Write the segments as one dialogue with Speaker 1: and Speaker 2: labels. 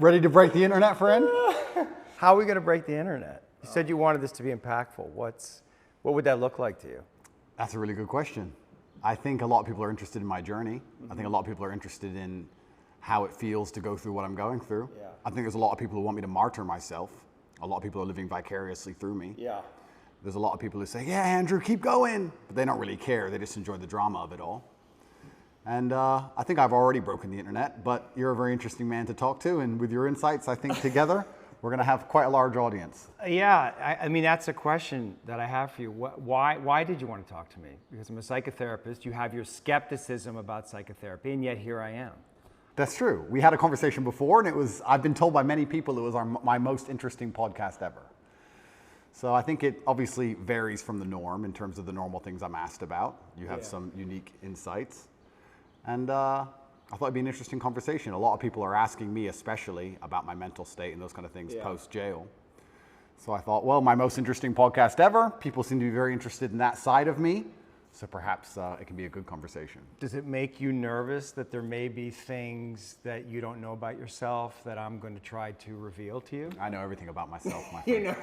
Speaker 1: Ready to break the internet, friend?
Speaker 2: How are we going to break the internet? You said you wanted this to be impactful. What would that look like to you?
Speaker 1: That's a really good question. I think a lot of people are interested in my journey. I think a lot of people are interested in how it feels to go through what I'm going through.
Speaker 2: Yeah.
Speaker 1: I think there's a lot of people who want me to martyr myself. A lot of people are living vicariously through me.
Speaker 2: Yeah.
Speaker 1: There's a lot of people who say, yeah, Andrew, keep going. But they don't really care. They just enjoy the drama of it all. And I think I've already broken the internet, but you're a very interesting man to talk to. And with your insights, I think together, we're going to have quite a large audience.
Speaker 2: Yeah, I mean, that's a question that I have for you. Why did you want to talk to me? Because I'm a psychotherapist. You have your skepticism about psychotherapy, and yet here I am.
Speaker 1: That's true. We had a conversation before, and I've been told by many people it was my most interesting podcast ever. So I think it obviously varies from the norm in terms of the normal things I'm asked about. You have some unique insights. And I thought it'd be an interesting conversation. A lot of people are asking me especially about my mental state and those kind of things post-jail. So I thought, well, my most interesting podcast ever. People seem to be very interested in that side of me. So perhaps it can be a good conversation.
Speaker 2: Does it make you nervous that there may be things that you don't know about yourself that I'm going to try to reveal to you?
Speaker 1: I know everything about myself, my friend.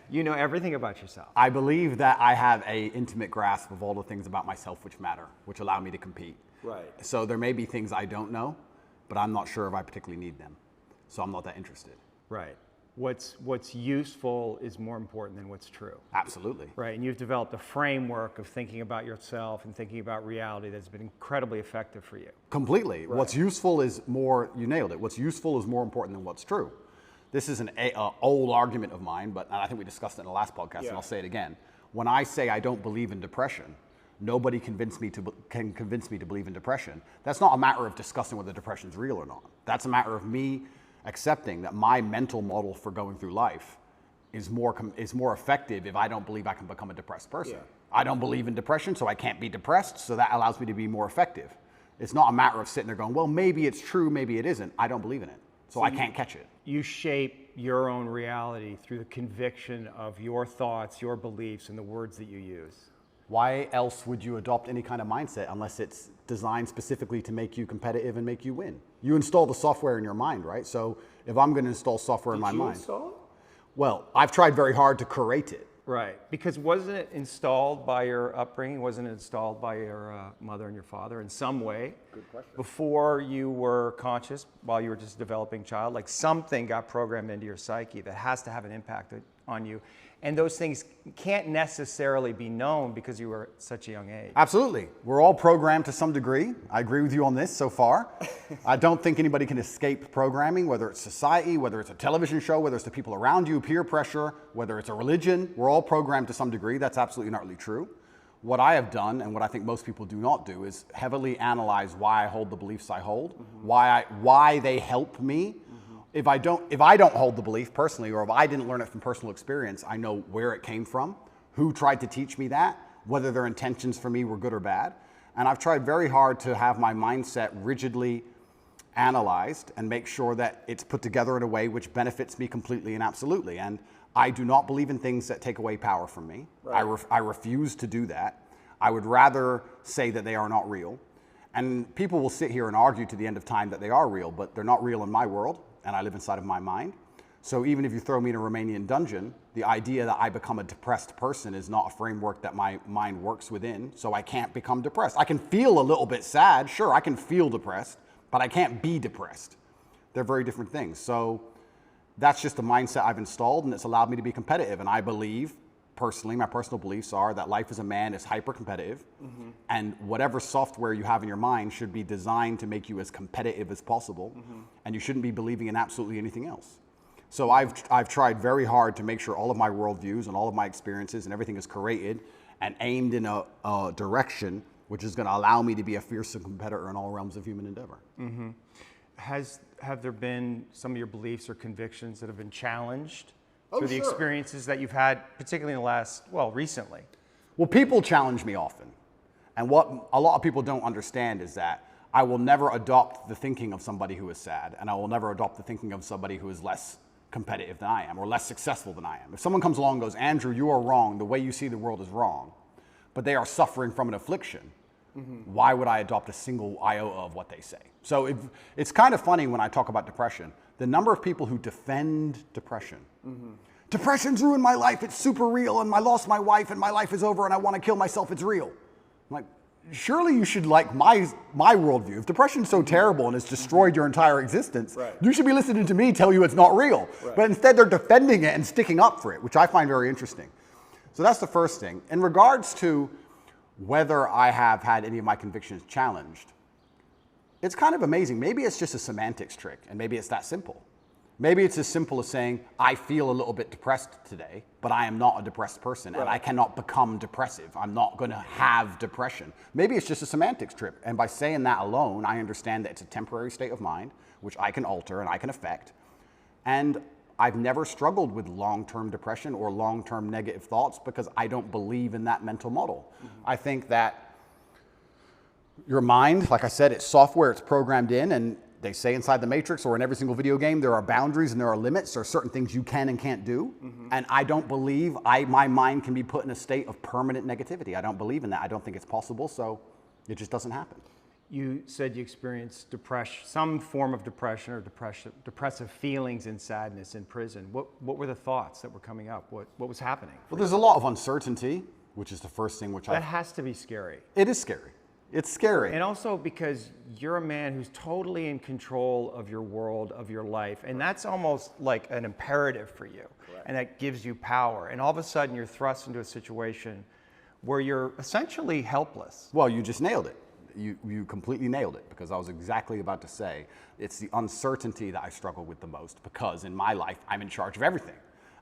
Speaker 2: You know everything about yourself.
Speaker 1: I believe that I have an intimate grasp of all the things about myself which matter, which allow me to compete.
Speaker 2: Right.
Speaker 1: So there may be things I don't know, but I'm not sure if I particularly need them. So I'm not that interested.
Speaker 2: Right. What's useful is more important than what's true.
Speaker 1: Absolutely.
Speaker 2: Right, and you've developed a framework of thinking about yourself and thinking about reality that's been incredibly effective for you.
Speaker 1: Completely.
Speaker 2: Right.
Speaker 1: What's useful is you nailed it. What's useful is more important than what's true. This is an old argument of mine, but I think we discussed it in the last podcast, and I'll say it again. When I say I don't believe in depression, nobody can convince me to believe in depression. That's not a matter of discussing whether depression is real or not. That's a matter of me accepting that my mental model for going through life is more effective if I don't believe I can become a depressed person. Yeah. I don't believe in depression, so I can't be depressed, so that allows me to be more effective. It's not a matter of sitting there going, well, maybe it's true, maybe it isn't. I don't believe in it, so I can't catch it.
Speaker 2: You shape your own reality through the conviction of your thoughts, your beliefs, and the words that you use.
Speaker 1: Why else would you adopt any kind of mindset unless it's designed specifically to make you competitive and make you win? You install the software in your mind, right? So if I'm going to install software in my mind. Did you install it? Well, I've tried very hard to curate it.
Speaker 2: Right, because wasn't it installed by your upbringing? Wasn't it installed by your mother and your father in some way?
Speaker 1: Good question.
Speaker 2: Before you were conscious, while you were just a developing child, like something got programmed into your psyche that has to have an impact on you. And those things can't necessarily be known because you were at such a young age.
Speaker 1: Absolutely. We're all programmed to some degree. I agree with you on this so far. I don't think anybody can escape programming, whether it's society, whether it's a television show, whether it's the people around you, peer pressure, whether it's a religion. We're all programmed to some degree. That's absolutely not really true. What I have done, and what I think most people do not do, is heavily analyze why I hold the beliefs I hold, why they help me. If I don't hold the belief personally, or if I didn't learn it from personal experience, I know where it came from, who tried to teach me that, whether their intentions for me were good or bad. And I've tried very hard to have my mindset rigidly analyzed and make sure that it's put together in a way which benefits me completely and absolutely. And I do not believe in things that take away power from me. Right. I refuse to do that. I would rather say that they are not real. And people will sit here and argue to the end of time that they are real, but they're not real in my world. And I live inside of my mind. So even if you throw me in a Romanian dungeon, the idea that I become a depressed person is not a framework that my mind works within, so I can't become depressed. I can feel a little bit sad, sure, I can feel depressed, but I can't be depressed. They're very different things. So that's just the mindset I've installed, and it's allowed me to be competitive. And I believe, personally, my personal beliefs are that life as a man is hyper-competitive, and whatever software you have in your mind should be designed to make you as competitive as possible, and you shouldn't be believing in absolutely anything else. So I've tried very hard to make sure all of my worldviews and all of my experiences and everything is curated and aimed in a direction which is going to allow me to be a fearsome competitor in all realms of human endeavor.
Speaker 2: Have there been some of your beliefs or convictions that have been challenged through the experiences that you've had, particularly in the last, recently?
Speaker 1: Well, people challenge me often. And what a lot of people don't understand is that I will never adopt the thinking of somebody who is sad, and I will never adopt the thinking of somebody who is less competitive than I am or less successful than I am. If someone comes along and goes, Andrew, you are wrong, the way you see the world is wrong, but they are suffering from an affliction, Why would I adopt a single iota of what they say? So it's kind of funny when I talk about depression, the number of people who defend depression. Depression's ruined my life, it's super real, and I lost my wife, and my life is over, and I want to kill myself, it's real. I'm like, surely you should like my worldview. If depression's so terrible and it's destroyed your entire existence, you should be listening to me tell you it's not real. But instead they're defending it and sticking up for it, which I find very interesting. So that's the first thing. In regards to whether I have had any of my convictions challenged, it's kind of amazing. Maybe it's just a semantics trick, and maybe it's that simple. Maybe it's as simple as saying, I feel a little bit depressed today, but I am not a depressed person, and I cannot become depressive. I'm not going to have depression. Maybe it's just a semantics trick, and by saying that alone, I understand that it's a temporary state of mind, which I can alter and I can affect. And I've never struggled with long-term depression or long-term negative thoughts because I don't believe in that mental model. I think that your mind, like I said, it's software, it's programmed in, and they say inside the Matrix or in every single video game, there are boundaries and there are limits. There are certain things you can and can't do. And I don't believe my mind can be put in a state of permanent negativity. I don't believe in that. I don't think it's possible, so it just doesn't happen.
Speaker 2: You said you experienced depression, some form of depression or depressive feelings and sadness in prison. What were the thoughts that were coming up? What was happening?
Speaker 1: Well, there's a lot of uncertainty, which is the first thing
Speaker 2: That has to be scary.
Speaker 1: It is scary. It's scary.
Speaker 2: And also because you're a man who's totally in control of your world, of your life, and that's almost like an imperative for you. And that gives you power. And all of a sudden you're thrust into a situation where you're essentially helpless.
Speaker 1: Well, you just nailed it. You completely nailed it, because I was exactly about to say it's the uncertainty that I struggle with the most, because in my life I'm in charge of everything.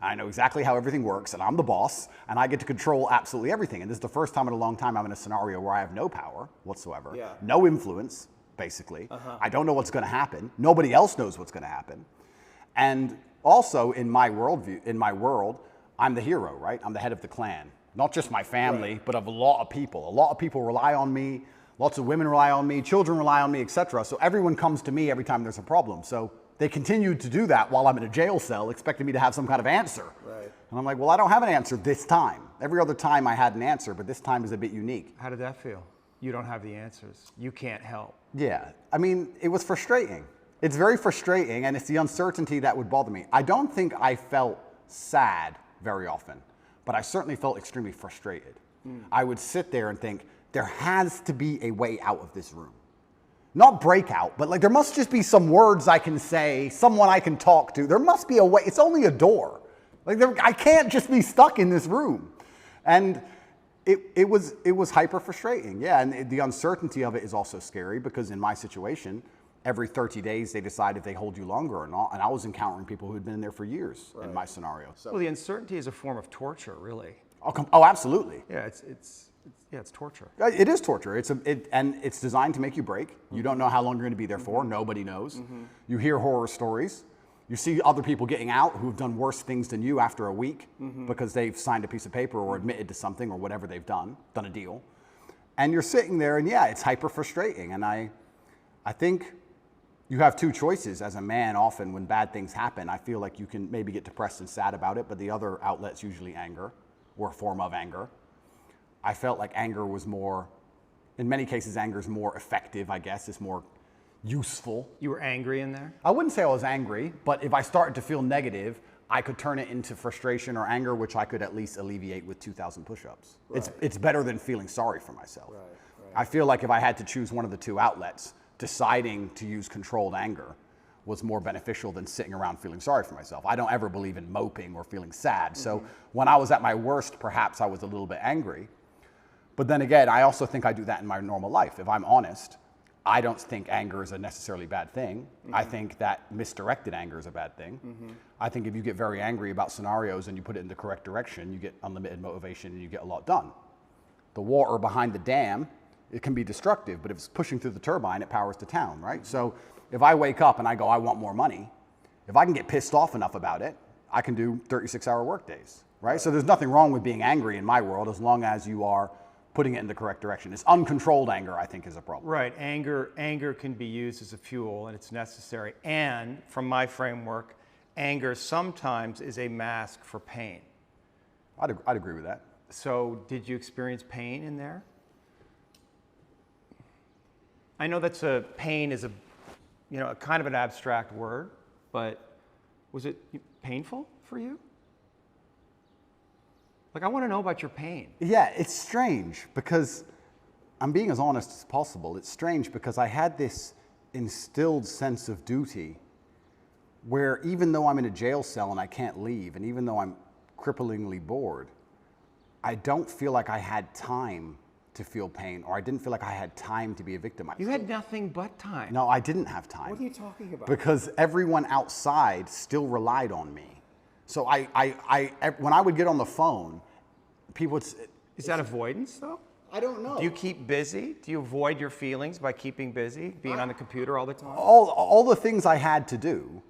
Speaker 1: I know exactly how everything works, and I'm the boss, and I get to control absolutely everything. And this is the first time in a long time I'm in a scenario where I have no power whatsoever, no influence, basically. I don't know what's going to happen. Nobody else knows what's going to happen. And also in my world, I'm the hero, right? I'm the head of the clan. Not just my family, but of a lot of people. A lot of people rely on me. Lots of women rely on me. Children rely on me, etc. So everyone comes to me every time there's a problem. So they continued to do that while I'm in a jail cell, expecting me to have some kind of answer. And I'm like, well, I don't have an answer this time. Every other time I had an answer, but this time is a bit unique.
Speaker 2: How did that feel? You don't have the answers. You can't help.
Speaker 1: Yeah, I mean, it was frustrating. It's very frustrating, and it's the uncertainty that would bother me. I don't think I felt sad very often, but I certainly felt extremely frustrated. I would sit there and think, there has to be a way out of this room. Not breakout, but like there must just be some words I can say, someone I can talk to. There must be a way. It's only a door. Like I can't just be stuck in this room. And it was hyper frustrating. Yeah, and the uncertainty of it is also scary, because in my situation, every 30 days they decide if they hold you longer or not. And I was encountering people who had been in there for years in my scenario. So.
Speaker 2: Well, the uncertainty is a form of torture, really.
Speaker 1: Oh, absolutely.
Speaker 2: Yeah, it's torture.
Speaker 1: It is torture. And it's designed to make you break. You don't know how long you're going to be there for. Nobody knows. You hear horror stories. You see other people getting out who've done worse things than you after a week because they've signed a piece of paper or admitted to something or whatever they've done a deal. And you're sitting there, and yeah, it's hyper frustrating. And I think you have two choices as a man. Often when bad things happen, I feel like you can maybe get depressed and sad about it, but the other outlet's usually anger or a form of anger. I felt like anger was more, in many cases, anger is more effective, I guess. It's more useful.
Speaker 2: You were angry in there?
Speaker 1: I wouldn't say I was angry, but if I started to feel negative, I could turn it into frustration or anger, which I could at least alleviate with 2,000 push-ups. It's better than feeling sorry for myself. I feel like if I had to choose one of the two outlets, deciding to use controlled anger was more beneficial than sitting around feeling sorry for myself. I don't ever believe in moping or feeling sad. So when I was at my worst, perhaps I was a little bit angry. But then again, I also think I do that in my normal life. If I'm honest, I don't think anger is a necessarily bad thing. I think that misdirected anger is a bad thing. I think if you get very angry about scenarios and you put it in the correct direction, you get unlimited motivation and you get a lot done. The water behind the dam, it can be destructive, but if it's pushing through the turbine, it powers the town, right? So if I wake up and I go, I want more money, if I can get pissed off enough about it, I can do 36-hour work days, right? So there's nothing wrong with being angry in my world as long as you are putting it in the correct direction. It's uncontrolled anger, I think, is a problem.
Speaker 2: Right, anger can be used as a fuel, and it's necessary. And from my framework, anger sometimes is a mask for pain.
Speaker 1: I'd agree with that.
Speaker 2: So did you experience pain in there? I know that's pain is a kind of an abstract word, but was it painful for you? Like, I want to know about your pain.
Speaker 1: Yeah, it's strange because I'm being as honest as possible. It's strange because I had this instilled sense of duty where even though I'm in a jail cell and I can't leave, and even though I'm cripplingly bored, I don't feel like I had time to feel pain, or I didn't feel like I had time to be a victim.
Speaker 2: You had nothing but time.
Speaker 1: No, I didn't have time.
Speaker 2: What are you talking about?
Speaker 1: Because everyone outside still relied on me. So when I would get on the phone, people would...
Speaker 2: Is that avoidance, though?
Speaker 1: I don't know.
Speaker 2: Do you keep busy? Do you avoid your feelings by keeping busy, being on the computer all the time?
Speaker 1: All the things I had to do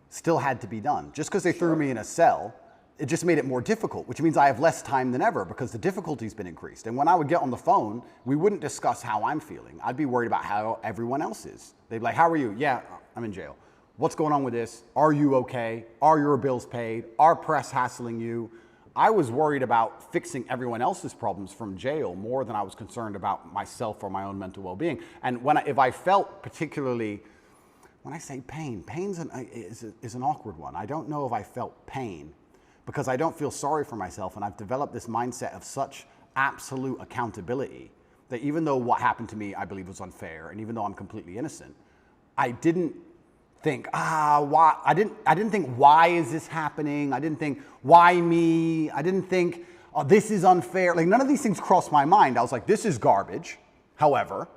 Speaker 1: still had to be done. Just because they threw me in a cell, it just made it more difficult, which means I have less time than ever because the difficulty's been increased. And when I would get on the phone, we wouldn't discuss how I'm feeling. I'd be worried about how everyone else is. They'd be like, how are you? Yeah, I'm in jail. What's going on with this? Are you okay? Are your bills paid? Are press hassling you? I was worried about fixing everyone else's problems from jail more than I was concerned about myself or my own mental well-being. And if I felt particularly, when I say pain, is an awkward one. I don't know if I felt pain because I don't feel sorry for myself, and I've developed this mindset of such absolute accountability that even though what happened to me I believe was unfair, and even though I'm completely innocent, I didn't think, why? I didn't think, why is this happening? I didn't think, why me? I didn't think, oh, this is unfair. Like, none of these things crossed my mind. I was like, this is garbage. However,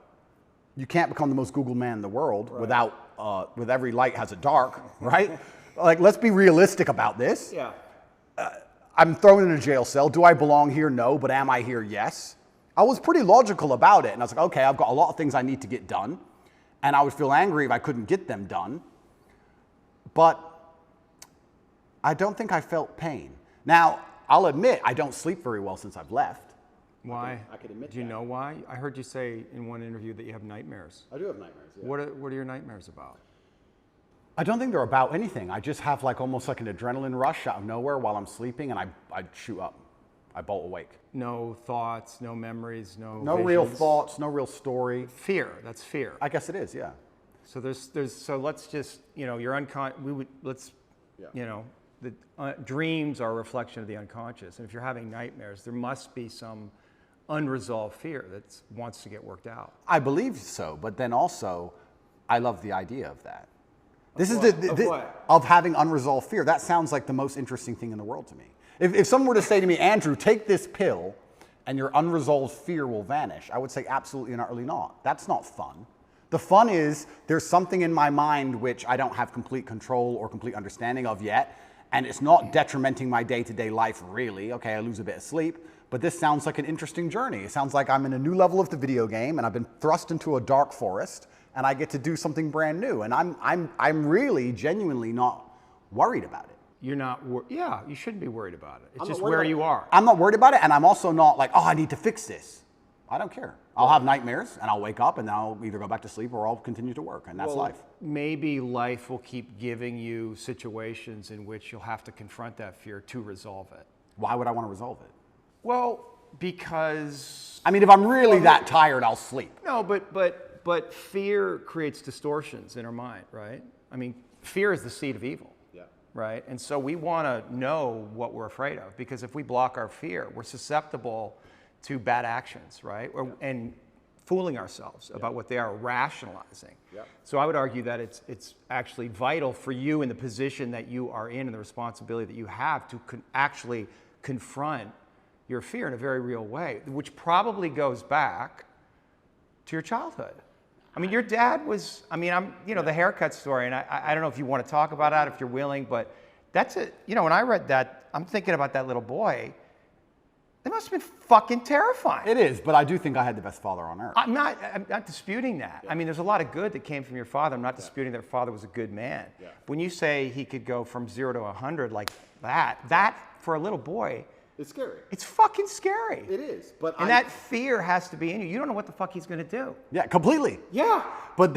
Speaker 1: you can't become the most Googled man in the world without, with every light has a dark, right? Like, let's be realistic about this.
Speaker 2: Yeah.
Speaker 1: I'm thrown in a jail cell. Do I belong here? No. But am I here? Yes. I was pretty logical about it. And I was like, okay, I've got a lot of things I need to get done. And I would feel angry if I couldn't get them done. But I don't think I felt pain. Now, I'll admit I don't sleep very well since I've left.
Speaker 2: Why?
Speaker 1: I could admit
Speaker 2: Do you know why? I heard you say in one interview that you have nightmares.
Speaker 1: I do have nightmares, yeah.
Speaker 2: What are your nightmares about?
Speaker 1: I don't think they're about anything. I just have almost like an adrenaline rush out of nowhere while I'm sleeping, and I shoot up. I bolt awake.
Speaker 2: No thoughts, no memories, no
Speaker 1: real
Speaker 2: visions?
Speaker 1: thoughts, no real story.
Speaker 2: Fear. That's fear.
Speaker 1: I guess it is, yeah.
Speaker 2: So so let's just, you're the dreams are a reflection of the unconscious. And if you're having nightmares, there must be some unresolved fear that wants to get worked out.
Speaker 1: I believe so, but then also, I love the idea of that. Of having unresolved fear. That sounds like the most interesting thing in the world to me. If someone were to say to me, Andrew, take this pill and your unresolved fear will vanish, I would say absolutely and utterly not. That's not fun. The fun is there's something in my mind which I don't have complete control or complete understanding of yet, and it's not detrimenting my day-to-day life really. Okay, I lose a bit of sleep, but this sounds like an interesting journey. It sounds like I'm in a new level of the video game and I've been thrust into a dark forest and I get to do something brand new. And I'm really genuinely not worried about it.
Speaker 2: You're not, yeah, you shouldn't be worried about it. It's just where you are.
Speaker 1: I'm not worried about it, and I'm also not like, oh, I need to fix this. I don't care. I'll have nightmares, and I'll wake up, and I'll either go back to sleep or I'll continue to work, and that's life.
Speaker 2: Maybe life will keep giving you situations in which you'll have to confront that fear to resolve it.
Speaker 1: Why would I want to resolve it?
Speaker 2: Well, because...
Speaker 1: I mean, if I'm really that tired, I'll sleep.
Speaker 2: No, but fear creates distortions in our mind, right? I mean, fear is the seed of evil. Right? And so we want to know what we're afraid of, because if we block our fear, we're susceptible to bad actions, right? And fooling ourselves about what they are, rationalizing. So I would argue that it's actually vital for you in the position that you are in and the responsibility that you have to actually confront your fear in a very real way, which probably goes back to your childhood. I mean, your dad was, the haircut story, and I don't know if you want to talk about that, if you're willing, but that's it. When I read that, I'm thinking about that little boy. It must have been fucking terrifying.
Speaker 1: It is, but I do think I had the best father on earth.
Speaker 2: I'm not disputing that. I mean, there's a lot of good that came from your father. I'm not disputing that your father was a good man. When you say he could go from 0 to 100 like that for a little boy,
Speaker 1: it's scary.
Speaker 2: It's fucking scary.
Speaker 1: It is.
Speaker 2: That fear has to be in you. You don't know what the fuck he's going to do.
Speaker 1: Yeah, completely.
Speaker 2: Yeah.
Speaker 1: But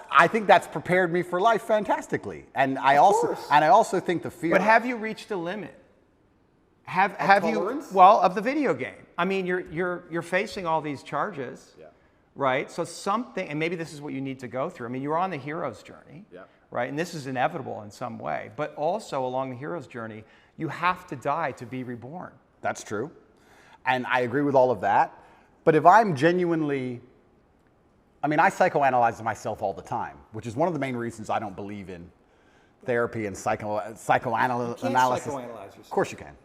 Speaker 1: I think that's prepared me for life fantastically. And I also think the fear.
Speaker 2: But have you reached a limit? Have
Speaker 1: tolerance?
Speaker 2: you, well, of the video game? I mean, you're facing all these charges.
Speaker 1: Yeah.
Speaker 2: right? So something, and maybe this is what you need to go through. I mean, you're on the hero's journey, right? And this is inevitable in some way. But also along the hero's journey, you have to die to be reborn.
Speaker 1: That's true. And I agree with all of that. But if I'm genuinely, I mean, I psychoanalyze myself all the time, which is one of the main reasons I don't believe in therapy and psychoanalysis.
Speaker 2: You can't psychoanalyze yourself.
Speaker 1: Of course you can.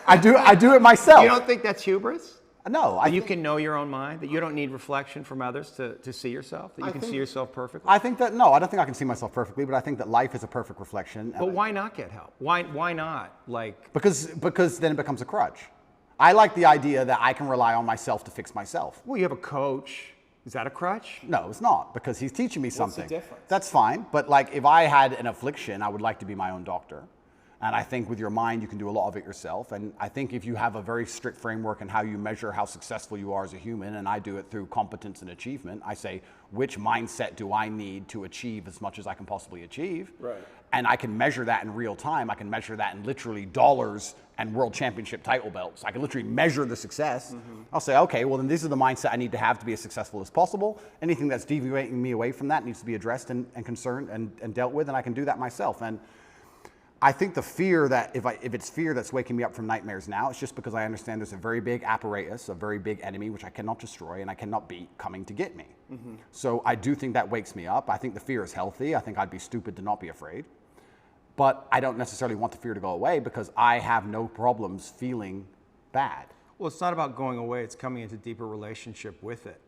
Speaker 1: I do it myself.
Speaker 2: You don't think that's hubris?
Speaker 1: No.
Speaker 2: You can know your own mind, that you don't need reflection from others to see yourself, that you can see yourself perfectly?
Speaker 1: I think that, no, I don't think I can see myself perfectly, but I think that life is a perfect reflection.
Speaker 2: But why not get help? Why not? Like,
Speaker 1: because then it becomes a crutch. I like the idea that I can rely on myself to fix myself.
Speaker 2: well, you have a coach. Is that a crutch?
Speaker 1: No, it's not, because he's teaching me something.
Speaker 2: What's the difference?
Speaker 1: That's fine, but like if I had an affliction, I would like to be my own doctor. And I think with your mind, you can do a lot of it yourself. And I think if you have a very strict framework in how you measure how successful you are as a human, and I do it through competence and achievement, I say, which mindset do I need to achieve as much as I can possibly achieve?
Speaker 2: Right.
Speaker 1: And I can measure that in real time. I can measure that in literally dollars and world championship title belts. I can literally measure the success. I'll say, okay, well then this is the mindset I need to have to be as successful as possible. Anything that's deviating me away from that needs to be addressed and concerned and dealt with, and I can do that myself. And I think the fear that, if it's fear that's waking me up from nightmares now, it's just because I understand there's a very big apparatus, a very big enemy, which I cannot destroy and I cannot beat, coming to get me. So I do think that wakes me up. I think the fear is healthy. I think I'd be stupid to not be afraid. But I don't necessarily want the fear to go away because I have no problems feeling bad.
Speaker 2: Well, it's not about going away. It's coming into deeper relationship with it.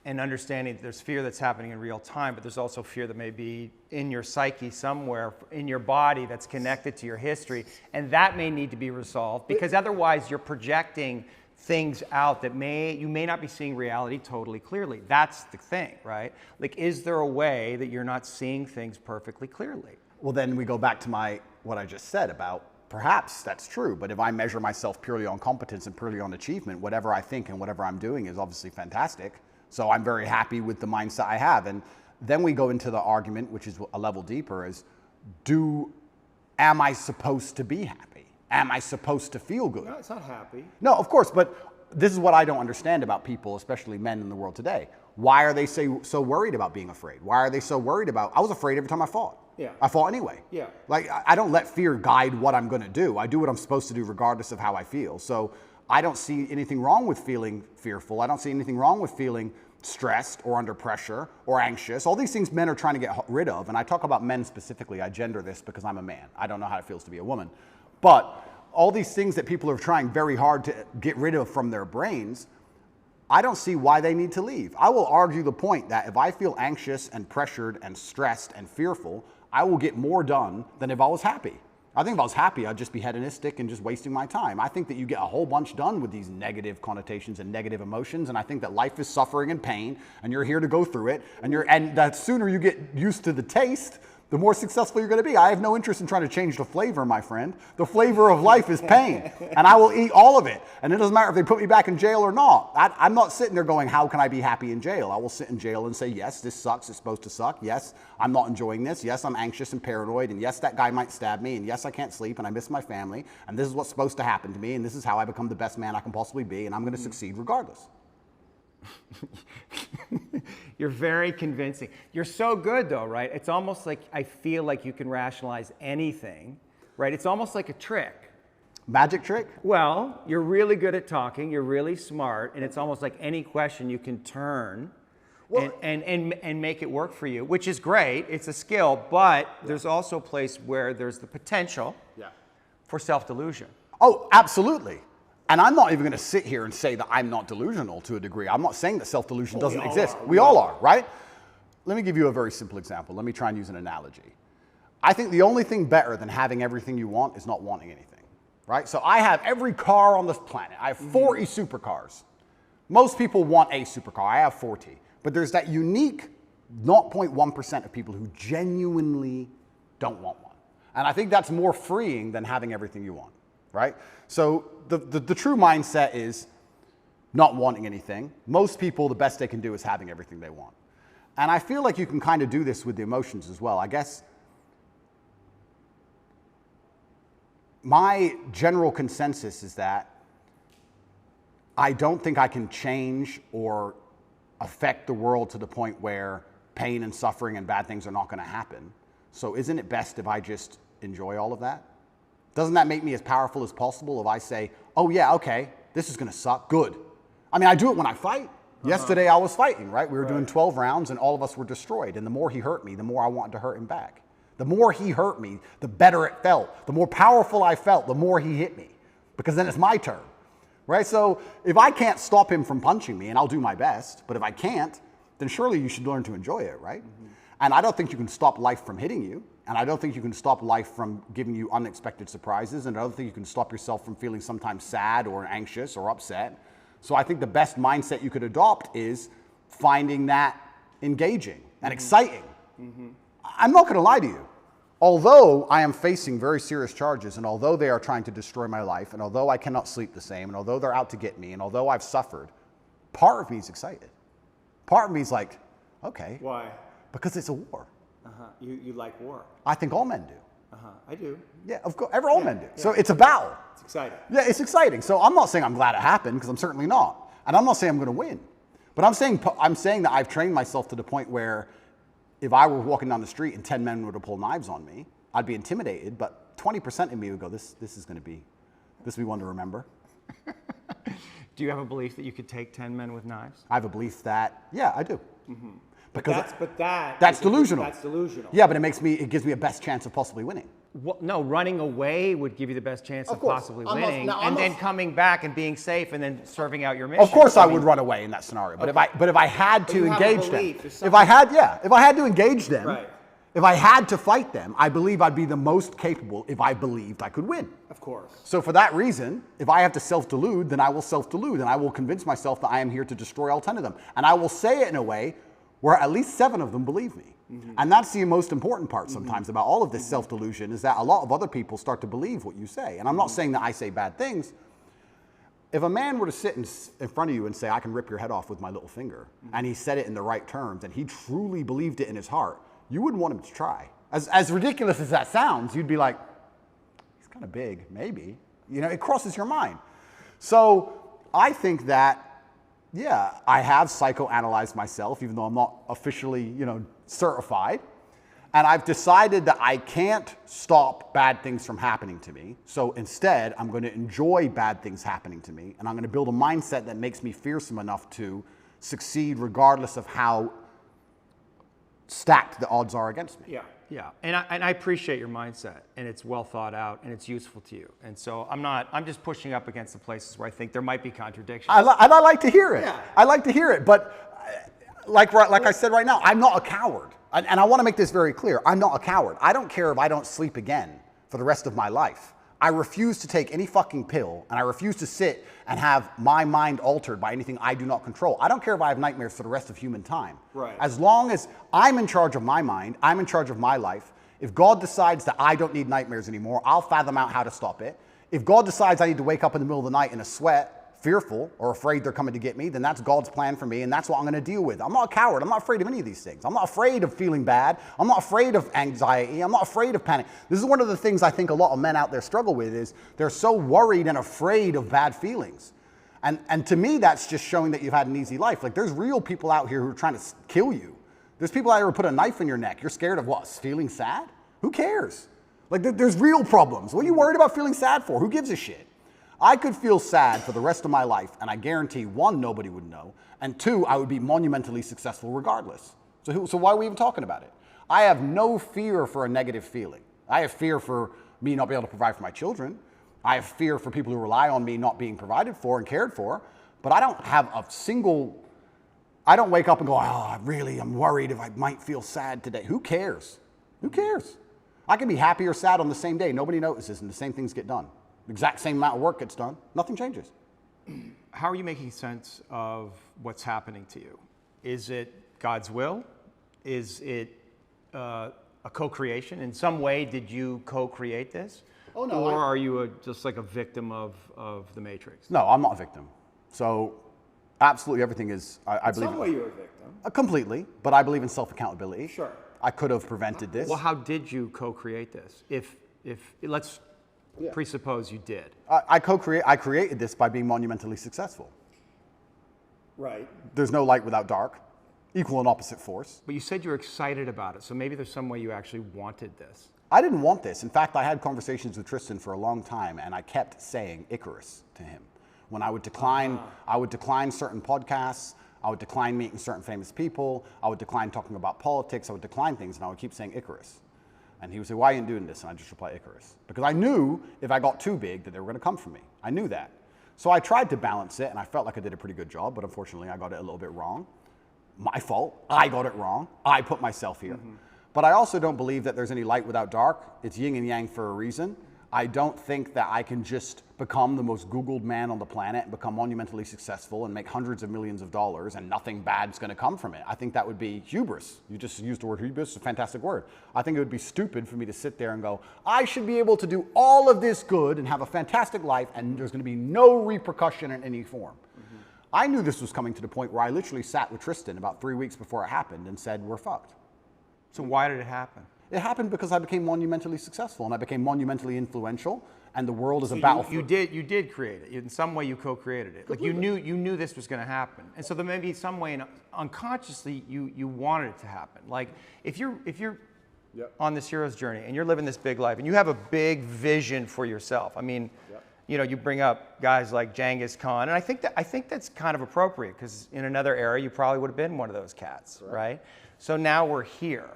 Speaker 2: And understanding that there's fear that's happening in real time, but there's also fear that may be in your psyche somewhere, in your body, that's connected to your history. And that may need to be resolved, because otherwise you're projecting things out that you may not be seeing reality totally clearly. That's the thing, right? Like, is there a way that you're not seeing things perfectly clearly?
Speaker 1: Well, then we go back to what I just said about perhaps that's true, but if I measure myself purely on competence and purely on achievement, whatever I think and whatever I'm doing is obviously fantastic. So I'm very happy with the mindset I have. And then we go into the argument, which is a level deeper, is am I supposed to be happy? Am I supposed to feel good?
Speaker 2: No, it's not happy.
Speaker 1: No, of course, but this is what I don't understand about people, especially men in the world today. Why are they so worried about being afraid? Why are they so worried about, I was afraid every time I fought.
Speaker 2: Yeah.
Speaker 1: I fought anyway.
Speaker 2: Yeah.
Speaker 1: Like, I don't let fear guide what I'm going to do. I do what I'm supposed to do regardless of how I feel. So I don't see anything wrong with feeling fearful. I don't see anything wrong with feeling stressed or under pressure or anxious. All these things men are trying to get rid of. And I talk about men specifically. I gender this because I'm a man. I don't know how it feels to be a woman. But all these things that people are trying very hard to get rid of from their brains, I don't see why they need to leave. I will argue the point that if I feel anxious and pressured and stressed and fearful, I will get more done than if I was happy. I think if I was happy, I'd just be hedonistic and just wasting my time. I think that you get a whole bunch done with these negative connotations and negative emotions, and I think that life is suffering and pain, and you're here to go through it, and the sooner you get used to the taste, the more successful you're going to be. I have no interest in trying to change the flavor, my friend. The flavor of life is pain, and I will eat all of it. And it doesn't matter if they put me back in jail or not. I'm not sitting there going, how can I be happy in jail? I will sit in jail and say, yes, this sucks. It's supposed to suck. Yes, I'm not enjoying this. Yes, I'm anxious and paranoid. And yes, that guy might stab me. And yes, I can't sleep. And I miss my family. And this is what's supposed to happen to me. And this is how I become the best man I can possibly be. And I'm going to succeed regardless.
Speaker 2: You're very convincing. You're so good though, right? It's almost like I feel like you can rationalize anything, right? It's almost like a trick.
Speaker 1: Magic trick?
Speaker 2: Well, you're really good at talking, you're really smart, and it's almost like any question you can turn and make it work for you, which is great. It's a skill, but there's also a place where there's the potential for self-delusion.
Speaker 1: Oh, absolutely. And I'm not even going to sit here and say that I'm not delusional to a degree. I'm not saying that self-delusion doesn't exist. We all are, right? Let me give you a very simple example. Let me try and use an analogy. I think the only thing better than having everything you want is not wanting anything, right? So I have every car on this planet. I have 40 supercars. Most people want a supercar. I have 40. But there's that unique 0.1% of people who genuinely don't want one. And I think that's more freeing than having everything you want, right? So the true mindset is not wanting anything. Most people, the best they can do is having everything they want. And I feel like you can kind of do this with the emotions as well. I guess my general consensus is that I don't think I can change or affect the world to the point where pain and suffering and bad things are not going to happen. So isn't it best if I just enjoy all of that? Doesn't that make me as powerful as possible if I say, oh yeah, okay, this is going to suck, good. I mean, I do it when I fight. Yesterday I was fighting, right? We were doing 12 rounds and all of us were destroyed. And the more he hurt me, the more I wanted to hurt him back. The more he hurt me, the better it felt. The more powerful I felt, the more he hit me. Because then it's my turn, right? So if I can't stop him from punching me, and I'll do my best, but if I can't, then surely you should learn to enjoy it, right? And I don't think you can stop life from hitting you. And I don't think you can stop life from giving you unexpected surprises. And I don't think you can stop yourself from feeling sometimes sad or anxious or upset. So I think the best mindset you could adopt is finding that engaging and exciting. I'm not going to lie to you. Although I am facing very serious charges, and although they are trying to destroy my life, and although I cannot sleep the same, and although they're out to get me, and although I've suffered, part of me is excited. Part of me is like, okay.
Speaker 2: Why?
Speaker 1: Because it's a war.
Speaker 2: You like war?
Speaker 1: I think all men do.
Speaker 2: I do.
Speaker 1: Yeah, of course, all men do. So it's a battle.
Speaker 2: It's exciting.
Speaker 1: Yeah, it's exciting. So I'm not saying I'm glad it happened, because I'm certainly not. And I'm not saying I'm going to win. But I'm saying that I've trained myself to the point where if I were walking down the street and 10 men were to pull knives on me, I'd be intimidated, but 20% of me would go, this is going to be one to remember.
Speaker 2: Do you have a belief that you could take 10 men with knives?
Speaker 1: I have a belief that, yeah, I do. Because
Speaker 2: That's
Speaker 1: delusional.
Speaker 2: That's delusional.
Speaker 1: Yeah, but it gives me a best chance of possibly winning.
Speaker 2: Well, no, running away would give you the best chance of
Speaker 1: course.
Speaker 2: possibly
Speaker 1: I'm
Speaker 2: winning,
Speaker 1: not-
Speaker 2: and then coming back and being safe, and then serving out your mission.
Speaker 1: Of course, I would run away in that scenario. But if I had to
Speaker 2: you have a
Speaker 1: engage them,
Speaker 2: belief, there's
Speaker 1: if I had to engage them,
Speaker 2: Right.
Speaker 1: if I had to fight them, I believe I'd be the most capable if I believed I could win.
Speaker 2: Of course.
Speaker 1: So for that reason, if I have to self-delude, then I will self-delude, and I will convince myself that I am here to destroy all 10 of them, and I will say it in a way where at least 7 of them believe me. And that's the most important part sometimes about all of this self-delusion, is that a lot of other people start to believe what you say. And I'm not saying that I say bad things. If a man were to sit in front of you and say, I can rip your head off with my little finger, and he said it in the right terms, and he truly believed it in his heart, you wouldn't want him to try. As ridiculous as that sounds, you'd be like, he's kind of big, maybe. You know, it crosses your mind. So I think that, yeah, I have psychoanalyzed myself, even though I'm not officially, certified. And I've decided that I can't stop bad things from happening to me. So instead, I'm going to enjoy bad things happening to me. And I'm going to build a mindset that makes me fearsome enough to succeed regardless of how stacked the odds are against me.
Speaker 2: Yeah. And I appreciate your mindset, and it's well thought out, and it's useful to you. And so I'm just pushing up against the places where I think there might be contradictions.
Speaker 1: And I like to hear it.
Speaker 2: Yeah.
Speaker 1: I like to hear it. But like I said right now, I'm not a coward. And I want to make this very clear. I'm not a coward. I don't care if I don't sleep again for the rest of my life. I refuse to take any fucking pill, and I refuse to sit and have my mind altered by anything I do not control. I don't care if I have nightmares for the rest of human time.
Speaker 2: Right.
Speaker 1: As long as I'm in charge of my mind, I'm in charge of my life. If God decides that I don't need nightmares anymore, I'll fathom out how to stop it. If God decides I need to wake up in the middle of the night in a sweat, fearful or afraid they're coming to get me, then that's God's plan for me, and that's what I'm going to deal with. I'm not a coward. I'm not afraid of any of these things. I'm not afraid of feeling bad. I'm not afraid of anxiety. I'm not afraid of panic. This is one of the things I think a lot of men out there struggle with, is they're so worried and afraid of bad feelings. And to me, that's just showing that you've had an easy life. Like, there's real people out here who are trying to kill you. There's people out here who put a knife in your neck. You're scared of what? Feeling sad? Who cares? Like, there's real problems. What are you worried about feeling sad for? Who gives a shit? I could feel sad for the rest of my life, and I guarantee, 1, nobody would know, and 2, I would be monumentally successful regardless. So why are we even talking about it? I have no fear for a negative feeling. I have fear for me not being able to provide for my children. I have fear for people who rely on me not being provided for and cared for, but I don't have I don't wake up and go, I'm worried if I might feel sad today. Who cares? Who cares? I can be happy or sad on the same day. Nobody notices, and the same things get done. The exact same amount of work gets done. Nothing changes.
Speaker 2: How are you making sense of what's happening to you? Is it God's will? Is it a co-creation? In some way, did you co-create this?
Speaker 1: Oh, no.
Speaker 2: Or are you just like a victim of the Matrix?
Speaker 1: No, I'm not a victim. So absolutely everything is, I believe.
Speaker 2: In some way, you're a victim.
Speaker 1: Completely, but I believe in self-accountability.
Speaker 2: Sure.
Speaker 1: I could have prevented this.
Speaker 2: Well, how did you co-create this? If let's presuppose you did.
Speaker 1: I created this by being monumentally successful.
Speaker 2: Right.
Speaker 1: There's no light without dark. Equal and opposite force.
Speaker 2: But you said you were excited about it, so maybe there's some way you actually wanted this.
Speaker 1: I didn't want this. In fact, I had conversations with Tristan for a long time, and I kept saying Icarus to him. When I would decline, certain podcasts, I would decline meeting certain famous people, I would decline talking about politics, I would decline things, and I would keep saying Icarus. And he would say, why are you doing this? And I just reply Icarus. Because I knew if I got too big that they were going to come for me. I knew that. So I tried to balance it, and I felt like I did a pretty good job, but unfortunately I got it a little bit wrong. My fault. I got it wrong. I put myself here. But I also don't believe that there's any light without dark. It's yin and yang for a reason. I don't think that I can just become the most Googled man on the planet and become monumentally successful and make hundreds of millions of dollars and nothing bad's going to come from it. I think that would be hubris. You just used the word hubris. It's a fantastic word. I think it would be stupid for me to sit there and go, I should be able to do all of this good and have a fantastic life and there's going to be no repercussion in any form. I knew this was coming to the point where I literally sat with Tristan about 3 weeks before it happened and said, we're fucked.
Speaker 2: So why did it happen?
Speaker 1: It happened because I became monumentally successful and I became monumentally influential, and the world is a battlefield.
Speaker 2: You did create it. In some way, you co-created it.
Speaker 1: Completely.
Speaker 2: Like you knew this was going to happen, and so there may be some way, unconsciously, you wanted it to happen. Like if you're on this hero's journey and you're living this big life and you have a big vision for yourself. I mean, you know, you bring up guys like Genghis Khan, and I think that's kind of appropriate because in another era you probably would have been one of those cats, right? So now we're here,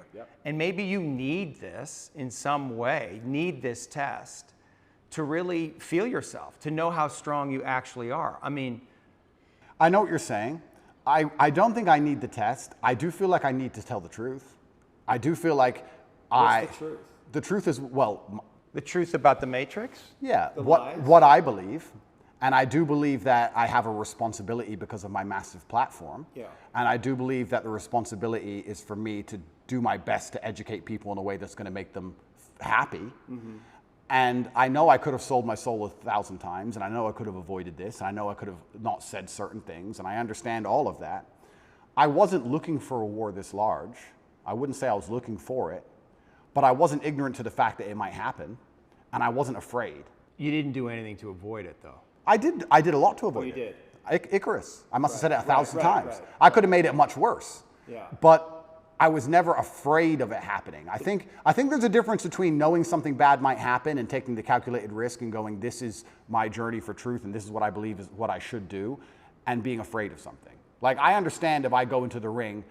Speaker 2: and maybe you need this in some way, need this test to really feel yourself, to know how strong you actually are. I mean,
Speaker 1: I know what you're saying. I don't think I need the test. I do feel like I need to tell the truth. I do feel like
Speaker 2: what's the truth?
Speaker 1: The truth is, well,
Speaker 2: the truth about the Matrix?
Speaker 1: Yeah, what I believe. And I do believe that I have a responsibility because of my massive platform.
Speaker 2: Yeah.
Speaker 1: And I do believe that the responsibility is for me to do my best to educate people in a way that's going to make them happy. And I know I could have sold my soul 1,000 times, and I know I could have avoided this, and I know I could have not said certain things, and I understand all of that. I wasn't looking for a war this large. I wouldn't say I was looking for it, but I wasn't ignorant to the fact that it might happen, and I wasn't afraid.
Speaker 2: You didn't do anything to avoid it, though.
Speaker 1: I did a lot to avoid
Speaker 2: you
Speaker 1: it.
Speaker 2: did.
Speaker 1: Icarus. I must have said it 1,000 times.
Speaker 2: Right.
Speaker 1: I could have made it much worse.
Speaker 2: Yeah.
Speaker 1: But I was never afraid of it happening. I think there's a difference between knowing something bad might happen and taking the calculated risk and going, this is my journey for truth and this is what I believe is what I should do, and being afraid of something. Like, I understand if I go into the ring,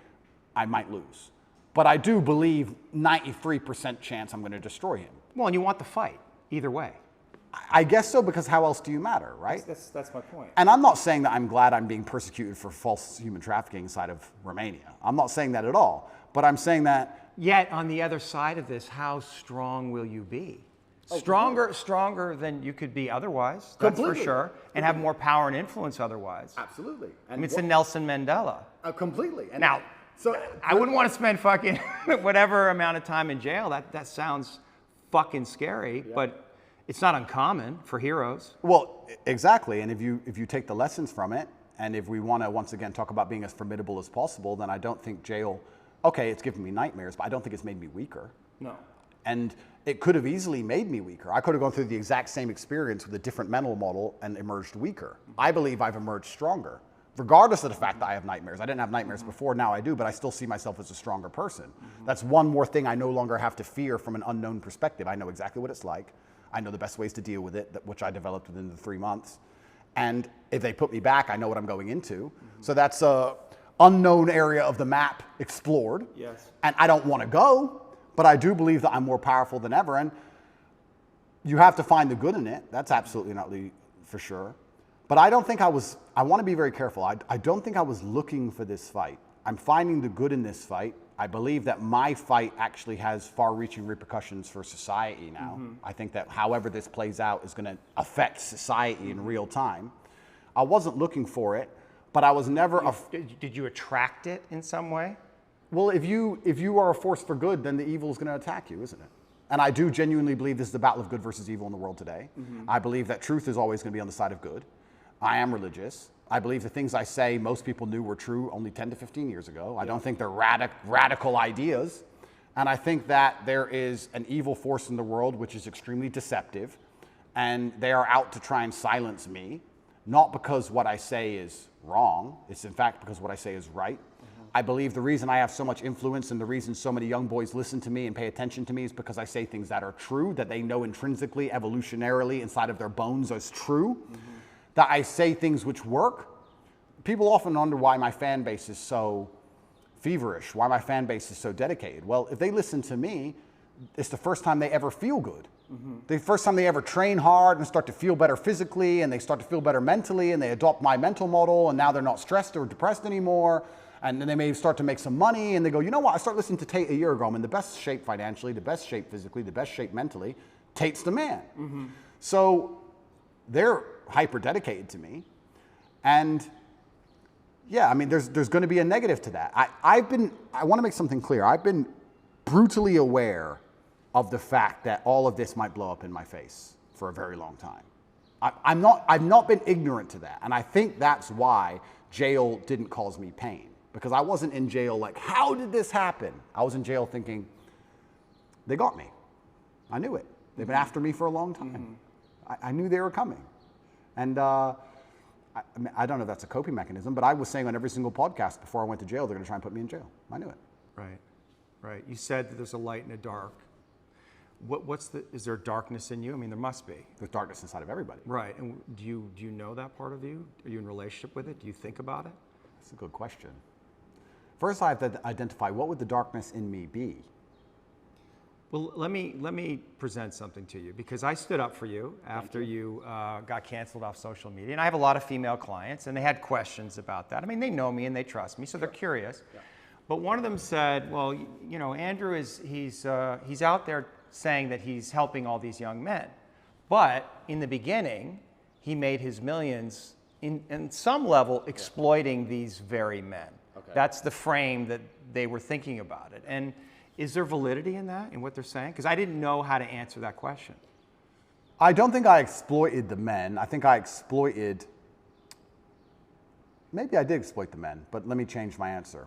Speaker 1: I might lose. But I do believe 93% chance I'm going to destroy him.
Speaker 2: Well, and you want the fight, either way.
Speaker 1: I guess so, because how else do you matter, right?
Speaker 2: That's my point.
Speaker 1: And I'm not saying that I'm glad I'm being persecuted for false human trafficking inside of Romania. I'm not saying that at all. But I'm saying that...
Speaker 2: Yet, on the other side of this, how strong will you be? Stronger than you could be otherwise, that's for sure. And have more power and influence otherwise.
Speaker 1: Absolutely.
Speaker 2: I mean, it's a Nelson Mandela.
Speaker 1: Completely. And
Speaker 2: now,
Speaker 1: so
Speaker 2: I wouldn't want to spend fucking whatever amount of time in jail. That sounds fucking scary, but... It's not uncommon for heroes.
Speaker 1: Well, exactly. And if you take the lessons from it, and if we want to once again talk about being as formidable as possible, then I don't think jail, okay, it's given me nightmares, but I don't think it's made me weaker.
Speaker 2: No.
Speaker 1: And it could have easily made me weaker. I could have gone through the exact same experience with a different mental model and emerged weaker. I believe I've emerged stronger, regardless of the fact that I have nightmares. I didn't have nightmares before, now I do, but I still see myself as a stronger person. That's one more thing I no longer have to fear from an unknown perspective. I know exactly what it's like. I know the best ways to deal with it, which I developed within the 3 months. And if they put me back, I know what I'm going into. So that's a unknown area of the map explored.
Speaker 2: Yes.
Speaker 1: And I don't want to go, but I do believe that I'm more powerful than ever. And you have to find the good in it. That's absolutely not for sure. But I don't think I want to be very careful. I don't think I was looking for this fight. I'm finding the good in this fight. I believe that my fight actually has far-reaching repercussions for society now. I think that however this plays out is going to affect society in real time. I wasn't looking for it, but I was never...
Speaker 2: Did you attract it in some way?
Speaker 1: Well, if you are a force for good, then the evil is going to attack you, isn't it? And I do genuinely believe this is the battle of good versus evil in the world today. I believe that truth is always going to be on the side of good. I am religious. I believe the things I say most people knew were true only 10 to 15 years ago. I don't think they're radical ideas. And I think that there is an evil force in the world which is extremely deceptive. And they are out to try and silence me. not because what I say is wrong. It's in fact because what I say is right. I believe the reason I have so much influence and the reason so many young boys listen to me and pay attention to me is because I say things that are true, that they know intrinsically, evolutionarily, inside of their bones as true, that I say things which work. People often wonder why my fan base is so feverish, why my fan base is so dedicated. Well, if they listen to me, it's the first time they ever feel good. The first time they ever train hard and start to feel better physically, and they start to feel better mentally, and they adopt my mental model, and now they're not stressed or depressed anymore. And then they may start to make some money, and they go, you know what, I started listening to Tate a year ago. I'm in the best shape financially, the best shape physically, the best shape mentally. Tate's the man. So they're hyper dedicated to me. And yeah, I mean, there's going to be a negative to that. I want to make something clear. I've been brutally aware of the fact that all of this might blow up in my face for a very long time. I've not been ignorant to that. And I think that's why jail didn't cause me pain. Because I wasn't in jail like, how did this happen? I was in jail thinking, they got me. I knew it. They've been after me for a long time. I knew they were coming. And I don't know if that's a coping mechanism, but I was saying on every single podcast before I went to jail, they're going to try and put me in jail. I knew it.
Speaker 2: Right. You said that there's a light and a dark. Is there darkness in you? I mean, there must be.
Speaker 1: There's darkness inside of everybody.
Speaker 2: Right. And do you know that part of you? Are you in relationship with it? Do you think about it?
Speaker 1: That's a good question. First, I have to identify what would the darkness in me be.
Speaker 2: Well, let me present something to you, because I stood up for you after you got canceled off social media, and I have a lot of female clients, and they had questions about that. I mean, they know me and they trust me, so they're curious. Yeah. But one of them said, "Well, you know, Andrew he's out there saying that he's helping all these young men, but in the beginning, he made his millions in some level exploiting these very men." Okay. That's the frame that they were thinking about it. And is there validity in that, in what they're saying? Because I didn't know how to answer that question.
Speaker 1: I don't think I exploited the men. I think I exploited, maybe I did exploit the men, but let me change my answer.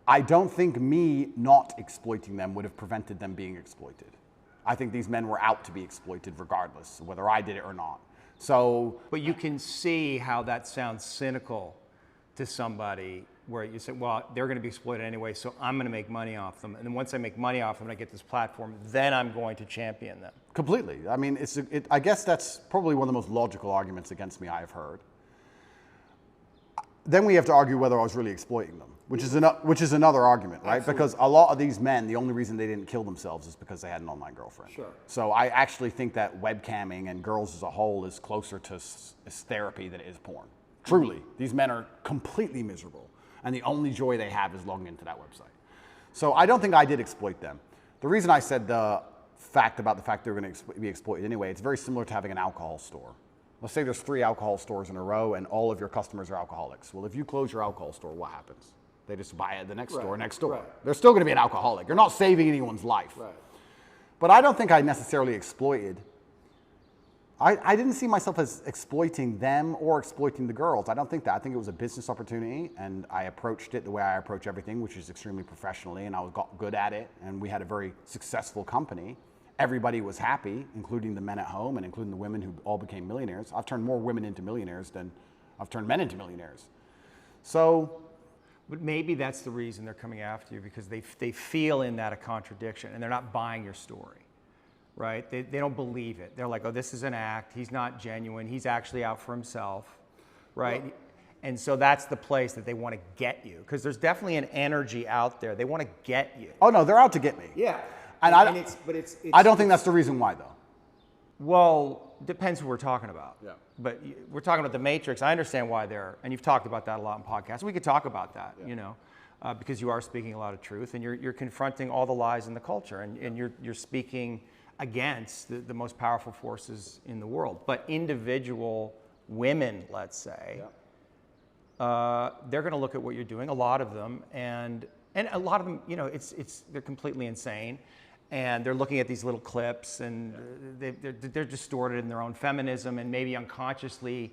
Speaker 1: I don't think me not exploiting them would have prevented them being exploited. I think these men were out to be exploited regardless, whether I did it or not. So,
Speaker 2: but you can see how that sounds cynical to somebody, where you say, well, they're going to be exploited anyway, so I'm going to make money off them. And then once I make money off them and I get this platform, then I'm going to champion them. Completely.
Speaker 1: I mean, I guess that's probably one of the most logical arguments against me I've heard. Then we have to argue whether I was really exploiting them, which is another argument, right?
Speaker 2: Absolutely.
Speaker 1: Because a lot of these men, the only reason they didn't kill themselves is because they had an online girlfriend.
Speaker 2: Sure.
Speaker 1: So I actually think that webcamming and girls as a whole is closer to therapy than it is porn. Truly, these men are completely miserable, and the only joy they have is logging into that website. So I don't think I did exploit them. The reason I said the fact they're going to be exploited anyway, it's very similar to having an alcohol store. Let's say there's 3 alcohol stores in a row and all of your customers are alcoholics. Well, if you close your alcohol store, what happens? They just buy at the next store next door. Right. They're still going to be an alcoholic. You're not saving anyone's life. Right. But I don't think I necessarily exploited. I didn't see myself as exploiting them or exploiting the girls. I don't think that. I think it was a business opportunity, and I approached it the way I approach everything, which is extremely professionally, and I got good at it, and we had a very successful company. Everybody was happy, including the men at home and including the women who all became millionaires. I've turned more women into millionaires than I've turned men into millionaires. So,
Speaker 2: but maybe that's the reason they're coming after you, because they feel in that a contradiction, and they're not buying your story. Right? They don't believe it. They're like, oh, this is an act. He's not genuine. He's actually out for himself. Right? Well, and so that's the place that they want to get you, because there's definitely an energy out there. They want to get you.
Speaker 1: Oh, no, they're out to get me.
Speaker 2: Yeah.
Speaker 1: And I don't think that's the reason why, though.
Speaker 2: Well, depends who we're talking about.
Speaker 1: Yeah.
Speaker 2: But we're talking about the Matrix. I understand why and you've talked about that a lot in podcasts. We could talk about that, you know, because you are speaking a lot of truth, and you're confronting all the lies in the culture, and you're speaking against the most powerful forces in the world. But individual women, let's say, they're going to look at what you're doing, a lot of them, and a lot of them, you know, they're completely insane, and they're looking at these little clips, and they're distorted in their own feminism, and maybe unconsciously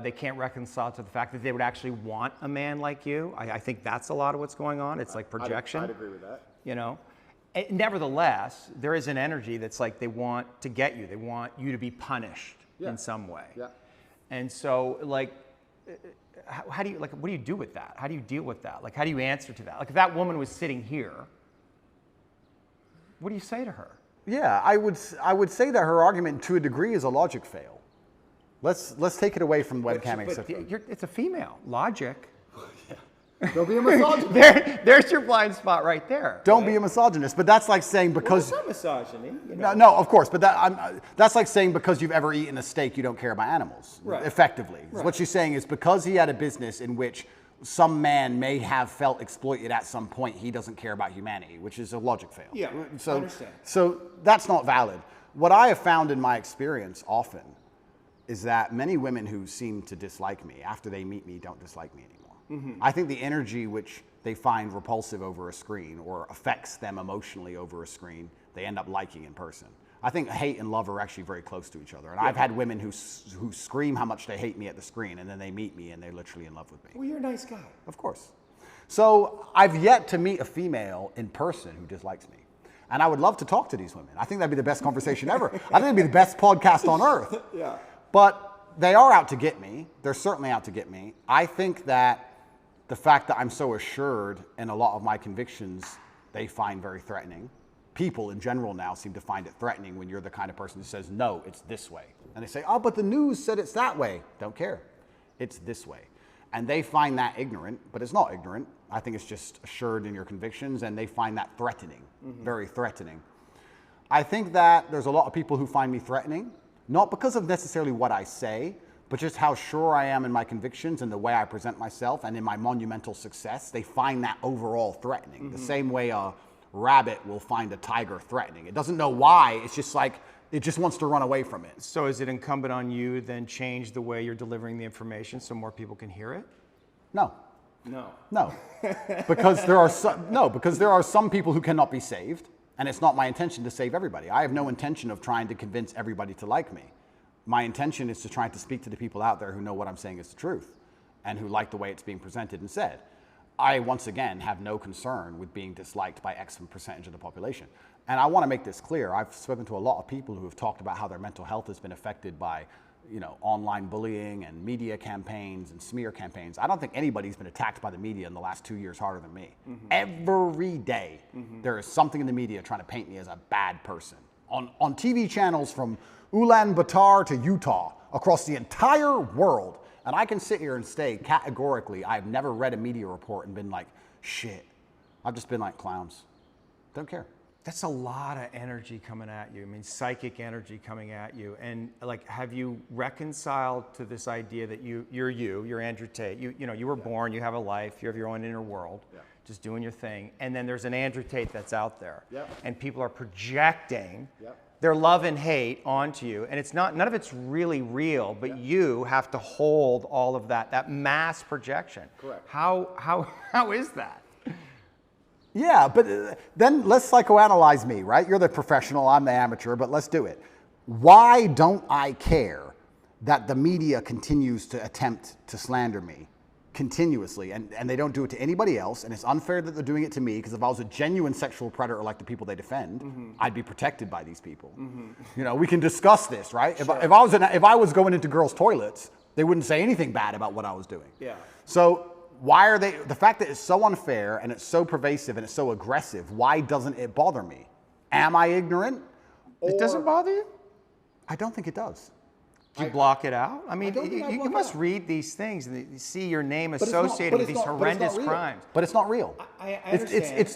Speaker 2: they can't reconcile to the fact that they would actually want a man like you. I think that's a lot of what's going on. It's like projection.
Speaker 1: I'd agree with that.
Speaker 2: You know? Nevertheless, there is an energy that's like they want to get you. They want you to be punished in some way. Yeah. And so, like, how do you, like, what do you do with that? How do you deal with that? Like, how do you answer to that? Like, if that woman was sitting here, what do you say to her?
Speaker 1: Yeah, I would say that her argument to a degree is a logic fail. Let's take it away from webcamming.
Speaker 2: It's a female. Logic.
Speaker 1: Don't be a misogynist.
Speaker 2: There's your blind spot right there.
Speaker 1: Don't be a misogynist, but that's like saying because...
Speaker 2: Well, it's not misogyny. You know?
Speaker 1: No, of course, but that's like saying because you've ever eaten a steak, you don't care about animals, effectively. Right. What she's saying is because he had a business in which some man may have felt exploited at some point, he doesn't care about humanity, which is a logic fail.
Speaker 2: Yeah, I understand.
Speaker 1: So that's not valid. What I have found in my experience often is that many women who seem to dislike me, after they meet me, don't dislike me anymore. I think the energy which they find repulsive over a screen or affects them emotionally over a screen, they end up liking in person. I think hate and love are actually very close to each other. And I've had women who scream how much they hate me at the screen, and then they meet me and they're literally in love with me.
Speaker 2: Well, you're a nice guy.
Speaker 1: Of course. So I've yet to meet a female in person who dislikes me. And I would love to talk to these women. I think that'd be the best conversation ever. I think it'd be the best podcast on earth.
Speaker 2: Yeah.
Speaker 1: But they are out to get me. They're certainly out to get me. I think that the fact that I'm so assured in a lot of my convictions, they find very threatening. People in general now seem to find it threatening when you're the kind of person who says, no, it's this way. And they say, oh, but the news said it's that way. Don't care. It's this way. And they find that ignorant, but it's not ignorant. I think it's just assured in your convictions, and they find that threatening, very threatening. I think that there's a lot of people who find me threatening, not because of necessarily what I say, but just how sure I am in my convictions and the way I present myself and in my monumental success. They find that overall threatening. The same way a rabbit will find a tiger threatening. It doesn't know why, it's just like, it just wants to run away from it.
Speaker 2: So is it incumbent on you then change the way you're delivering the information so more people can hear it?
Speaker 1: No.
Speaker 2: No.
Speaker 1: Because there are some people who cannot be saved, and it's not my intention to save everybody. I have no intention of trying to convince everybody to like me. My intention is to try to speak to the people out there who know what I'm saying is the truth and who like the way it's being presented and said. I, once again, have no concern with being disliked by X percentage of the population. And I want to make this clear. I've spoken to a lot of people who have talked about how their mental health has been affected by, online bullying and media campaigns and smear campaigns. I don't think anybody's been attacked by the media in the last 2 years harder than me. Every day, there is something in the media trying to paint me as a bad person. On TV channels from Ulaanbaatar to Utah, across the entire world. And I can sit here and say categorically, I've never read a media report and been like, shit. I've just been like, clowns. Don't care.
Speaker 2: That's a lot of energy coming at you. I mean, psychic energy coming at you. And like, have you reconciled to this idea that you're Andrew Tate. You were born, you have a life, you have your own inner world, just doing your thing. And then there's an Andrew Tate that's out there. And people are projecting their love and hate onto you, and it's not, none of it's really real, but you have to hold all of that mass projection.
Speaker 1: Correct.
Speaker 2: How is that?
Speaker 1: Yeah, but then let's psychoanalyze me, right? You're the professional, I'm the amateur, but let's do it. Why don't I care that the media continues to attempt to slander me continuously, and they don't do it to anybody else, and it's unfair that they're doing it to me, because if I was a genuine sexual predator like the people they defend, I'd be protected by these people. We can discuss this, right? Sure. If I was going into girls' toilets, they wouldn't say anything bad about what I was doing.
Speaker 2: Yeah.
Speaker 1: So why are they, the fact that it's so unfair and it's so pervasive and it's so aggressive, why doesn't it bother me? Am I ignorant?
Speaker 2: It doesn't bother you?
Speaker 1: I don't think it does.
Speaker 2: Do you block it out? I mean, you must read these things and you see your name associated with these horrendous crimes.
Speaker 1: But it's not real.
Speaker 2: I understand.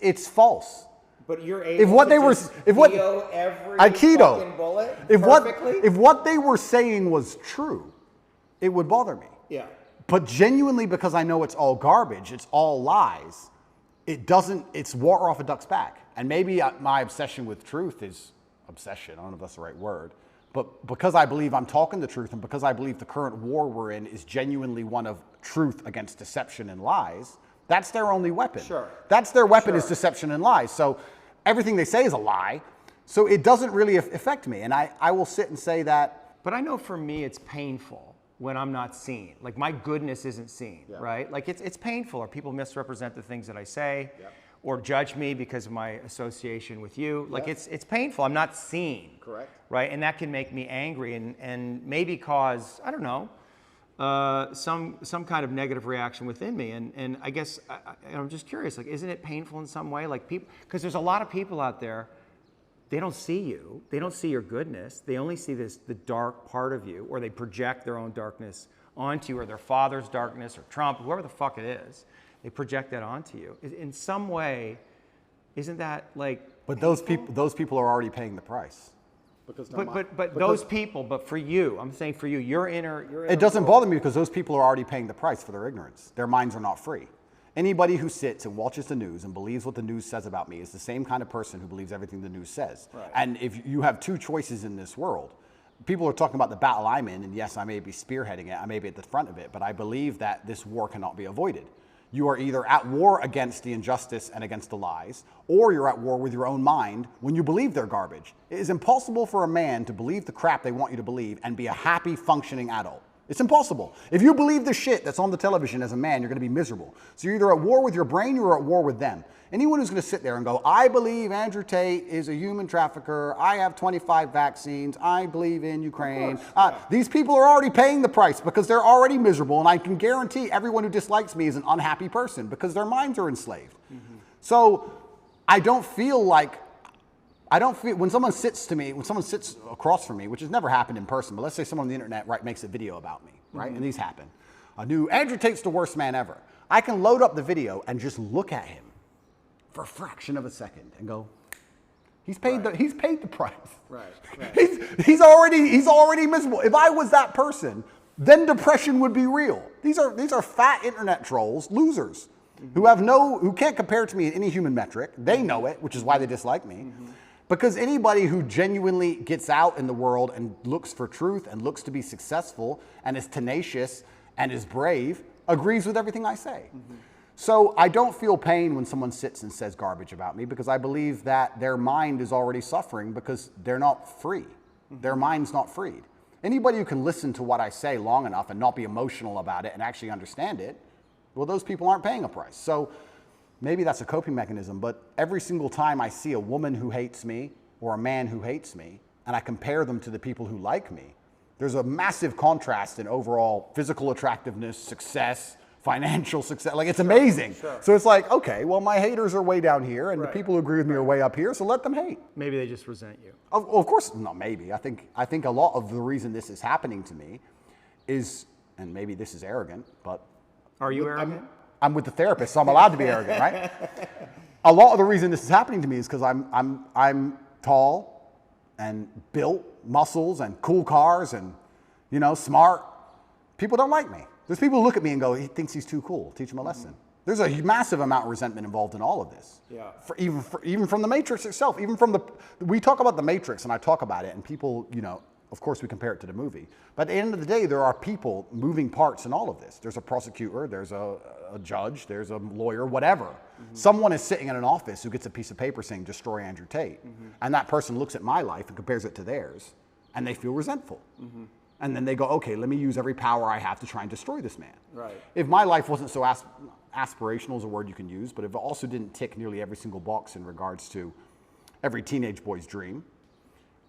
Speaker 1: It's false.
Speaker 2: But you're able to keto every fucking bullet perfectly?
Speaker 1: If what they were saying was true, it would bother me.
Speaker 2: Yeah.
Speaker 1: But genuinely, because I know it's all garbage, it's all lies, it's water off a duck's back. And maybe my obsession with truth is obsession. I don't know if that's the right word. But because I believe I'm talking the truth, and because I believe the current war we're in is genuinely one of truth against deception and lies, that's their only weapon.
Speaker 2: Sure.
Speaker 1: That's their weapon, is deception and lies. So everything they say is a lie. So it doesn't really affect me. And I will sit and say that.
Speaker 2: But I know for me it's painful when I'm not seen. Like my goodness isn't seen, right? Like it's painful, or people misrepresent the things that I say. or judge me because of my association with you. Like it's painful. I'm not seen.
Speaker 1: Correct.
Speaker 2: Right, and that can make me angry and maybe cause, I don't know, some kind of negative reaction within me. And I guess I'm just curious, like, isn't it painful in some way? Like people, because there's a lot of people out there, they don't see you. They don't see your goodness. They only see the dark part of you, or they project their own darkness onto you, or their father's darkness, or Trump, whoever the fuck it is. They project that onto you. In some way, isn't that like?
Speaker 1: But those people are already paying the price.
Speaker 2: But those people, but for you, I'm saying for you, your inner
Speaker 1: it doesn't bother me because those people are already paying the price for their ignorance. Their minds are not free. Anybody who sits and watches the news and believes what the news says about me is the same kind of person who believes everything the news says.
Speaker 2: Right.
Speaker 1: And if you have two choices in this world, people are talking about the battle I'm in, and yes, I may be spearheading it, I may be at the front of it, but I believe that this war cannot be avoided. You are either at war against the injustice and against the lies, or you're at war with your own mind when you believe they're garbage. It is impossible for a man to believe the crap they want you to believe and be a happy, functioning adult. It's impossible. If you believe the shit that's on the television as a man, you're going to be miserable. So you're either at war with your brain or you're at war with them. Anyone who's going to sit there and go, I believe Andrew Tate is a human trafficker, I have 25 vaccines, I believe in Ukraine. These people are already paying the price because they're already miserable, and I can guarantee everyone who dislikes me is an unhappy person because their minds are enslaved. Mm-hmm. So I don't feel, when someone sits across from me, which has never happened in person, but let's say someone on the internet makes a video about me, right? Mm-hmm. And these happen. A new Andrew Tate's the worst man ever. I can load up the video and just look at him for a fraction of a second and go, he's paid the price.
Speaker 2: Right.
Speaker 1: He's already miserable. If I was that person, then depression would be real. These are fat internet trolls, losers, mm-hmm. who can't compare to me in any human metric. They know it, which is why they dislike me. Mm-hmm. Because anybody who genuinely gets out in the world and looks for truth and looks to be successful and is tenacious and is brave agrees with everything I say. Mm-hmm. So I don't feel pain when someone sits and says garbage about me because I believe that their mind is already suffering because they're not free. Mm-hmm. Their mind's not freed. Anybody who can listen to what I say long enough and not be emotional about it and actually understand it, well, those people aren't paying a price. So maybe that's a coping mechanism, but every single time I see a woman who hates me or a man who hates me, and I compare them to the people who like me, there's a massive contrast in overall physical attractiveness, success, financial success. Like, it's amazing. Sure. So it's like, okay, well, my haters are way down here, and the people who agree with me are way up here, so let them hate.
Speaker 2: Maybe they just resent you.
Speaker 1: Of course, not maybe. I think a lot of the reason this is happening to me is, and maybe this is arrogant, but...
Speaker 2: Are you arrogant?
Speaker 1: I'm with the therapist, so I'm allowed to be arrogant, right? A lot of the reason this is happening to me is because I'm tall and built, muscles and cool cars and, smart. People don't like me. There's people who look at me and go, he thinks he's too cool. Teach him a lesson. Mm-hmm. There's a massive amount of resentment involved in all of this. Yeah. Even from the Matrix itself, we talk about the Matrix and I talk about it and people, of course we compare it to the movie. But at the end of the day, there are people moving parts in all of this. There's a prosecutor, there's a judge, there's a lawyer, whatever. Mm-hmm. Someone is sitting in an office who gets a piece of paper saying, destroy Andrew Tate. Mm-hmm. And that person looks at my life and compares it to theirs and they feel resentful. Mm-hmm. And then they go, okay, let me use every power I have to try and destroy this man. Right. If my life wasn't so aspirational is a word you can use, but if it also didn't tick nearly every single box in regards to every teenage boy's dream,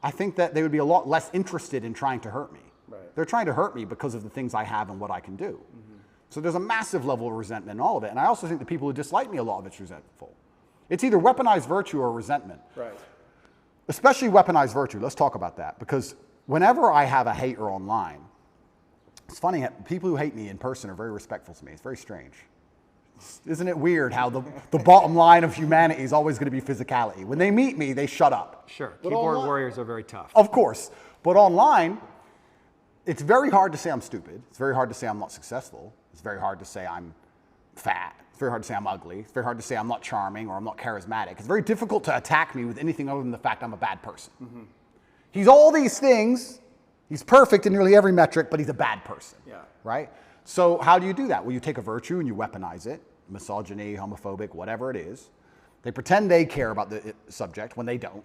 Speaker 1: I think that they would be a lot less interested in trying to hurt me. Right. They're trying to hurt me because of the things I have and what I can do. Mm-hmm. So there's a massive level of resentment in all of it. And I also think the people who dislike me, a lot of it's resentful. It's either weaponized virtue or resentment. Right. Especially weaponized virtue. Let's talk about that. Because whenever I have a hater online, it's funny, people who hate me in person are very respectful to me. It's very strange. Isn't it weird how the bottom line of humanity is always going to be physicality? When they meet me, they shut up.
Speaker 2: Sure. Keyboard warriors are very tough.
Speaker 1: Of course. But online, it's very hard to say I'm stupid. It's very hard to say I'm not successful. It's very hard to say I'm fat. It's very hard to say I'm ugly. It's very hard to say I'm not charming or I'm not charismatic. It's very difficult to attack me with anything other than the fact I'm a bad person. Mm-hmm. He's all these things. He's perfect in nearly every metric, but he's a bad person. Yeah. Right? So how do you do that? Well, you take a virtue and you weaponize it. Misogyny, homophobic, whatever it is. They pretend they care about the subject when they don't.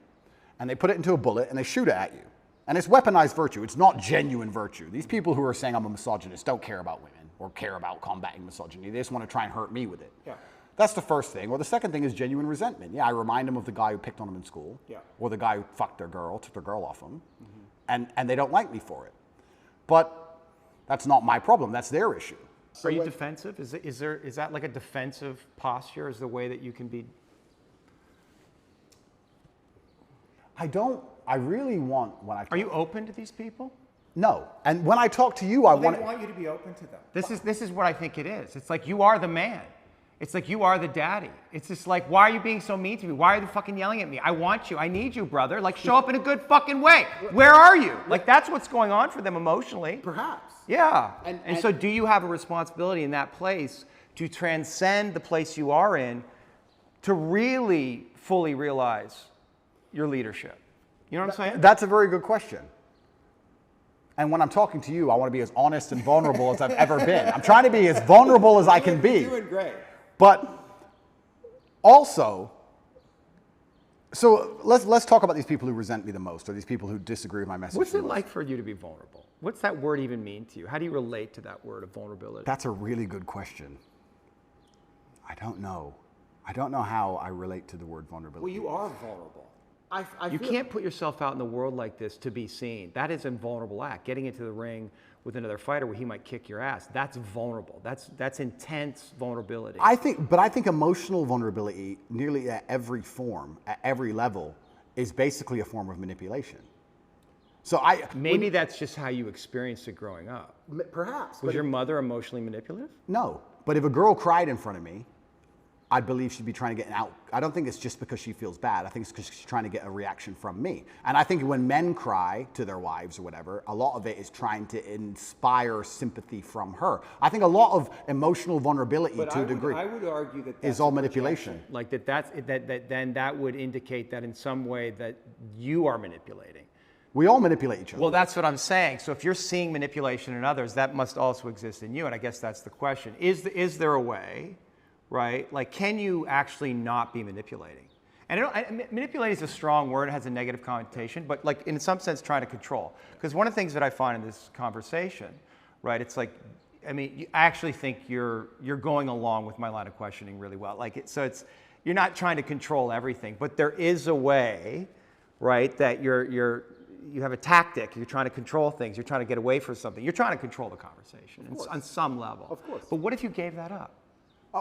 Speaker 1: And they put it into a bullet and they shoot it at you. And it's weaponized virtue. It's not genuine virtue. These people who are saying I'm a misogynist don't care about women or care about combating misogyny. They just want to try and hurt me with it. Yeah. That's the first thing. Or the second thing is genuine resentment. Yeah, I remind them of the guy who picked on them in school.
Speaker 2: Yeah.
Speaker 1: Or the guy who fucked their girl, took their girl off them. And they don't like me for it. But that's not my problem. That's their issue.
Speaker 2: Are you defensive? Is that like a defensive posture? Is the way that you can be?
Speaker 1: I really want when I.
Speaker 2: Are you open to these people?
Speaker 1: No. And when I talk to you, I want.
Speaker 3: They want you to be open to them.
Speaker 2: This is what I think it is. It's like you are the man. It's like you are the daddy. It's just like, why are you being so mean to me? Why are you fucking yelling at me? I want you. I need you, brother. Like, show up in a good fucking way. Where are you? Like, that's what's going on for them emotionally.
Speaker 1: Perhaps.
Speaker 2: Yeah. And so do you have a responsibility in that place to transcend the place you are in to really fully realize your leadership? You know what I'm saying?
Speaker 1: That's a very good question. And when I'm talking to you, I want to be as honest and vulnerable as I've ever been. I'm trying to be as vulnerable as I can be.
Speaker 3: You're doing great.
Speaker 1: But also, so let's talk about these people who resent me the most, or these people who disagree with my message.
Speaker 2: What's it like for you to be vulnerable? What's that word even mean to you? How do you relate to that word of vulnerability?
Speaker 1: That's a really good question. I don't know. I don't know how I relate to the word vulnerability.
Speaker 3: Well, you are vulnerable.
Speaker 2: You can't put yourself out in the world like this to be seen. That is a vulnerable act. Getting into the ring with another fighter where he might kick your ass, that's vulnerable. That's intense vulnerability.
Speaker 1: I think emotional vulnerability, nearly at every form, at every level, is basically a form of manipulation. So
Speaker 2: maybe that's just how you experienced it growing up.
Speaker 1: Perhaps.
Speaker 2: Was your mother emotionally manipulative?
Speaker 1: No. But if a girl cried in front of me, I believe she'd be trying to get an out. I don't think it's just because she feels bad. I think it's because she's trying to get a reaction from me. And I think when men cry to their wives or whatever, a lot of it is trying to inspire sympathy from her. I think a lot of emotional vulnerability to a degree
Speaker 3: I would argue that
Speaker 1: is all manipulation.
Speaker 2: Like then that would indicate that in some way that you are manipulating.
Speaker 1: We all manipulate each other.
Speaker 2: Well, that's what I'm saying. So if you're seeing manipulation in others, that must also exist in you. And I guess that's the question. Is there a way, right? Like, can you actually not be manipulating? And manipulating is a strong word. It has a negative connotation, but like in some sense, trying to control. Because one of the things that I find in this conversation, right? It's like, I mean, I actually think you're going along with my line of questioning really well. Like, you're not trying to control everything, but there is a way, right? That you have a tactic. You're trying to control things. You're trying to get away from something. You're trying to control the conversation on some level.
Speaker 3: Of course.
Speaker 2: But what if you gave that up?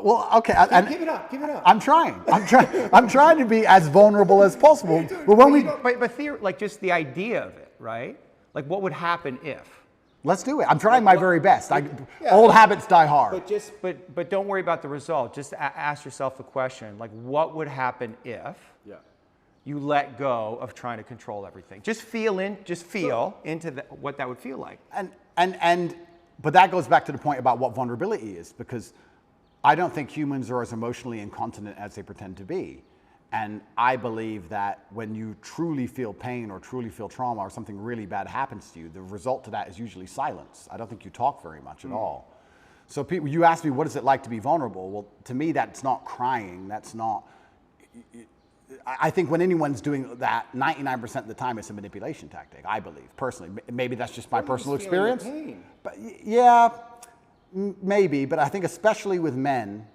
Speaker 1: Well, okay.
Speaker 3: Give it up. Give it up.
Speaker 1: I'm trying. I'm trying to be as vulnerable as possible. But when
Speaker 2: like just the idea of it, right? Like what would happen if?
Speaker 1: Let's do it. I'm trying my very best. Old habits die hard.
Speaker 2: But don't worry about the result. Just ask yourself the question, like what would happen if you let go of trying to control everything? Just feel into what that would feel like.
Speaker 1: But that goes back to the point about what vulnerability is, because I don't think humans are as emotionally incontinent as they pretend to be. And I believe that when you truly feel pain or truly feel trauma or something really bad happens to you, the result to that is usually silence. I don't think you talk very much at all. So people, you ask me, what is it like to be vulnerable? Well, to me, that's not crying. That's not... I think when anyone's doing that, 99% of the time, it's a manipulation tactic, I believe, personally. Maybe that's just my personal experience. But yeah, maybe. But I think especially with men,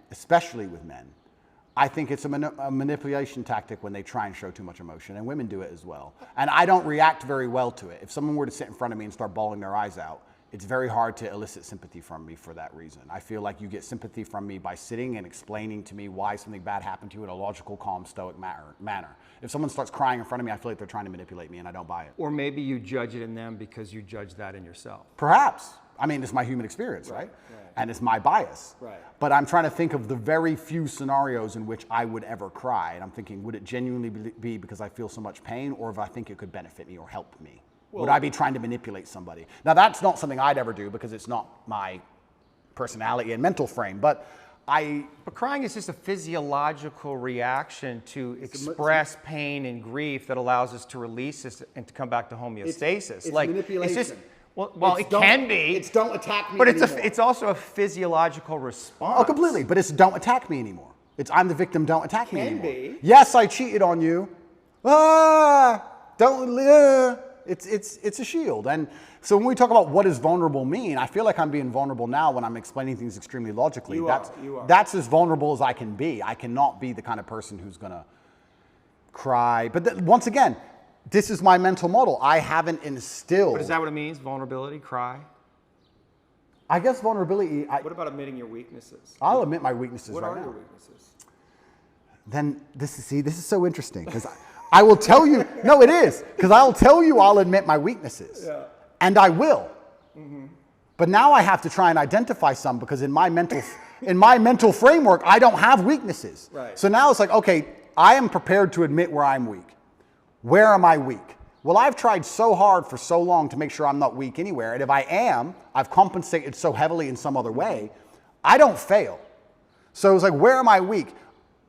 Speaker 1: I think it's a manipulation tactic when they try and show too much emotion, and women do it as well. And I don't react very well to it. If someone were to sit in front of me and start bawling their eyes out, it's very hard to elicit sympathy from me for that reason. I feel like you get sympathy from me by sitting and explaining to me why something bad happened to you in a logical, calm, stoic manner. If someone starts crying in front of me, I feel like they're trying to manipulate me, and I don't buy it.
Speaker 2: Or maybe you judge it in them because you judge that in yourself.
Speaker 1: Perhaps. I mean, it's my human experience, right? And it's my bias.
Speaker 3: Right.
Speaker 1: But I'm trying to think of the very few scenarios in which I would ever cry. And I'm thinking, would it genuinely be because I feel so much pain, or if I think it could benefit me or help me? Would I be trying to manipulate somebody? Now, that's not something I'd ever do because it's not my personality and mental frame. But
Speaker 2: crying is just a physiological reaction to express pain and grief that allows us to release this and to come back to homeostasis.
Speaker 3: It's manipulation.
Speaker 2: It's just, well, it can be.
Speaker 3: It's don't attack me
Speaker 2: but
Speaker 3: anymore.
Speaker 2: It's also a physiological response.
Speaker 1: Oh, completely. But it's don't attack me anymore. It's I'm the victim, don't attack me anymore.
Speaker 3: Can be.
Speaker 1: Yes, I cheated on you. It's a shield. And so when we talk about what does vulnerable mean, I feel like I'm being vulnerable now when I'm explaining things extremely logically.
Speaker 3: You are.
Speaker 1: That's as vulnerable as I can be. I cannot be the kind of person who's going to cry. But once again, this is my mental model. I haven't instilled.
Speaker 2: But is that what it means? Vulnerability, cry?
Speaker 1: I guess vulnerability.
Speaker 2: What about admitting your weaknesses?
Speaker 1: I'll admit my weaknesses
Speaker 3: What
Speaker 1: right
Speaker 3: are
Speaker 1: now.
Speaker 3: your weaknesses?
Speaker 1: Then this is so interesting because I will tell you. No, it is because I'll tell you I'll admit my weaknesses, and I will. But now I have to try and identify some because in my mental framework I don't have weaknesses.
Speaker 3: Right.
Speaker 1: So now it's like, okay, I am prepared to admit where I'm weak. Where am I weak? Well, I've tried so hard for so long to make sure I'm not weak anywhere. And if I am, I've compensated so heavily in some other way, I don't fail. So it's like, where am I weak?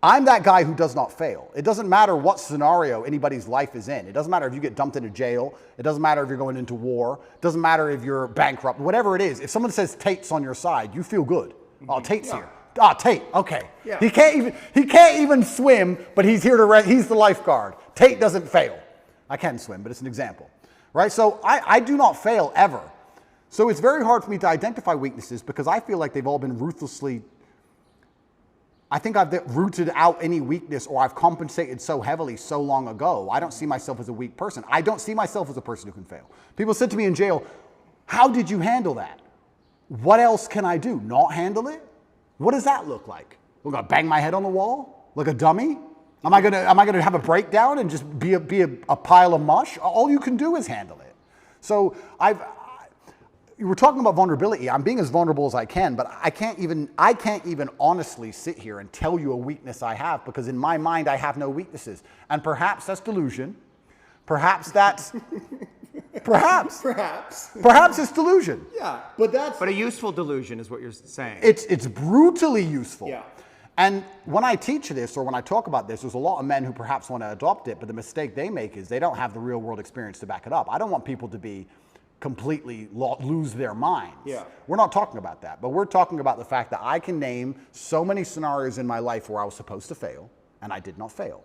Speaker 1: I'm that guy who does not fail. It doesn't matter what scenario anybody's life is in. It doesn't matter if you get dumped into jail. It doesn't matter if you're going into war. It doesn't matter if you're bankrupt. Whatever it is, if someone says Tate's on your side, you feel good. Oh, Tate's here. Ah, Tate, okay.
Speaker 3: Yeah.
Speaker 1: He can't even swim, but he's here to he's the lifeguard. Tate doesn't fail. I can swim, but it's an example, right? So I do not fail ever. So it's very hard for me to identify weaknesses because I feel like they've all been ruthlessly, I think I've rooted out any weakness or I've compensated so heavily so long ago. I don't see myself as a weak person. I don't see myself as a person who can fail. People said to me in jail, how did you handle that? What else can I do? Not handle it? What does that look like? We're gonna bang my head on the wall like a dummy? Am I gonna have a breakdown and just be a pile of mush? All you can do is handle it. So you were talking about vulnerability. I'm being as vulnerable as I can, but I can't even honestly sit here and tell you a weakness I have because in my mind I have no weaknesses. And perhaps that's delusion. Perhaps that's perhaps it's delusion.
Speaker 3: Yeah, but
Speaker 2: But a useful delusion is what you're saying.
Speaker 1: It's brutally useful.
Speaker 3: Yeah.
Speaker 1: And when I teach this or when I talk about this, there's a lot of men who perhaps want to adopt it, but the mistake they make is they don't have the real world experience to back it up. I don't want people to be completely lose their minds.
Speaker 3: Yeah.
Speaker 1: We're not talking about that, but we're talking about the fact that I can name so many scenarios in my life where I was supposed to fail and I did not fail.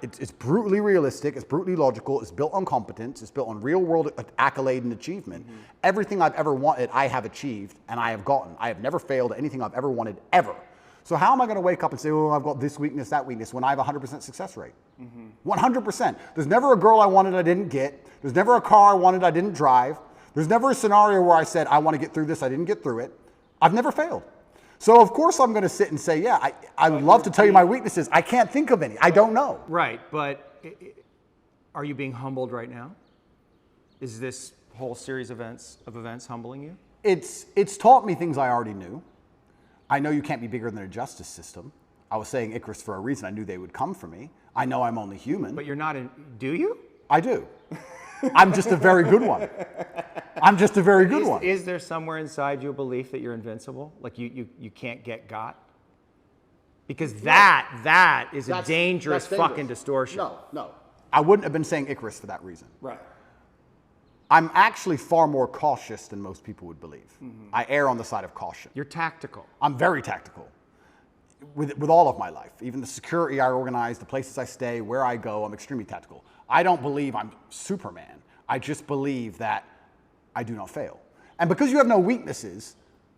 Speaker 1: It's brutally realistic, it's brutally logical, it's built on competence, it's built on real world accolade and achievement. Everything I've ever wanted, I have achieved and I have gotten. I have never failed at anything I've ever wanted, ever. So how am I going to wake up and say, oh, I've got this weakness, that weakness, when I have a 100% success rate? 100%. There's never a girl I wanted I didn't get. There's never a car I wanted I didn't drive. There's never a scenario where I said, I want to get through this, I didn't get through it. I've never failed. So of course I'm going to sit and say, yeah, I would love to tell you my weaknesses. I can't think of any. I don't know.
Speaker 2: Right, but are you being humbled right now? Is this whole series of events humbling you?
Speaker 1: It's taught me things I already knew. I know you can't be bigger than a justice system. I was saying Icarus for a reason. I knew they would come for me. I know I'm only human.
Speaker 2: But you're not do you?
Speaker 1: I do. I'm just a very good one. I'm just a very good one.
Speaker 2: Is there somewhere inside you a belief that you're invincible? Like you can't get got? Because that is a dangerous fucking distortion.
Speaker 1: No. I wouldn't have been saying Icarus for that reason.
Speaker 3: right.
Speaker 1: I'm actually far more cautious than most people would believe. I err on the side of caution.
Speaker 2: You're tactical.
Speaker 1: I'm very tactical with all of my life. Even the security I organize, the places I stay, where I go, I'm extremely tactical. I don't believe I'm Superman. I just believe that I do not fail. And because you have no weaknesses,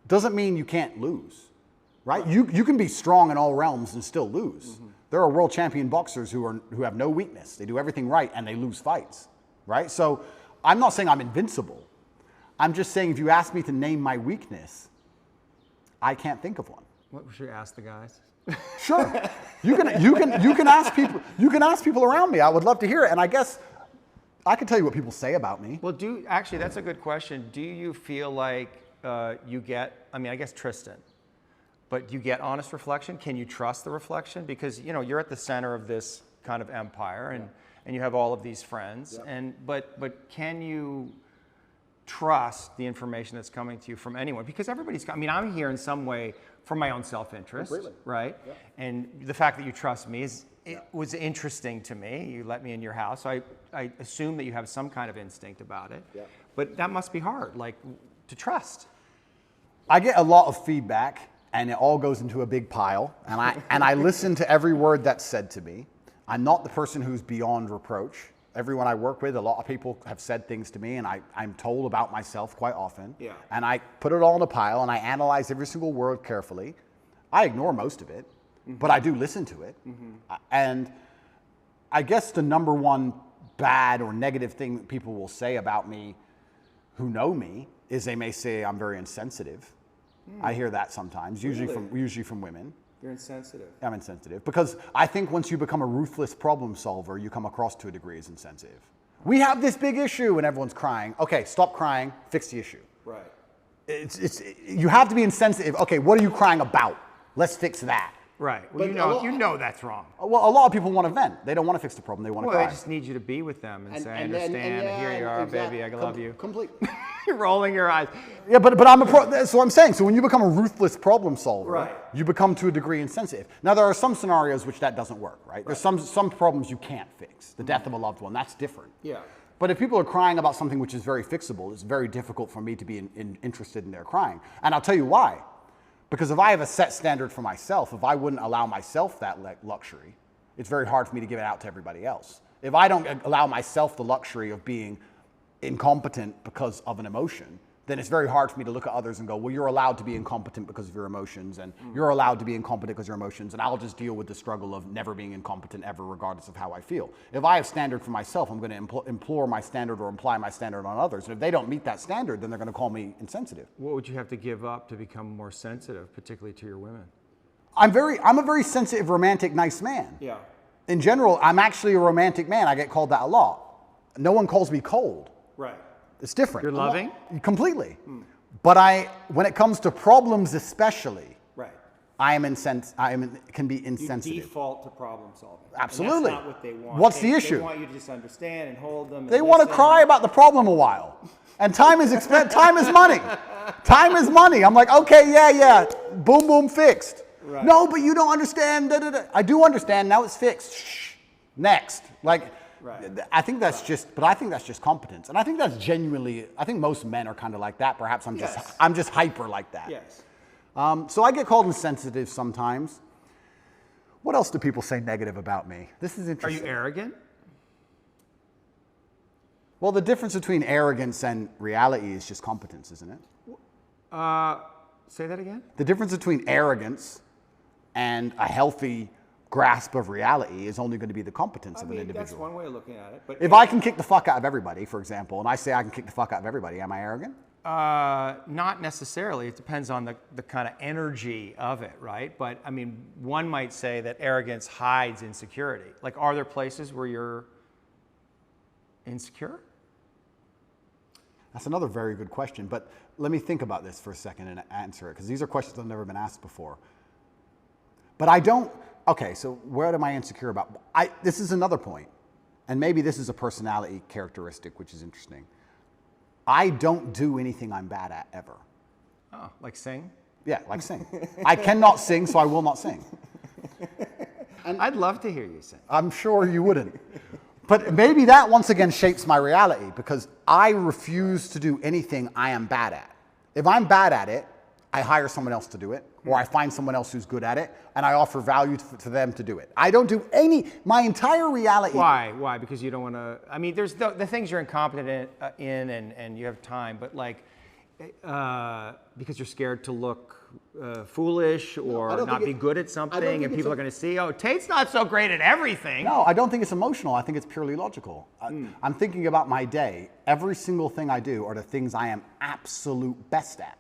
Speaker 1: doesn't mean you can't lose, right? You can be strong in all realms and still lose. There are world champion boxers who have no weakness. They do everything right and they lose fights, right? So I'm not saying I'm invincible. I'm just saying if you ask me to name my weakness, I can't think of one.
Speaker 2: What should we ask the guys?
Speaker 1: Sure. You can ask people. You can ask people around me. I would love to hear it. And I guess I can tell you what people say about me.
Speaker 2: Well, actually, that's a good question. Do you feel like you get? I mean, I guess Tristan, but do you get honest reflection? Can you trust the reflection? Because you're at the center of this kind of empire, and you have all of these friends. Yeah. But can you trust the information that's coming to you from anyone? Because everybody's. I mean, I'm here in some way for my own self-interest, right? Yeah. And the fact that you trust me was interesting to me. You let me in your house. So I assume that you have some kind of instinct about it. Yeah. But that must be hard, like to trust.
Speaker 1: I get a lot of feedback, and it all goes into a big pile. And I listen to every word that's said to me. I'm not the person who's beyond reproach. Everyone I work with, a lot of people have said things to me, and I'm told about myself quite often.
Speaker 3: Yeah.
Speaker 1: And I put it all in a pile, and I analyze every single word carefully. I ignore most of it, but I do listen to it. And I guess the number one bad or negative thing that people will say about me who know me is they may say I'm very insensitive. I hear that sometimes, usually from women.
Speaker 3: You're insensitive.
Speaker 1: I'm insensitive because I think once you become a ruthless problem solver, you come across to a degree as insensitive. We have this big issue and everyone's crying. Okay, stop crying, fix the issue.
Speaker 3: Right.
Speaker 1: You have to be insensitive. Okay, what are you crying about? Let's fix that.
Speaker 2: Right. Well, you know that's wrong.
Speaker 1: Well, a lot of people want to vent. They don't want to fix the problem. They want to cry.
Speaker 2: Well, they just need you to be with them and say, I understand, here you are, baby, I love you.
Speaker 1: Completely.
Speaker 2: You're rolling your eyes.
Speaker 1: Yeah, but that's what I'm saying. So when you become a ruthless problem solver,
Speaker 3: Right.
Speaker 1: you become to a degree insensitive. Now, there are some scenarios which that doesn't work, right? There's some problems you can't fix. The death of a loved one, that's different.
Speaker 3: Yeah.
Speaker 1: But if people are crying about something which is very fixable, it's very difficult for me to be interested in their crying. And I'll tell you why. Because if I have a set standard for myself, if I wouldn't allow myself that luxury, it's very hard for me to give it out to everybody else. If I don't allow myself the luxury of being incompetent because of an emotion, then it's very hard for me to look at others and go, well, you're allowed to be incompetent because of your emotions, and you're allowed to be incompetent because of your emotions, and I'll just deal with the struggle of never being incompetent ever, regardless of how I feel. If I have standard for myself, I'm going to implore my standard or imply my standard on others, and if they don't meet that standard, then they're going to call me insensitive.
Speaker 2: What would you have to give up to become more sensitive, particularly to your women?
Speaker 1: I'm a very sensitive, romantic, nice man.
Speaker 3: Yeah.
Speaker 1: In general, I'm actually a romantic man. I get called that a lot. No one calls me cold.
Speaker 3: Right.
Speaker 1: It's different.
Speaker 2: You're loving?
Speaker 1: Completely. But when it comes to problems especially,
Speaker 3: Right.
Speaker 1: can be insensitive.
Speaker 3: You default to problem solving.
Speaker 1: Absolutely.
Speaker 3: And that's not what they want.
Speaker 1: What's the issue?
Speaker 3: They want you to just understand and hold them.
Speaker 1: They want to cry about the problem a while. And time is time is money. Time is money. I'm like, okay, yeah. Boom, boom, fixed.
Speaker 3: Right.
Speaker 1: No, but you don't understand. Da, da, da. I do understand. Now it's fixed. Shh. Next. Like,
Speaker 3: Right.
Speaker 1: I think that's just competence. And I think that's genuinely, I think most men are kind of like that. Perhaps I'm just hyper like that.
Speaker 3: Yes.
Speaker 1: So I get called insensitive sometimes. What else do people say negative about me? This is
Speaker 2: Are
Speaker 1: interesting.
Speaker 2: you arrogant?
Speaker 1: Well, the difference between arrogance and reality is just competence, isn't it?
Speaker 2: Say that again?
Speaker 1: The difference between arrogance and a healthy grasp of reality is only going to be the competence of an individual.
Speaker 3: That's one way of looking at it. But
Speaker 1: If I can kick the fuck out of everybody, for example, and I say I can kick the fuck out of everybody, am I arrogant?
Speaker 2: Not necessarily. It depends on the kind of energy of it, right? But I mean, one might say that arrogance hides insecurity. Like, are there places where you're insecure?
Speaker 1: That's another very good question, but let me think about this for a second and answer it, because these are questions that have never been asked before. But I don't, okay, so what am I insecure about? This is another point, and maybe this is a personality characteristic, which is interesting. I don't do anything I'm bad at, ever.
Speaker 2: Oh, like sing?
Speaker 1: Yeah, like sing. I cannot sing, so I will not sing.
Speaker 2: I'd love to hear you sing.
Speaker 1: I'm sure you wouldn't. But maybe that once again shapes my reality, because I refuse to do anything I am bad at. If I'm bad at it, I hire someone else to do it, or I find someone else who's good at it, and I offer value to them to do it. I don't do my entire reality.
Speaker 2: Why? Why? Because you don't want to, I mean, there's the things you're incompetent in and you have time, but like, because you're scared to look foolish or not be good at something, and people are going to see, oh, Tate's not so great at everything.
Speaker 1: No, I don't think it's emotional. I think it's purely logical. I'm thinking about my day. Every single thing I do are the things I am absolute best at.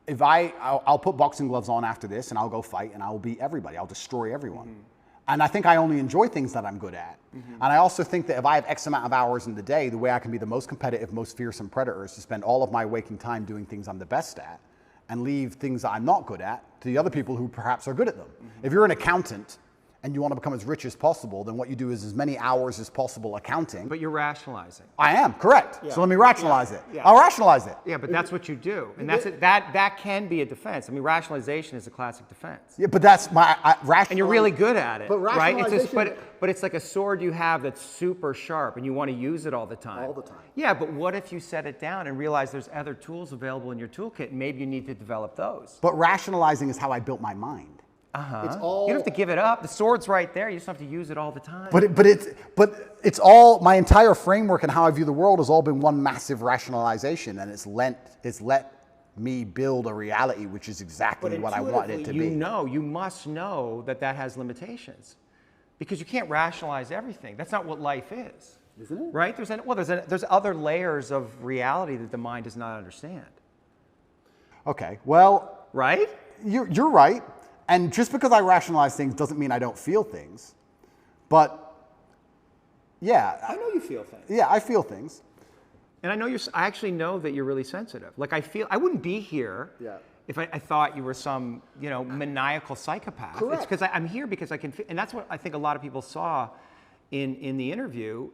Speaker 1: If I'll put boxing gloves on after this and I'll go fight and I'll beat everybody. I'll destroy everyone. And I think I only enjoy things that I'm good at. And I also think that if I have X amount of hours in the day, the way I can be the most competitive, most fearsome predator is to spend all of my waking time doing things I'm the best at and leave things that I'm not good at to the other people who perhaps are good at them. If you're an accountant and you want to become as rich as possible, then what you do is as many hours as possible accounting.
Speaker 2: But you're rationalizing.
Speaker 1: I am, correct.
Speaker 3: Yeah.
Speaker 1: So let me rationalize it.
Speaker 3: Yeah.
Speaker 1: I'll rationalize it.
Speaker 2: Yeah, but that's what you do, and that can be a defense. I mean, rationalization is a classic defense.
Speaker 1: Yeah, but that's my rationalization.
Speaker 2: And you're really good at it,
Speaker 1: But
Speaker 2: right?
Speaker 1: rationalization-
Speaker 2: But it's like a sword you have that's super sharp, and you want to use it all the time.
Speaker 1: All the time.
Speaker 2: Yeah, but what if you set it down and realize there's other tools available in your toolkit, and maybe you need to develop those?
Speaker 1: But rationalizing is how I built my mind. It's all.
Speaker 2: You don't have to give it up. The sword's right there. You just have to use it all the time.
Speaker 1: But it's all, my entire framework and how I view the world has all been one massive rationalization, and it's let me build a reality which is exactly what I want it to be.
Speaker 2: You must know that has limitations, because you can't rationalize everything. That's not what life is.
Speaker 1: Isn't it?
Speaker 2: Right? There's other layers of reality that the mind does not understand.
Speaker 1: Okay, well.
Speaker 2: Right?
Speaker 1: You're right. And just because I rationalize things doesn't mean I don't feel things. But, yeah.
Speaker 3: I know you feel things.
Speaker 1: Yeah, I feel things.
Speaker 2: And I actually know that you're really sensitive. Like, I wouldn't be here if I thought you were some, maniacal psychopath.
Speaker 1: Correct.
Speaker 2: It's because I'm here because I can feel, and that's what I think a lot of people saw in the interview.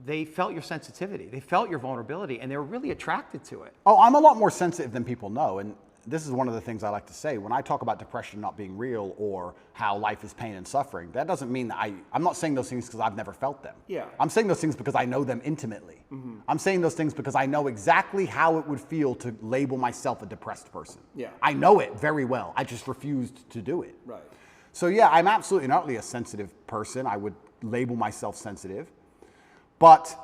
Speaker 2: They felt your sensitivity. They felt your vulnerability, and they were really attracted to it.
Speaker 1: Oh, I'm a lot more sensitive than people know. And this is one of the things I like to say. When I talk about depression not being real or how life is pain and suffering, that doesn't mean that I'm not saying those things because I've never felt them.
Speaker 3: Yeah.
Speaker 1: I'm saying those things because I know them intimately. I'm saying those things because I know exactly how it would feel to label myself a depressed person.
Speaker 3: Yeah.
Speaker 1: I know it very well. I just refused to do it.
Speaker 3: Right.
Speaker 1: So yeah, I'm absolutely not a sensitive person. I would label myself sensitive. But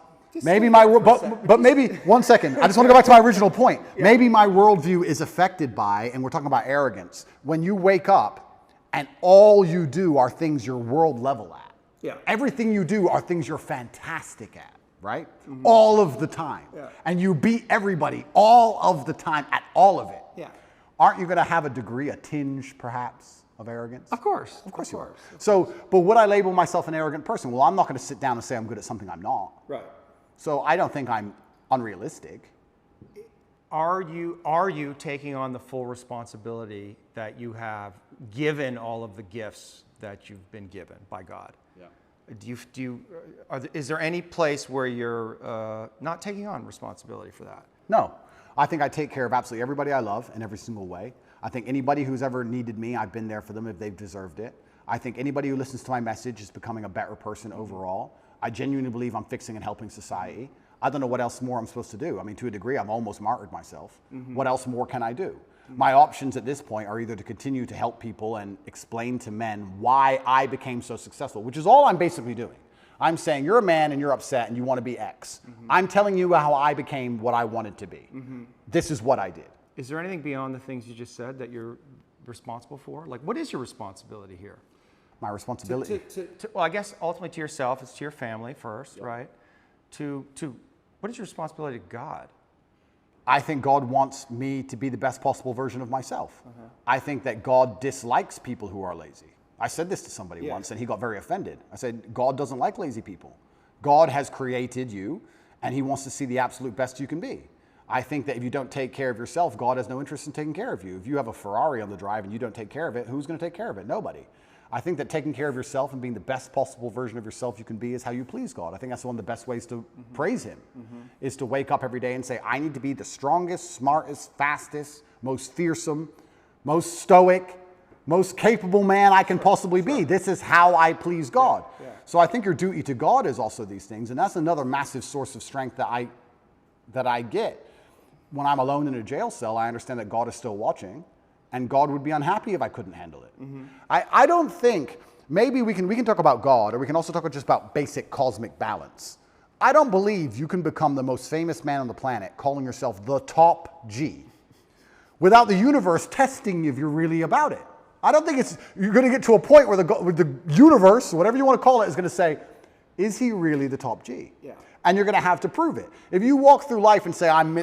Speaker 1: maybe maybe, one second, I just want to go back to my original point. Yeah. Maybe my worldview is affected by, and we're talking about arrogance, when you wake up and all you do are things you're world level at.
Speaker 3: Yeah.
Speaker 1: Everything you do are things you're fantastic at, right? All of the time.
Speaker 3: Yeah.
Speaker 1: And you beat everybody all of the time at all of it.
Speaker 3: Yeah.
Speaker 1: Aren't you going to have a tinge perhaps of arrogance?
Speaker 2: Of course.
Speaker 1: Of course you are. So, but would I label myself an arrogant person? Well, I'm not going to sit down and say I'm good at something I'm not.
Speaker 3: Right.
Speaker 1: So I don't think I'm unrealistic.
Speaker 2: Are you taking on the full responsibility that you have given all of the gifts that you've been given by God? Yeah. Is there any place where you're not taking on responsibility for that?
Speaker 1: No. I think I take care of absolutely everybody I love in every single way. I think anybody who's ever needed me, I've been there for them if they've deserved it. I think anybody who listens to my message is becoming a better person overall. I genuinely believe I'm fixing and helping society. I don't know what else more I'm supposed to do. I mean, to a degree, I've almost martyred myself. What else more can I do? My options at this point are either to continue to help people and explain to men why I became so successful, which is all I'm basically doing. I'm saying you're a man and you're upset and you want to be X. I'm telling you how I became what I wanted to be. This is what I did.
Speaker 2: Is there anything beyond the things you just said that you're responsible for? Like, what is your responsibility here?
Speaker 1: My responsibility.
Speaker 2: Well, I guess ultimately to yourself, it's to your family first, right? What is your responsibility to God?
Speaker 1: I think God wants me to be the best possible version of myself. I think that God dislikes people who are lazy. I said this to somebody once and he got very offended. I said, God doesn't like lazy people. God has created you and he wants to see the absolute best you can be. I think that if you don't take care of yourself, God has no interest in taking care of you. If you have a Ferrari on the drive and you don't take care of it, who's going to take care of it? Nobody. I think that taking care of yourself and being the best possible version of yourself you can be is how you please God. I think that's one of the best ways to praise him, is to wake up every day and say, I need to be the strongest, smartest, fastest, most fearsome, most stoic, most capable man I can possibly be. This is how I please God. Yeah. So I think your duty to God is also these things, and that's another massive source of strength that I get. When I'm alone in a jail cell, I understand that God is still watching. And God would be unhappy if I couldn't handle it. I don't think, maybe we can talk about God, or we can also talk just about basic cosmic balance. I don't believe you can become the most famous man on the planet calling yourself the top G without the universe testing if you're really about it. I don't think you're going to get to a point where the universe, whatever you want to call it, is going to say, is he really the top G? Yeah. And you're going to have to prove it. If you walk through life and say, I'm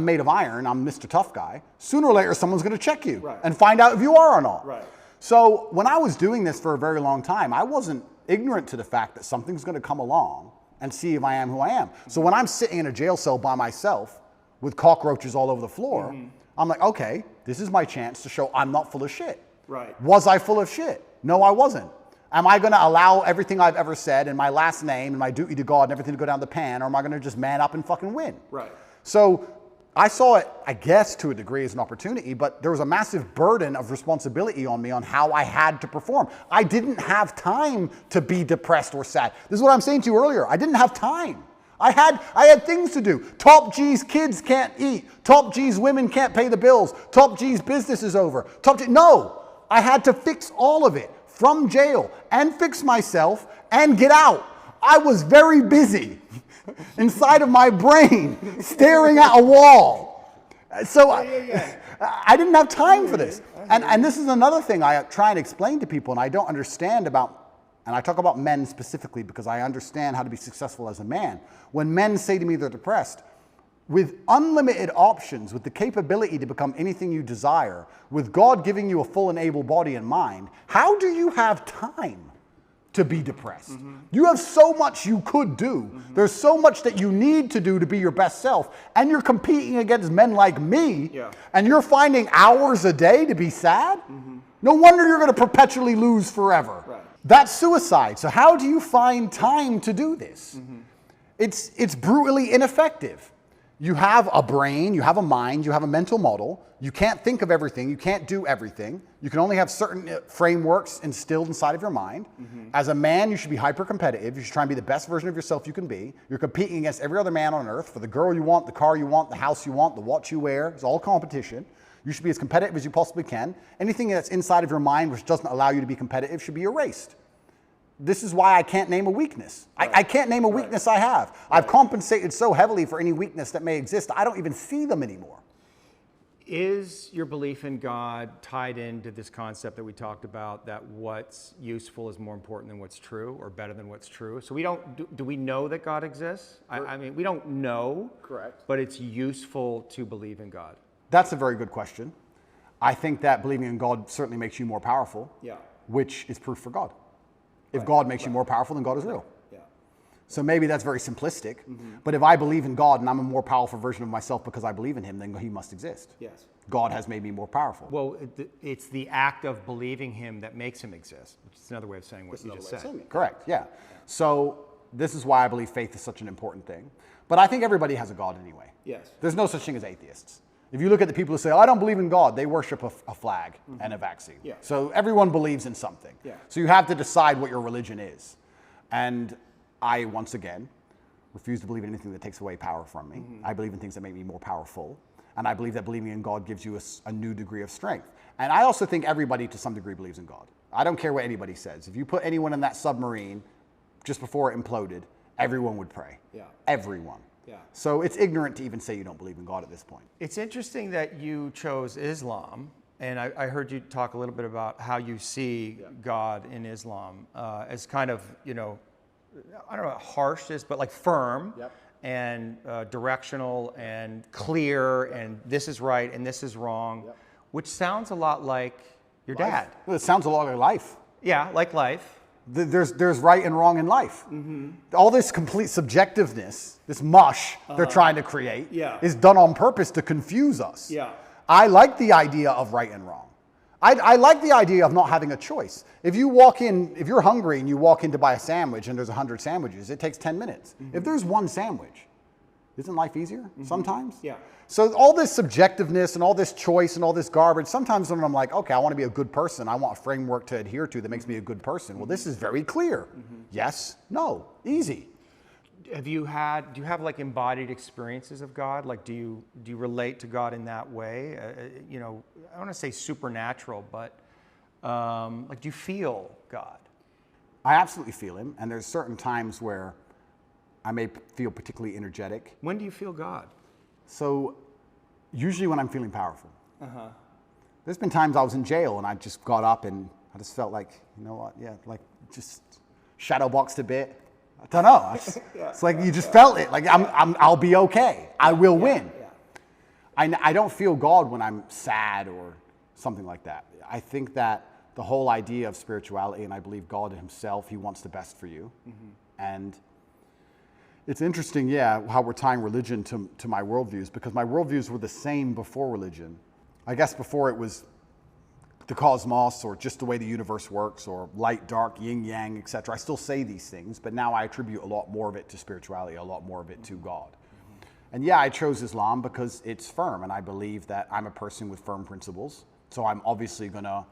Speaker 1: made of iron, I'm Mr. Tough Guy, sooner or later someone's going to check you and find out if you are or not. Right. So when I was doing this for a very long time, I wasn't ignorant to the fact that something's going to come along and see if I am who I am. So when I'm sitting in a jail cell by myself with cockroaches all over the floor, I'm like, okay, this is my chance to show I'm not full of shit. Right. Was I full of shit? No, I wasn't. Am I going to allow everything I've ever said and my last name and my duty to God and everything to go down the pan, or am I going to just man up and fucking win? Right. So I saw it, I guess, to a degree as an opportunity, but there was a massive burden of responsibility on me on how I had to perform. I didn't have time to be depressed or sad. This is what I'm saying to you earlier. I didn't have time. I had things to do. Top G's kids can't eat. Top G's women can't pay the bills. Top G's business is over. No. I had to fix all of it from jail and fix myself and get out. I was very busy inside of my brain staring at a wall. So I didn't have time for this. And this is another thing I try and explain to people, and I don't understand about, and I talk about men specifically because I understand how to be successful as a man. When men say to me they're depressed, with unlimited options, with the capability to become anything you desire, with God giving you a full and able body and mind, how do you have time to be depressed? You have so much you could do. There's so much that you need to do to be your best self. And you're competing against men like me, and you're finding hours a day to be sad? No wonder you're going to perpetually lose forever.
Speaker 3: Right.
Speaker 1: That's suicide. So how do you find time to do this? It's brutally ineffective. You have a brain, you have a mind, you have a mental model. You can't think of everything, you can't do everything. You can only have certain frameworks instilled inside of your mind. As a man, you should be hyper-competitive. You should try and be the best version of yourself you can be. You're competing against every other man on earth for the girl you want, the car you want, the house you want, the watch you wear. It's all competition. You should be as competitive as you possibly can. Anything that's inside of your mind which doesn't allow you to be competitive should be erased. This is why I can't name a weakness. I can't name a weakness I have. I've compensated so heavily for any weakness that may exist, I don't even see them anymore.
Speaker 2: Is your belief in God tied into this concept that we talked about, that what's useful is more important than what's true, or better than what's true? So we don't, do we know that God exists? I mean, we don't know.
Speaker 3: Correct.
Speaker 2: But it's useful to believe in God.
Speaker 1: That's a very good question. I think that believing in God certainly makes you more powerful, which is proof for God. If God makes you more powerful, then God is real. So maybe that's very simplistic, but if I believe in God and I'm a more powerful version of myself because I believe in him, then he must exist.
Speaker 3: Yes.
Speaker 1: God has made me more powerful.
Speaker 2: Well, it's the act of believing him that makes him exist, which is another way of saying what you just said.
Speaker 1: Correct, yeah. So this is why I believe faith is such an important thing. But I think everybody has a God anyway.
Speaker 3: Yes.
Speaker 1: There's no such thing as atheists. If you look at the people who say, oh, I don't believe in God, they worship a flag and a vaccine. So everyone believes in something. So you have to decide what your religion is. And I, once again, refuse to believe in anything that takes away power from me. I believe in things that make me more powerful. And I believe that believing in God gives you a new degree of strength. And I also think everybody to some degree believes in God. I don't care what anybody says. If you put anyone in that submarine just before it imploded, everyone would pray. Everyone. So it's ignorant to even say you don't believe in God at this point.
Speaker 2: It's interesting that you chose Islam. And I heard you talk a little bit about how you see God in Islam as kind of, you know, I don't know, harsh, but like firm and directional and clear, and this is right and this is wrong, which sounds a lot like your dad.
Speaker 1: Well, it sounds a lot like life.
Speaker 2: Yeah, like life.
Speaker 1: There's right and wrong in life. All this complete subjectiveness, this mush they're trying to create is done on purpose to confuse us. I like the idea of right and wrong. I like the idea of not having a choice. If you walk in, if you're hungry and you walk in to buy a sandwich and there's 100 sandwiches, it takes 10 minutes. If there's one sandwich, isn't life easier sometimes? So all this subjectiveness and all this choice and all this garbage, sometimes when I'm like, okay, I want to be a good person, I want a framework to adhere to that makes me a good person. Well, this is very clear. Yes, no, easy.
Speaker 2: Do you have like embodied experiences of God? Like, do you relate to God in that way? You know, I don't want to say supernatural, but like, do you feel God?
Speaker 1: I absolutely feel him, and there's certain times where I may feel particularly energetic.
Speaker 2: When do you feel God?
Speaker 1: So, usually when I'm feeling powerful. There's been times I was in jail and I just got up and I just felt like, you know what, like just shadowboxed a bit. I don't know. It's like you just felt it. Like I'll be okay. I will win. I don't feel God when I'm sad or something like that. I think that the whole idea of spirituality, and I believe God himself, he wants the best for you. And it's interesting, how we're tying religion to my worldviews, because my worldviews were the same before religion. I guess before it was the cosmos, or just the way the universe works, or light, dark, yin, yang, etc. I still say these things, but now I attribute a lot more of it to spirituality, a lot more of it to God. And I chose Islam because it's firm, and I believe that I'm a person with firm principles. So I'm obviously going to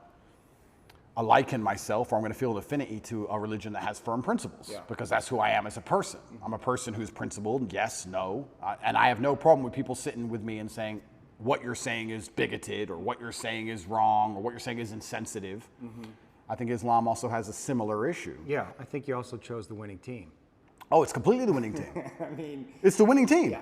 Speaker 1: liken myself, or I'm going to feel an affinity to a religion that has firm principles, because that's who I am as a person. I'm a person who's principled, yes, no, and I have no problem with people sitting with me and saying, what you're saying is bigoted or what you're saying is wrong or what you're saying is insensitive. I think Islam also has a similar issue.
Speaker 2: Yeah, I think you also chose the winning team.
Speaker 1: Oh, it's completely the winning team.
Speaker 3: I mean,
Speaker 1: It's the winning team.
Speaker 3: Yeah.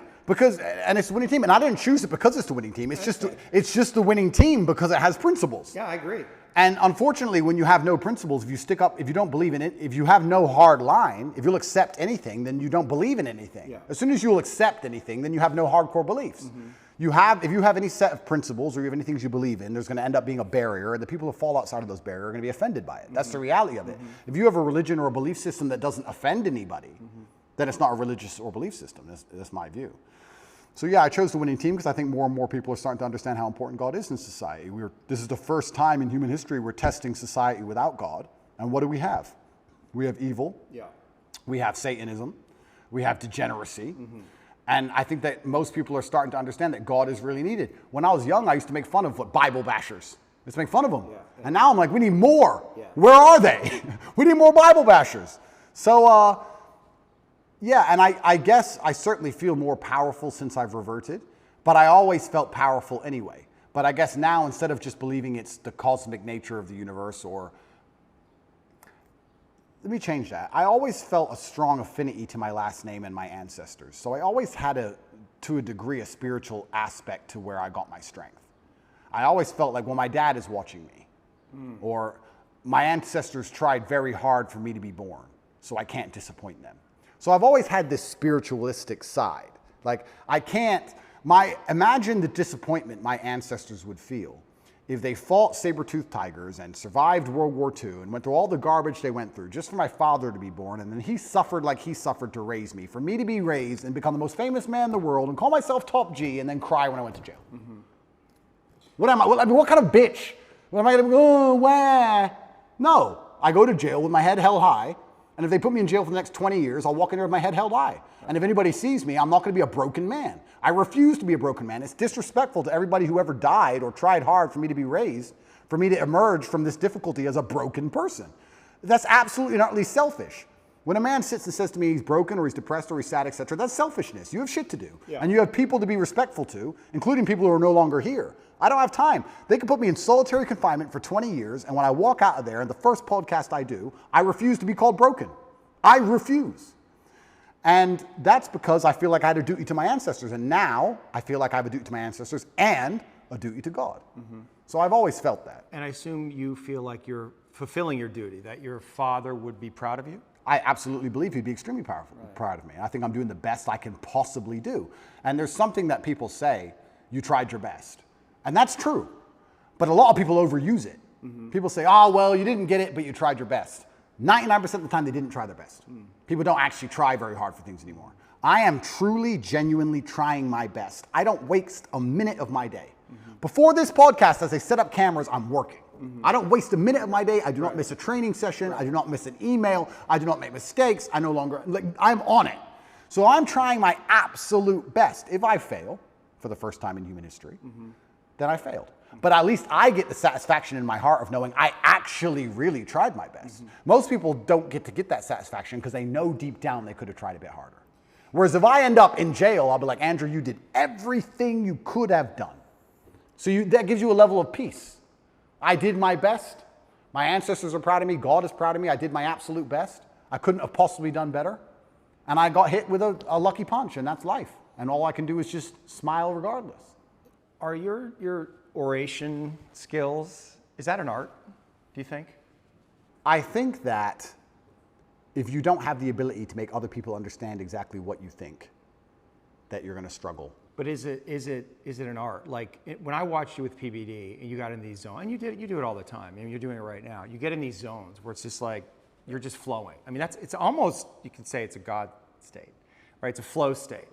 Speaker 1: And it's the winning team. And I didn't choose it because it's the winning team. It's just the winning team because it has principles.
Speaker 3: yeah, I agree.
Speaker 1: And unfortunately, when you have no principles, if you don't believe in it, if you have no hard line, if you'll accept anything, then you don't believe in anything.
Speaker 3: Yeah.
Speaker 1: As soon as you'll accept anything, then you have no hardcore beliefs. If you have any set of principles or you have any things you believe in, there's going to end up being a barrier, and the people who fall outside of those barriers are going to be offended by it. That's the reality of it. If you have a religion or a belief system that doesn't offend anybody, then it's not a religious or belief system. That's my view. So yeah, I chose the winning team because I think more and more people are starting to understand how important God is in society. This is the first time in human history we're testing society without God. And what do we have? We have evil.
Speaker 3: Yeah.
Speaker 1: We have Satanism. We have degeneracy. And I think that most people are starting to understand that God is really needed. When I was young, I used to make fun of Bible bashers. Let's make fun of them.
Speaker 3: Yeah.
Speaker 1: And now I'm like, we need more.
Speaker 3: Yeah.
Speaker 1: Where are they? We need more Bible bashers. So, yeah, and I guess I certainly feel more powerful since I've reverted, but I always felt powerful anyway. But I guess now, instead of just believing it's the cosmic nature of the universe, or let me change that. I always felt a strong affinity to my last name and my ancestors. So I always had to a degree, a spiritual aspect to where I got my strength. I always felt like, well, my dad is watching me, or my ancestors tried very hard for me to be born, so I can't disappoint them. So I've always had this spiritualistic side. Like, imagine the disappointment my ancestors would feel if they fought saber-toothed tigers and survived World War II and went through all the garbage they went through just for my father to be born, and then he suffered like he suffered to raise me, for me to be raised and become the most famous man in the world and call myself top G and then cry when I went to jail. What am I? What kind of bitch? What am I going to go, wah? No, I go to jail with my head held high. And if they put me in jail for the next 20 years, I'll walk in there with my head held high. And if anybody sees me, I'm not going to be a broken man. I refuse to be a broken man. It's disrespectful to everybody who ever died or tried hard for me to be raised, for me to emerge from this difficulty as a broken person. That's absolutely and utterly selfish. When a man sits and says to me he's broken or he's depressed or he's sad, etc., that's selfishness. You have shit to do. Yeah. And you have people to be respectful to, including people who are no longer here. I don't have time. They can put me in solitary confinement for 20 years, and when I walk out of there, and the first podcast I do, I refuse to be called broken. I refuse. And that's because I feel like I had a duty to my ancestors, and now I feel like I have a duty to my ancestors and a duty to God. So I've always felt that.
Speaker 2: And I assume you feel like you're fulfilling your duty, that your father would be proud of you?
Speaker 1: I absolutely believe he'd be extremely proud of me. I think I'm doing the best I can possibly do. And there's something that people say, you tried your best. And that's true. But a lot of people overuse it. People say, oh, well, you didn't get it, but you tried your best. 99% of the time, they didn't try their best. People don't actually try very hard for things anymore. I am truly, genuinely trying my best. I don't waste a minute of my day. Before this podcast, as I set up cameras, I'm working. I don't waste a minute of my day. I do not miss a training session. I do not miss an email. I do not make mistakes. I'm on it. So I'm trying my absolute best. If I fail, for the first time in human history, then I failed. But at least I get the satisfaction in my heart of knowing I actually really tried my best. Most people don't get to get that satisfaction because they know deep down they could have tried a bit harder. Whereas if I end up in jail, I'll be like, Andrew, you did everything you could have done. So that gives you a level of peace. I did my best. My ancestors are proud of me. God is proud of me. I did my absolute best. I couldn't have possibly done better. And I got hit with a lucky punch, and that's life. And all I can do is just smile regardless.
Speaker 2: Are your oration skills, is that an art, do you think?
Speaker 1: I think that if you don't have the ability to make other people understand exactly what you think, that you're going to struggle.
Speaker 2: But is it an art? Like when I watched you with PBD and you got in these zones, and you do it all the time. I mean, you're doing it right now. You get in these zones where it's just like you're just flowing. I mean, it's almost, you can say it's a God state, right? It's a flow state,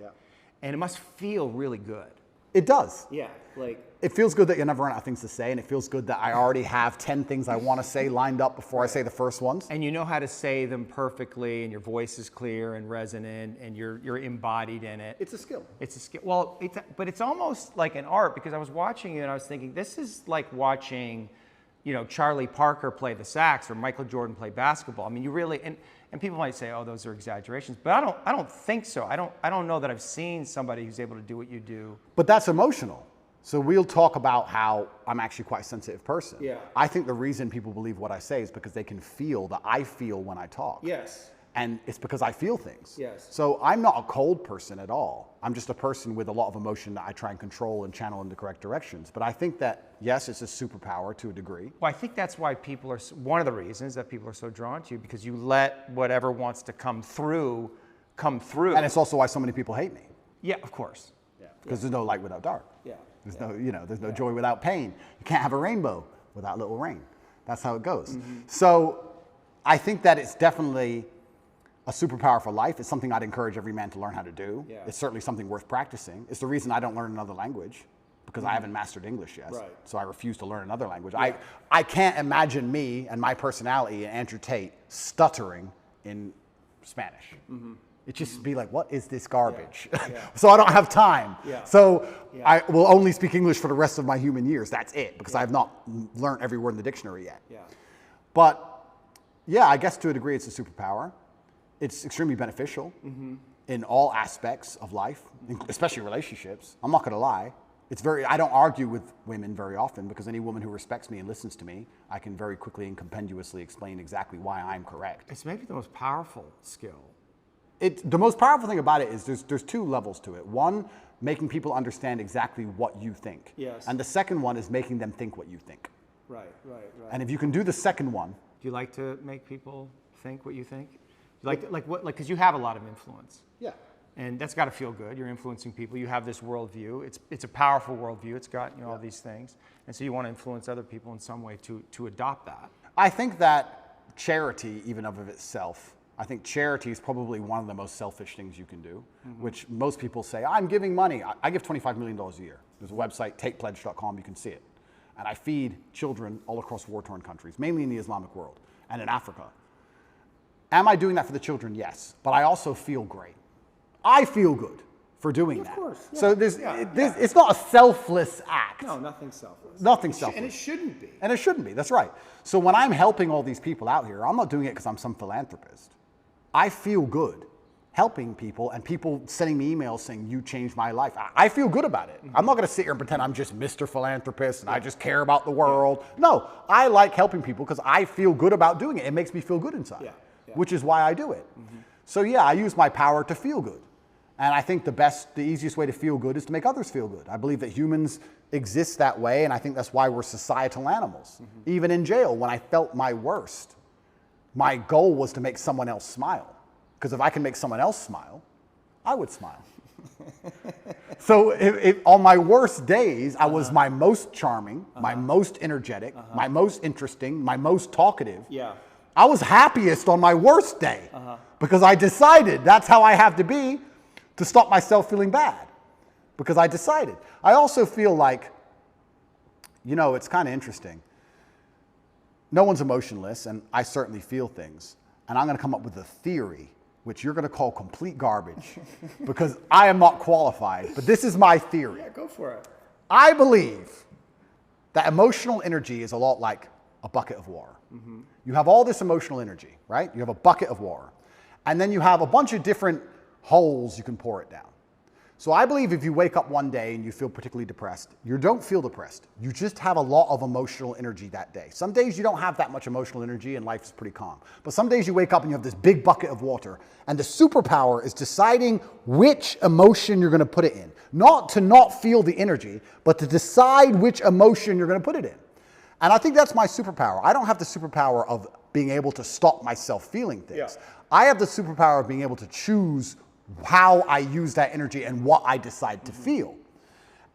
Speaker 2: and it must feel really good.
Speaker 1: It does.
Speaker 3: Yeah, like
Speaker 1: it feels good that you never run out of things to say, and it feels good that I already have 10 things I want to say lined up before I say the first ones.
Speaker 2: And you know how to say them perfectly, and your voice is clear and resonant, and you're embodied in it.
Speaker 1: It's a skill.
Speaker 2: It's a skill. Well, but it's almost like an art, because I was watching you and I was thinking, this is like watching, Charlie Parker play the sax or Michael Jordan play basketball. I mean, you really and people might say, oh, those are exaggerations, but I don't think so. I don't know that I've seen somebody who's able to do what you do.
Speaker 1: But that's emotional. So we'll talk about how I'm actually quite a sensitive person.
Speaker 3: Yeah.
Speaker 1: I think the reason people believe what I say is because they can feel that I feel when I talk.
Speaker 3: Yes.
Speaker 1: And it's because I feel things.
Speaker 3: Yes.
Speaker 1: So I'm not a cold person at all. I'm just a person with a lot of emotion that I try and control and channel in the correct directions. But I think that, yes, it's a superpower to a degree.
Speaker 2: Well, I think that's why people are, one of the reasons that people are so drawn to you, because you let whatever wants to come through.
Speaker 1: And it's also why so many people hate me.
Speaker 2: Yeah, of course.
Speaker 1: Because there's no light without dark.
Speaker 3: Yeah.
Speaker 1: There's no, there's no joy without pain. You can't have a rainbow without little rain. That's how it goes.
Speaker 3: Mm-hmm.
Speaker 1: So I think that it's definitely a superpower for life. It's something I'd encourage every man to learn how to do.
Speaker 3: Yeah.
Speaker 1: It's certainly something worth practicing. It's the reason I don't learn another language, because I haven't mastered English yet.
Speaker 3: Right.
Speaker 1: So I refuse to learn another language.
Speaker 3: Yeah.
Speaker 1: I can't imagine me and my personality and Andrew Tate stuttering in Spanish. It just be like, what is this garbage?
Speaker 3: Yeah.
Speaker 1: So I don't have time.
Speaker 3: Yeah.
Speaker 1: So
Speaker 3: Yeah.
Speaker 1: I will only speak English for the rest of my human years. That's it, because I have not learned every word in the dictionary yet.
Speaker 3: Yeah.
Speaker 1: But yeah, I guess to a degree it's a superpower. It's extremely beneficial in all aspects of life, especially relationships. I'm not going to lie. I don't argue with women very often, because any woman who respects me and listens to me, I can very quickly and compendiously explain exactly why I'm correct.
Speaker 2: It's maybe the most powerful skill.
Speaker 1: The most powerful thing about it is there's two levels to it. One, making people understand exactly what you think.
Speaker 3: Yes.
Speaker 1: And the second one is making them think what you think.
Speaker 3: Right.
Speaker 1: And if you can do the second one,
Speaker 2: Do you like to make people think what you think? Because you have a lot of influence.
Speaker 1: yeah.
Speaker 2: And that's got to feel good. You're influencing people. You have this worldview. It's a powerful worldview. It's got all these things. And so you want to influence other people in some way to adopt that.
Speaker 1: I think that charity, even of itself, I think charity is probably one of the most selfish things you can do, which most people say, I'm giving money. I give $25 million a year. There's a website, tatepledge.com, you can see it. And I feed children all across war-torn countries, mainly in the Islamic world and in Africa. Am I doing that for the children? Yes. But I also feel great. I feel good for doing that.
Speaker 3: Of course. Yeah.
Speaker 1: So it's not a selfless act.
Speaker 3: No, nothing's selfless.
Speaker 1: Nothing's selfless.
Speaker 3: And it shouldn't be.
Speaker 1: And it shouldn't be. That's right. So when I'm helping all these people out here, I'm not doing it because I'm some philanthropist. I feel good helping people and people sending me emails saying, you changed my life. I feel good about it. I'm not going to sit here and pretend I'm just Mr. Philanthropist and I just care about the world. No, I like helping people because I feel good about doing it. It makes me feel good inside, which is why I do it. So yeah, I use my power to feel good. And I think the easiest way to feel good is to make others feel good. I believe that humans exist that way, and I think that's why we're societal animals. Even in jail, when I felt my worst, my goal was to make someone else smile. Because if I can make someone else smile, I would smile. So if on my worst days, I was my most charming, my most energetic, my most interesting, my most talkative.
Speaker 3: Yeah.
Speaker 1: I was happiest on my worst day because I decided that's how I have to be to stop myself feeling bad. Because I decided. I also feel like, it's kind of interesting. No one's emotionless, and I certainly feel things. And I'm going to come up with a theory, which you're going to call complete garbage, because I am not qualified. But this is my theory.
Speaker 3: Yeah, go for it.
Speaker 1: I believe that emotional energy is a lot like a bucket of water. You have all this emotional energy, right? You have a bucket of water. And then you have a bunch of different holes you can pour it down. So I believe if you wake up one day and you feel particularly depressed, you don't feel depressed. You just have a lot of emotional energy that day. Some days you don't have that much emotional energy and life is pretty calm. But some days you wake up and you have this big bucket of water. And the superpower is deciding which emotion you're going to put it in. Not to not feel the energy, but to decide which emotion you're going to put it in. And I think that's my superpower. I don't have the superpower of being able to stop myself feeling things.
Speaker 3: Yeah.
Speaker 1: I have the superpower of being able to choose how I use that energy and what I decide to feel.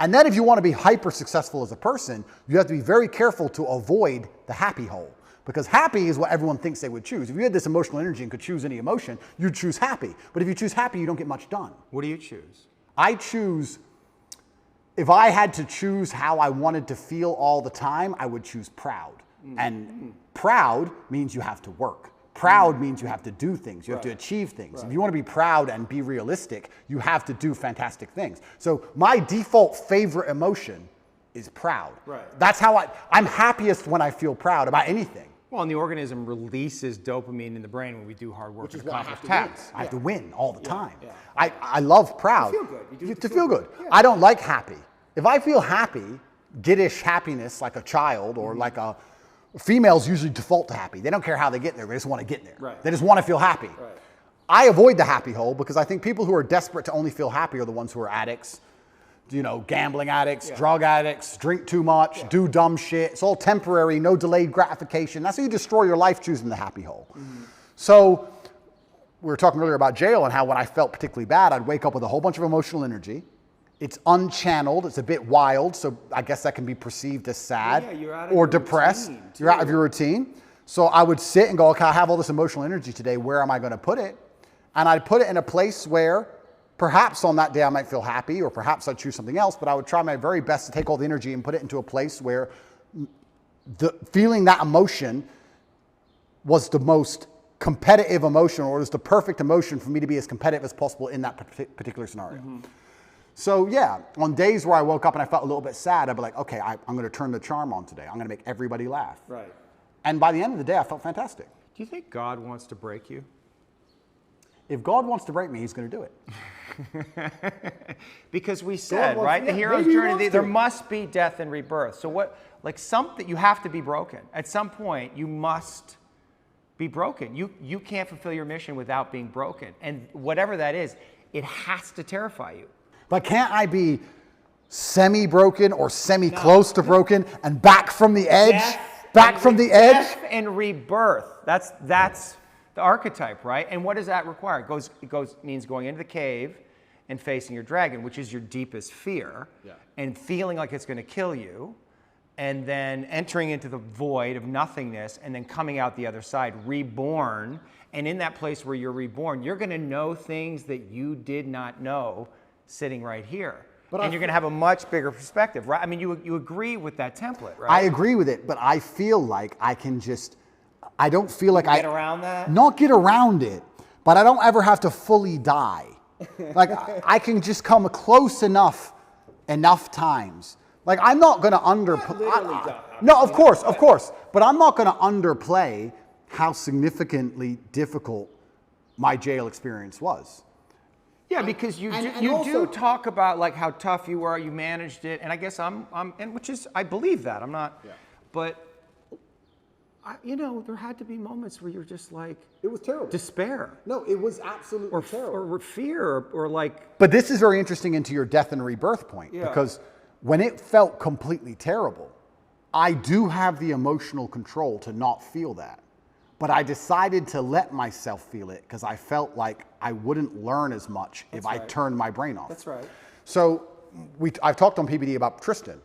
Speaker 1: And then if you want to be hyper successful as a person, you have to be very careful to avoid the happy hole. Because happy is what everyone thinks they would choose. If you had this emotional energy and could choose any emotion, you'd choose happy. But if you choose happy, you don't get much done.
Speaker 2: What do you choose?
Speaker 1: I choose, if I had to choose how I wanted to feel all the time, I would choose proud. And proud means you have to work. Proud means you have to do things. You have to achieve things. If you want to be proud and be realistic, you have to do fantastic things. So my default favorite emotion is proud.
Speaker 3: Right.
Speaker 1: That's how I'm happiest when I feel proud about anything.
Speaker 2: Well, and the organism releases dopamine in the brain when we do hard work.
Speaker 1: Which is
Speaker 2: and
Speaker 1: why I
Speaker 2: accomplish
Speaker 1: have to win.
Speaker 2: tasks.
Speaker 1: I have to win all the time.
Speaker 3: Yeah.
Speaker 1: I love proud.
Speaker 3: To feel good. You do it
Speaker 1: To
Speaker 3: to
Speaker 1: feel
Speaker 3: feel
Speaker 1: good.
Speaker 3: good. Yeah.
Speaker 1: I don't like happy. If I feel happy, giddish happiness like a child or like a females usually default to happy. They don't care how they get there. They just want to get there.
Speaker 3: Right.
Speaker 1: They just want to feel happy.
Speaker 3: Right.
Speaker 1: I avoid the happy hole because I think people who are desperate to only feel happy are the ones who are addicts, gambling addicts, drug addicts, drink too much, do dumb shit. It's all temporary, no delayed gratification. That's how you destroy your life, choosing the happy hole. So we were talking earlier about jail and how when I felt particularly bad, I'd wake up with a whole bunch of emotional energy. It's unchanneled. It's a bit wild. So I guess that can be perceived as sad
Speaker 3: you're out of
Speaker 1: or
Speaker 3: your
Speaker 1: depressed.
Speaker 3: routine,
Speaker 1: You're out
Speaker 3: too.
Speaker 1: of your routine. So I would sit and go, okay, I have all this emotional energy today. Where am I going to put it? And I'd put it in a place where perhaps on that day I might feel happy, or perhaps I'd choose something else, but I would try my very best to take all the energy and put it into a place where feeling that emotion was the most competitive emotion, or it was the perfect emotion for me to be as competitive as possible in that particular scenario. So yeah, on days where I woke up and I felt a little bit sad, I'd be like, okay, I'm going to turn the charm on today. I'm going to make everybody laugh.
Speaker 3: Right.
Speaker 1: And by the end of the day, I felt fantastic.
Speaker 2: Do you think God wants to break you?
Speaker 1: If God wants to break me, he's going to do it.
Speaker 2: Because we said,
Speaker 3: wants-
Speaker 2: right, the
Speaker 3: yeah,
Speaker 2: hero's
Speaker 3: maybe he
Speaker 2: journey,
Speaker 3: wants
Speaker 2: there
Speaker 3: to.
Speaker 2: must be death and rebirth. So what, like something, you have to be broken. At some point, you must be broken. You can't fulfill your mission without being broken. And whatever that is, it has to terrify you.
Speaker 1: But can't I be semi-broken or semi-close to broken and back from the edge? Back from the edge?
Speaker 2: Death and rebirth. That's the archetype, right? And what does that require? It means going into the cave and facing your dragon, which is your deepest fear, and feeling like it's going to kill you, and then entering into the void of nothingness, and then coming out the other side, reborn. And in that place where you're reborn, you're going to know things that you did not know sitting right here. And you're going to have a much bigger perspective, right? I mean, you agree with that template, right?
Speaker 1: I agree with it, but I feel like I can I don't feel like
Speaker 2: Get around that?
Speaker 1: Not get around it, but I don't ever have to fully die. Like I can just come close enough times. Like I'm not going to
Speaker 3: literally die.
Speaker 1: No, of course, but I'm not going to underplay how significantly difficult my jail experience was.
Speaker 2: Yeah, because you
Speaker 3: and
Speaker 2: do
Speaker 3: also-
Speaker 2: talk about like how tough you were, you managed it, and I guess and which is I believe that I'm not, but there had to be moments where you're just like
Speaker 3: It was terrible.
Speaker 2: despair
Speaker 3: No, it was absolutely terrible.
Speaker 2: or fear or like
Speaker 1: But this is very interesting into your death and rebirth point, because when it felt completely terrible, I do have the emotional control to not feel that. But I decided to let myself feel it because I felt like I wouldn't learn as much if I turned my brain off.
Speaker 3: That's right.
Speaker 1: So I've talked on PBD about Tristan.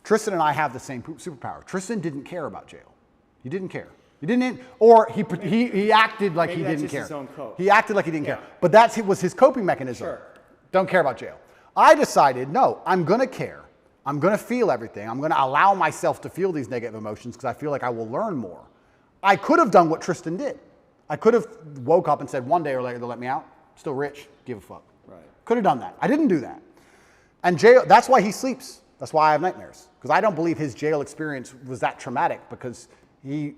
Speaker 1: Tristan and I have the same superpower. Tristan didn't care about jail. He didn't care. He didn't, or he acted like
Speaker 3: Maybe
Speaker 1: he
Speaker 3: that's
Speaker 1: didn't
Speaker 3: just
Speaker 1: care.
Speaker 3: his own cope.
Speaker 1: He acted like he didn't care. But was his coping mechanism.
Speaker 3: Sure.
Speaker 1: Don't care about jail. I decided, no, I'm going to care. I'm going to feel everything. I'm going to allow myself to feel these negative emotions because I feel like I will learn more. I could have done what Tristan did. I could have woke up and said one day or later they'll let me out. Still rich, give a fuck.
Speaker 3: Right.
Speaker 1: Could have done that. I didn't do that. And jail, that's why he sleeps. That's why I have nightmares. Because I don't believe his jail experience was that traumatic because he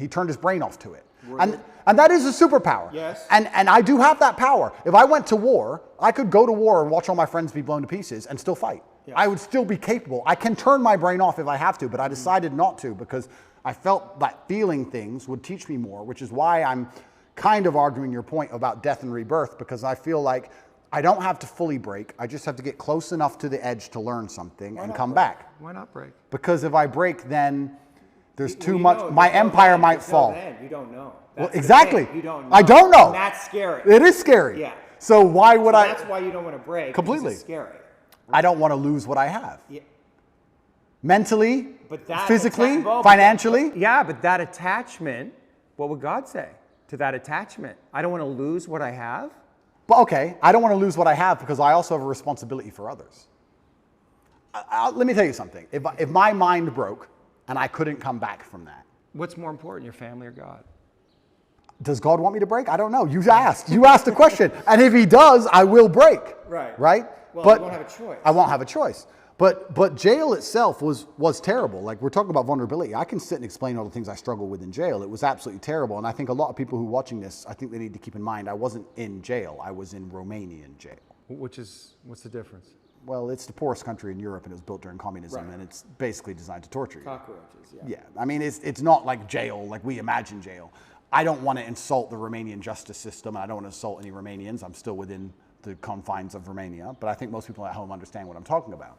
Speaker 1: turned his brain off to it. And that is a superpower.
Speaker 3: Yes.
Speaker 1: And I do have that power. If I went to war, I could go to war and watch all my friends be blown to pieces and still fight.
Speaker 3: Yeah.
Speaker 1: I would still be capable. I can turn my brain off if I have to, but I decided not to because I felt that feeling things would teach me more, which is why I'm kind of arguing your point about death and rebirth, because I feel like I don't have to fully break. I just have to get close enough to the edge to learn something and come back.
Speaker 2: why not break?
Speaker 1: Because if I break, then there's too
Speaker 3: Well, you
Speaker 1: much.
Speaker 3: know,
Speaker 1: My
Speaker 3: until
Speaker 1: empire
Speaker 3: then-
Speaker 1: might
Speaker 3: until
Speaker 1: fall.
Speaker 3: then, you don't know.
Speaker 1: Well,
Speaker 3: That's the
Speaker 1: exactly.
Speaker 3: thing. You don't know.
Speaker 1: I don't know.
Speaker 3: And that's scary.
Speaker 1: It is scary.
Speaker 3: Yeah.
Speaker 1: So why would I?
Speaker 3: That's why you don't want to break. because
Speaker 1: Completely.
Speaker 3: It's scary.
Speaker 1: I don't want to lose what I have.
Speaker 3: Yeah.
Speaker 1: Mentally,
Speaker 3: But that
Speaker 1: physically,
Speaker 3: well, but
Speaker 1: financially.
Speaker 2: Yeah, but that attachment, what would God say to that attachment? I don't want to lose what I have.
Speaker 1: But okay, I don't want to lose what I have because I also have a responsibility for others. Let me tell you something. If my mind broke and I couldn't come back from that,
Speaker 2: What's more important, your family or God?
Speaker 1: does God want me to break? I don't know. You asked. You asked the question. And if he does, I will break.
Speaker 3: Right.
Speaker 1: Right?
Speaker 3: Well,
Speaker 1: but
Speaker 3: you won't have a choice.
Speaker 1: I won't have a choice. But jail itself was terrible. Like, we're talking about vulnerability. I can sit and explain all the things I struggle with in jail. It was absolutely terrible. And I think a lot of people who are watching this, I think they need to keep in mind, I wasn't in jail. I was in Romanian jail.
Speaker 2: What's the difference?
Speaker 1: well, it's the poorest country in Europe, and it was built during communism, and it's basically designed to torture you.
Speaker 3: Cockroaches, yeah.
Speaker 1: Yeah, I mean, it's not like jail, like we imagine jail. I don't want to insult the Romanian justice system, and I don't want to insult any Romanians. I'm still within the confines of Romania, but I think most people at home understand what I'm talking about.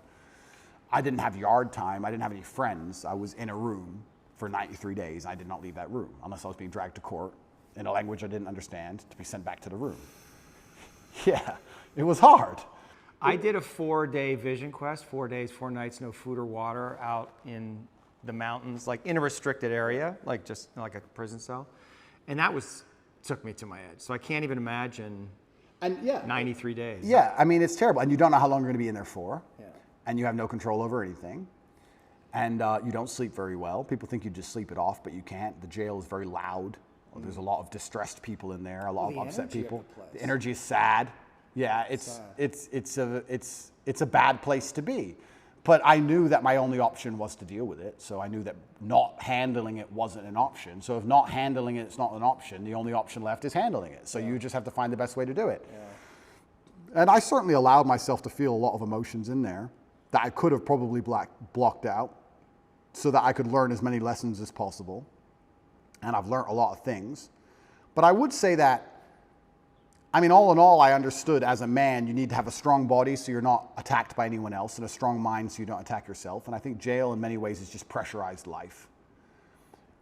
Speaker 1: I didn't have yard time. I didn't have any friends. I was in a room for 93 days. I did not leave that room unless I was being dragged to court in a language I didn't understand to be sent back to the room. Yeah, it was hard.
Speaker 2: I did a 4-day vision quest, 4 days, 4 nights, no food or water out in the mountains, like in a restricted area, like just like a prison cell. And that took me to my edge. So I can't even imagine 93 days.
Speaker 1: Yeah, I mean, it's terrible. And you don't know how long you're going to be in there for.
Speaker 3: Yeah.
Speaker 1: And you have no control over anything. And you don't sleep very well. People think you just sleep it off, but you can't. The jail is very loud. There's a lot of distressed people in there, a lot of upset people. The energy is sad. Yeah, it's a bad place to be. But I knew that my only option was to deal with it. So I knew that not handling it wasn't an option. So if not handling it's not an option, the only option left is handling it. So you just have to find the best way to do it. Yeah. And I certainly allowed myself to feel a lot of emotions in there that I could have probably blocked out so that I could learn as many lessons as possible. And I've learned a lot of things. But I would say that, I mean, all in all, I understood as a man, you need to have a strong body so you're not attacked by anyone else, and a strong mind so you don't attack yourself. And I think jail in many ways is just pressurized life.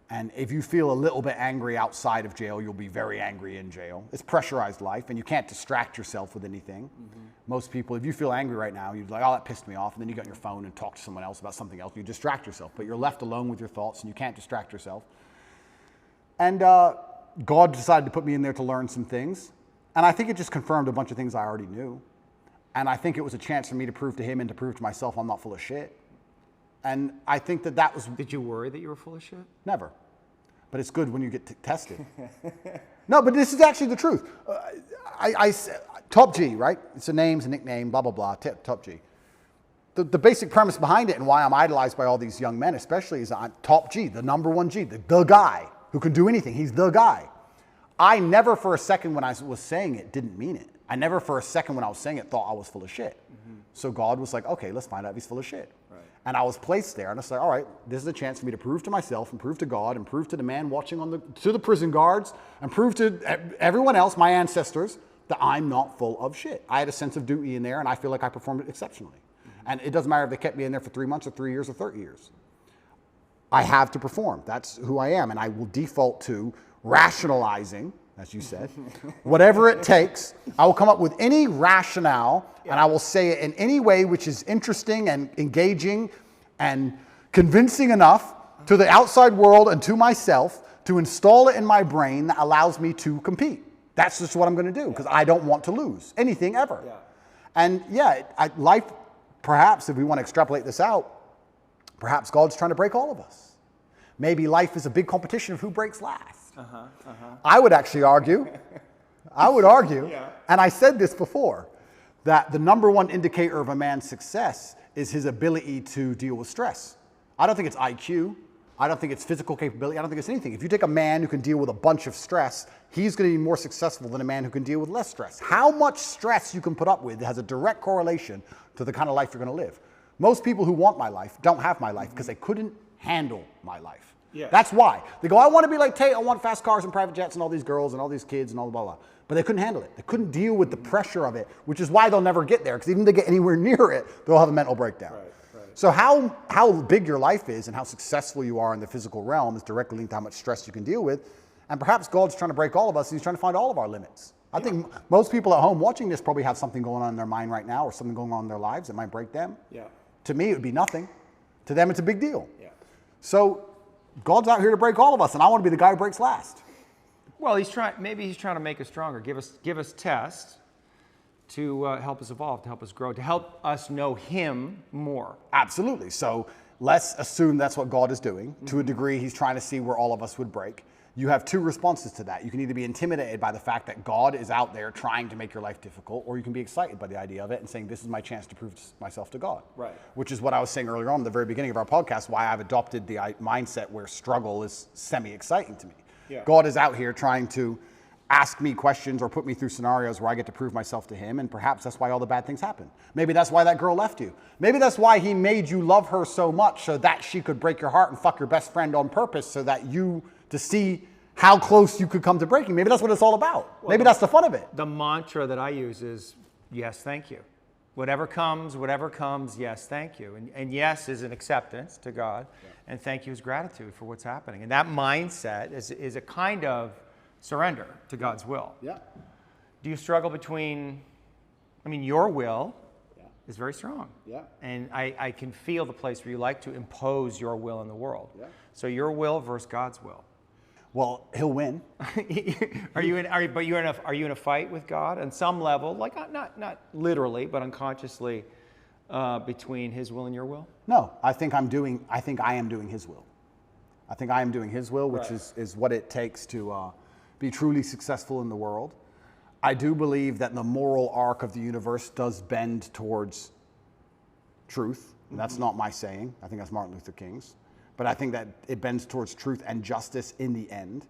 Speaker 1: And if you feel a little bit angry outside of jail, you'll be very angry in jail. It's pressurized life, and you can't distract yourself with anything. Mm-hmm. Most people, if you feel angry right now, you're like, oh, that pissed me off. And then you get on your phone and talk to someone else about something else. You distract yourself, but you're left alone with your thoughts, and you can't distract yourself. And God decided to put me in there to learn some things. And I think it just confirmed a bunch of things I already knew. And I think it was a chance for me to prove to him and to prove to myself I'm not full of shit. And I think that was...
Speaker 2: Did you worry that you were full of shit?
Speaker 1: Never. But it's good when you get tested. No, but this is actually the truth. Top G, right? It's a name, it's a nickname, blah, blah, blah, Top G. The basic premise behind it and why I'm idolized by all these young men especially is I'm Top G, the number one G, the guy who can do anything. He's the guy. I never for a second when I was saying it didn't mean it. I never for a second when I was saying it thought I was full of shit. Mm-hmm. So God was like, okay, let's find out if he's full of shit. Right. And I was placed there and I was like, all right, this is a chance for me to prove to myself and prove to God and prove to the man watching to the prison guards and prove to everyone else, my ancestors, that I'm not full of shit. I had a sense of duty in there and I feel like I performed it exceptionally. Mm-hmm. And it doesn't matter if they kept me in there for 3 months or 3 years or 30 years. I have to perform. That's who I am. And I will default to rationalizing, as you said, whatever it takes. I will come up with any rationale and I will say it in any way which is interesting and engaging and convincing enough to the outside world and to myself to install it in my brain that allows me to compete. That's just what I'm going to do because I don't want to lose anything ever. Yeah. And life, perhaps if we want to extrapolate this out, perhaps God's trying to break all of us. Maybe life is a big competition of who breaks last. I would actually argue, and I said this before, that the number one indicator of a man's success is his ability to deal with stress. I don't think it's IQ. I don't think it's physical capability. I don't think it's anything. If you take a man who can deal with a bunch of stress, he's going to be more successful than a man who can deal with less stress. How much stress you can put up with has a direct correlation to the kind of life you're going to live. Most people who want my life don't have my life because they couldn't handle my life. Yeah. That's why. They go, I want to be like Tate. I want fast cars and private jets and all these girls and all these kids and all blah, blah, blah. But they couldn't handle it. They couldn't deal with the pressure of it, which is why they'll never get there. Because even if they get anywhere near it, they'll have a mental breakdown. Right. So how big your life is and how successful you are in the physical realm is directly linked to how much stress you can deal with. And perhaps God's trying to break all of us. And he's trying to find all of our limits. I think most people at home watching this probably have something going on in their mind right now or something going on in their lives that might break them. Yeah. To me, it would be nothing. To them, it's a big deal. Yeah. So God's out here to break all of us, and I want to be the guy who breaks last.
Speaker 2: Well, maybe he's trying to make us stronger, give us tests to help us evolve, to help us grow, to help us know him more.
Speaker 1: Absolutely. So let's assume that's what God is doing. Mm-hmm. To a degree, he's trying to see where all of us would break. You have two responses to that. You can either be intimidated by the fact that God is out there trying to make your life difficult, or you can be excited by the idea of it and saying, this is my chance to prove myself to God. Right. Which is what I was saying earlier on at the very beginning of our podcast, why I've adopted the mindset where struggle is semi-exciting to me. Yeah. God is out here trying to ask me questions or put me through scenarios where I get to prove myself to him, and perhaps that's why all the bad things happen. Maybe that's why that girl left you. Maybe that's why he made you love her so much so that she could break your heart and fuck your best friend on purpose so that to see how close you could come to breaking. Maybe that's what it's all about. Maybe that's the fun of it.
Speaker 2: The mantra that I use is, yes, thank you. Whatever comes, yes, thank you. And yes is an acceptance to God, and thank you is gratitude for what's happening. And that mindset is a kind of surrender to God's will.
Speaker 1: Yeah.
Speaker 2: Do you struggle between, your will is very strong.
Speaker 1: Yeah.
Speaker 2: And I can feel the place where you like to impose your will in the world.
Speaker 1: Yeah.
Speaker 2: So your will versus God's will.
Speaker 1: Well, he'll win.
Speaker 2: Are you in a fight with God on some level, like not literally, but unconsciously, between His will and your will?
Speaker 1: No, I think I am doing His will. I think I am doing His will, which is what it takes to be truly successful in the world. I do believe that the moral arc of the universe does bend towards truth. And that's not my saying. I think that's Martin Luther King's. But I think that it bends towards truth and justice in the end.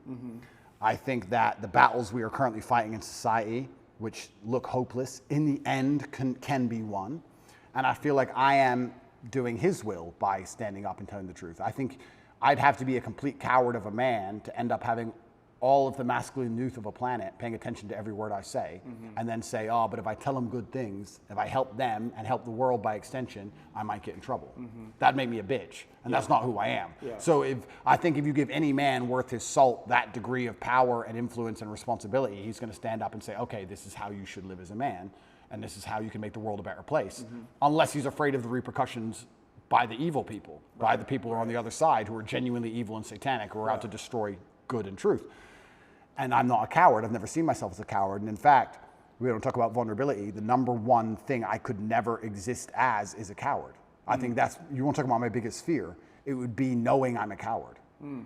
Speaker 1: I think that the battles we are currently fighting in society, which look hopeless, in the end can be won. And I feel like I am doing His will by standing up and telling the truth. I think I'd have to be a complete coward of a man to end up having all of the masculine youth of a planet paying attention to every word I say, and then say, oh, but if I tell them good things, if I help them and help the world by extension, I might get in trouble. That'd make me a bitch, and that's not who I am. So I think if you give any man worth his salt that degree of power and influence and responsibility, he's going to stand up and say, okay, this is how you should live as a man, and this is how you can make the world a better place, unless he's afraid of the repercussions by the evil people, by the people who are on the other side who are genuinely evil and satanic, who are out to destroy good and truth. And I'm not a coward. I've never seen myself as a coward. And in fact, we don't talk about vulnerability. The number one thing I could never exist as is a coward. I think you want to talk about my biggest fear. It would be knowing I'm a coward,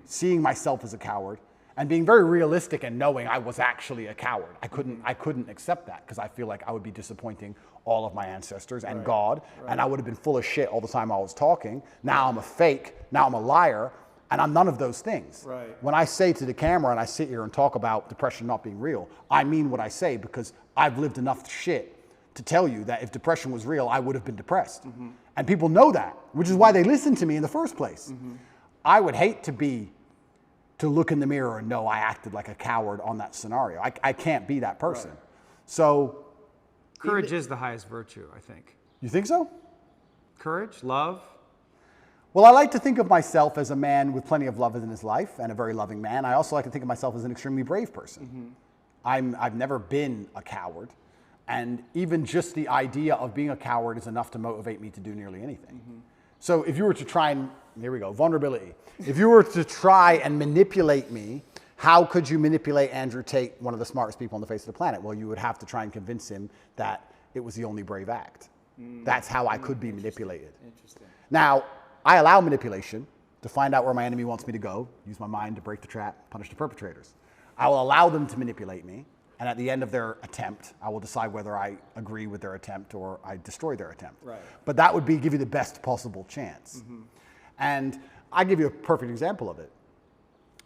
Speaker 1: seeing myself as a coward, and being very realistic and knowing I was actually a coward. I couldn't accept that because I feel like I would be disappointing all of my ancestors and God, and I would have been full of shit all the time I was talking. Now I'm a fake. Now I'm a liar. And I'm none of those things. When I say to the camera and I sit here and talk about depression not being real, I mean what I say because I've lived enough shit to tell you that if depression was real, I would have been depressed. And people know that, which is why they listen to me in the first place. I would hate to look in the mirror and know I acted like a coward on that scenario. I can't be that person. So
Speaker 2: courage is the highest virtue, I think.
Speaker 1: You think so?
Speaker 2: Courage, love.
Speaker 1: Well, I like to think of myself as a man with plenty of love in his life and a very loving man. I also like to think of myself as an extremely brave person. I've never been a coward. And even just the idea of being a coward is enough to motivate me to do nearly anything. So if you were to try and, here we go, vulnerability. If you were to try and manipulate me, how could you manipulate Andrew Tate, one of the smartest people on the face of the planet? Well, you would have to try and convince him that it was the only brave act. That's how I could be manipulated. Now, I allow manipulation to find out where my enemy wants me to go, use my mind to break the trap, punish the perpetrators. I will allow them to manipulate me, and at the end of their attempt, I will decide whether I agree with their attempt or I destroy their attempt. But that would give you the best possible chance. And I give you a perfect example of it.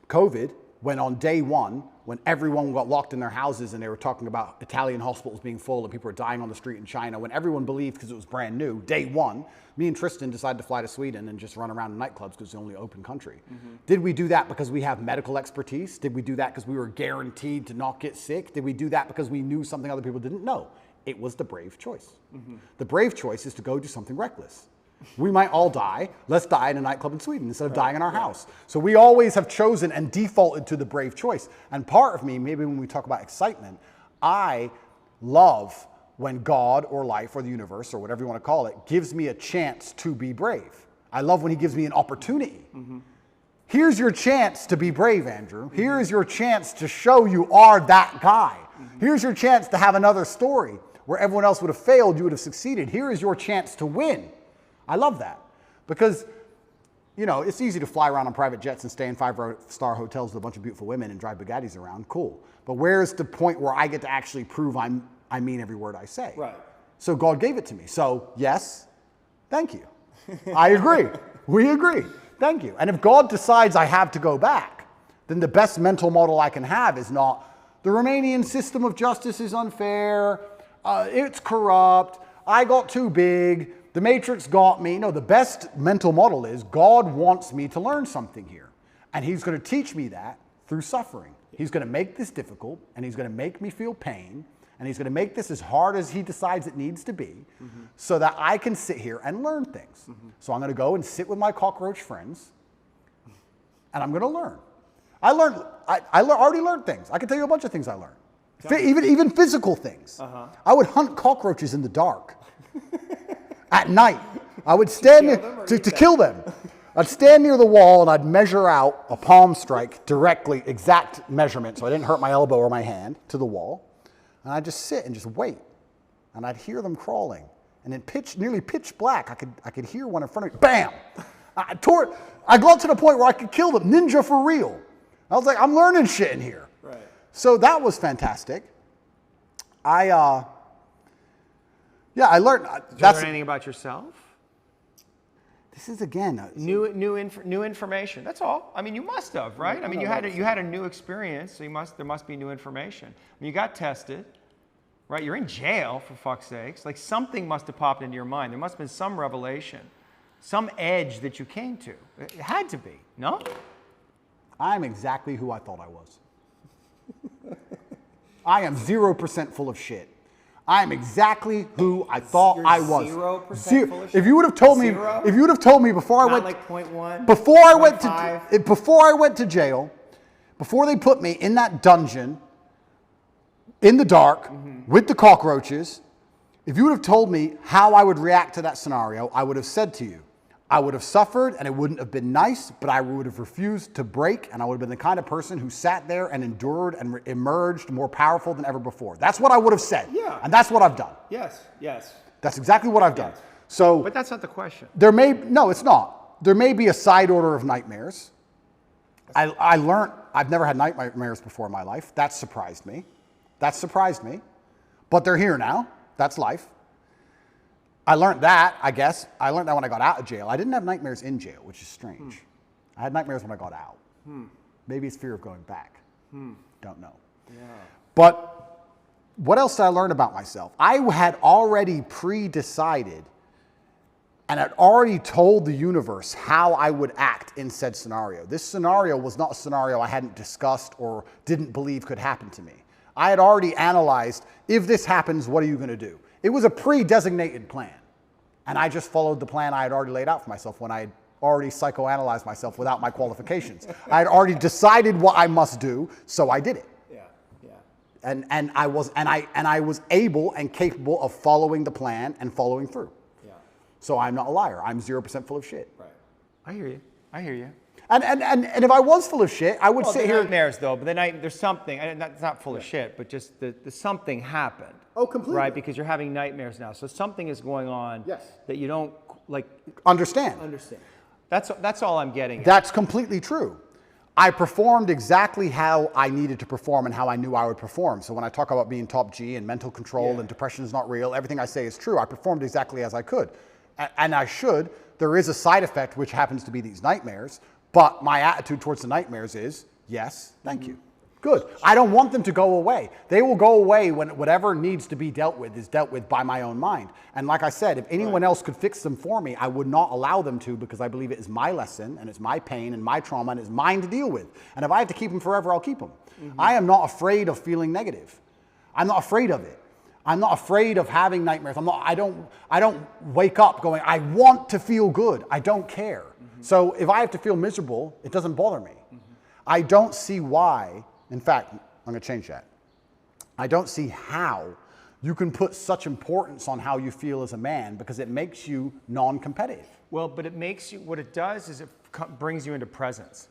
Speaker 1: COVID, when on day one, when everyone got locked in their houses and they were talking about Italian hospitals being full and people were dying on the street in China, when everyone believed because it was brand new, day one, me and Tristan decided to fly to Sweden and just run around in nightclubs because it's the only open country. Did we do that because we have medical expertise? Did we do that because we were guaranteed to not get sick? Did we do that because we knew something other people didn't? No, it was the brave choice. The brave choice is to go do something reckless. We might all die. Let's die in a nightclub in Sweden instead of dying in our house. So we always have chosen and defaulted to the brave choice. And part of me, maybe when we talk about excitement, I love when God or life or the universe or whatever you want to call it gives me a chance to be brave. I love when he gives me an opportunity. Here's your chance to be brave, Andrew. Here is your chance to show you are that guy. Here's your chance to have another story where everyone else would have failed, you would have succeeded. Here is your chance to win. I love that because, it's easy to fly around on private jets and stay in 5-star hotels with a bunch of beautiful women and drive Bugattis around. Cool. But where's the point where I get to actually prove I mean every word I say? So God gave it to me. So yes, thank you. I agree. We agree. Thank you. And if God decides I have to go back, then the best mental model I can have is not, The Romanian system of justice is unfair. It's corrupt. I got too big. The Matrix got me. No, the best mental model is God wants me to learn something here. And he's going to teach me that through suffering. He's going to make this difficult, and he's going to make me feel pain, and he's going to make this as hard as he decides it needs to be, so that I can sit here and learn things. So I'm going to go and sit with my cockroach friends, and I'm going to learn. I already learned things. I can tell you a bunch of things I learned. Even physical things. I would hunt cockroaches in the dark. At night. I would stand to kill them. I'd stand near the wall and I'd measure out a palm strike directly, exact measurement, so I didn't hurt my elbow or my hand, to the wall. And I'd just sit and just wait. And I'd hear them crawling. And in nearly pitch black, I could hear one in front of me. Bam! I got to the point where I could kill them. Ninja for real. I was like, I'm learning shit in here.
Speaker 3: Right.
Speaker 1: So that was fantastic. I learned.
Speaker 2: Did you learn anything about yourself?
Speaker 1: This is again
Speaker 2: New information. That's all. I mean, you must have, right? I mean, you had a new experience, so there must be new information. I mean, you got tested, right? You're in jail, for fuck's sakes. Like, something must have popped into your mind. There must have been some revelation, some edge that you came to. It had to be, no?
Speaker 1: I'm exactly who I thought I was. I am 0% full of shit. I am exactly who I thought
Speaker 3: You're
Speaker 1: I was.
Speaker 3: 0% full of shit?
Speaker 1: If you would have told me,
Speaker 3: Zero?
Speaker 1: if you would have told me before I
Speaker 3: Not
Speaker 1: went,
Speaker 3: like 0.1,
Speaker 1: before I went to,
Speaker 3: 0.5?
Speaker 1: before I went to jail, before they put me in that dungeon, in the dark, with the cockroaches, if you would have told me how I would react to that scenario, I would have said to you, I would have suffered and it wouldn't have been nice, but I would have refused to break, and I would have been the kind of person who sat there and endured and emerged more powerful than ever before. That's what I would have said.
Speaker 3: Yeah.
Speaker 1: And that's what I've done.
Speaker 3: Yes, yes.
Speaker 1: That's exactly what I've done.
Speaker 3: Yes.
Speaker 1: So
Speaker 2: But that's not the question.
Speaker 1: no, it's not. There may be a side order of nightmares. I learned, I've never had nightmares before in my life. That surprised me. But they're here now. That's life. I learned that, I guess. I learned that when I got out of jail. I didn't have nightmares in jail, which is strange. I had nightmares when I got out. Maybe it's fear of going back. Don't know.
Speaker 3: Yeah.
Speaker 1: But what else did I learn about myself? I had already pre-decided and had already told the universe how I would act in said scenario. This scenario was not a scenario I hadn't discussed or didn't believe could happen to me. I had already analyzed, if this happens, what are you going to do? It was a pre-designated plan. And I just followed the plan I had already laid out for myself when I had already psychoanalyzed myself without my qualifications. I had already decided what I must do, so I did it.
Speaker 3: Yeah, yeah.
Speaker 1: And I was able and capable of following the plan and following through.
Speaker 3: Yeah.
Speaker 1: So I'm not a liar. I'm 0% full of shit.
Speaker 3: Right.
Speaker 2: I hear you.
Speaker 1: And if I was full of shit, I would sit here.
Speaker 2: Nightmares, though, but there's something. It's not full of shit, but just the something happened.
Speaker 1: Oh, completely.
Speaker 2: Right, because you're having nightmares now, so something is going on.
Speaker 1: Yes.
Speaker 2: That you don't like.
Speaker 1: Understand.
Speaker 2: That's all I'm getting.
Speaker 1: That's completely true. I performed exactly how I needed to perform and how I knew I would perform. So when I talk about being top G and mental control and depression is not real, everything I say is true. I performed exactly as I could. And I should. There is a side effect, which happens to be these nightmares. But my attitude towards the nightmares is, yes, thank you. Good. I don't want them to go away. They will go away when whatever needs to be dealt with is dealt with by my own mind. And like I said, if anyone else could fix them for me, I would not allow them to, because I believe it is my lesson and it's my pain and my trauma and it's mine to deal with. And if I have to keep them forever, I'll keep them. I am not afraid of feeling negative. I'm not afraid of it. I'm not afraid of having nightmares. I don't wake up going, I want to feel good. I don't care. So if I have to feel miserable, it doesn't bother me. I don't see why. In fact, I'm going to change that. I don't see how you can put such importance on how you feel as a man, because it makes you non-competitive.
Speaker 2: Well, but it makes you, what it does is it brings you into presence.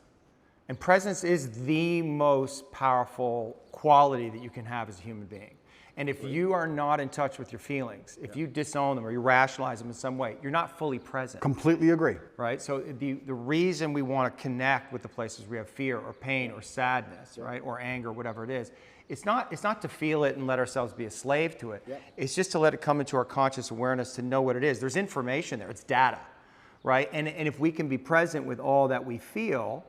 Speaker 2: And presence is the most powerful quality that you can have as a human being. And if you are not in touch with your feelings, if you disown them or you rationalize them in some way, you're not fully present.
Speaker 1: Completely agree.
Speaker 2: Right? So the reason we want to connect with the places we have fear or pain or sadness, right, or anger, whatever it is, it's not to feel it and let ourselves be a slave to it. It's just to let it come into our conscious awareness, to know what it is. There's information there. It's data, right? And if we can be present with all that we feel,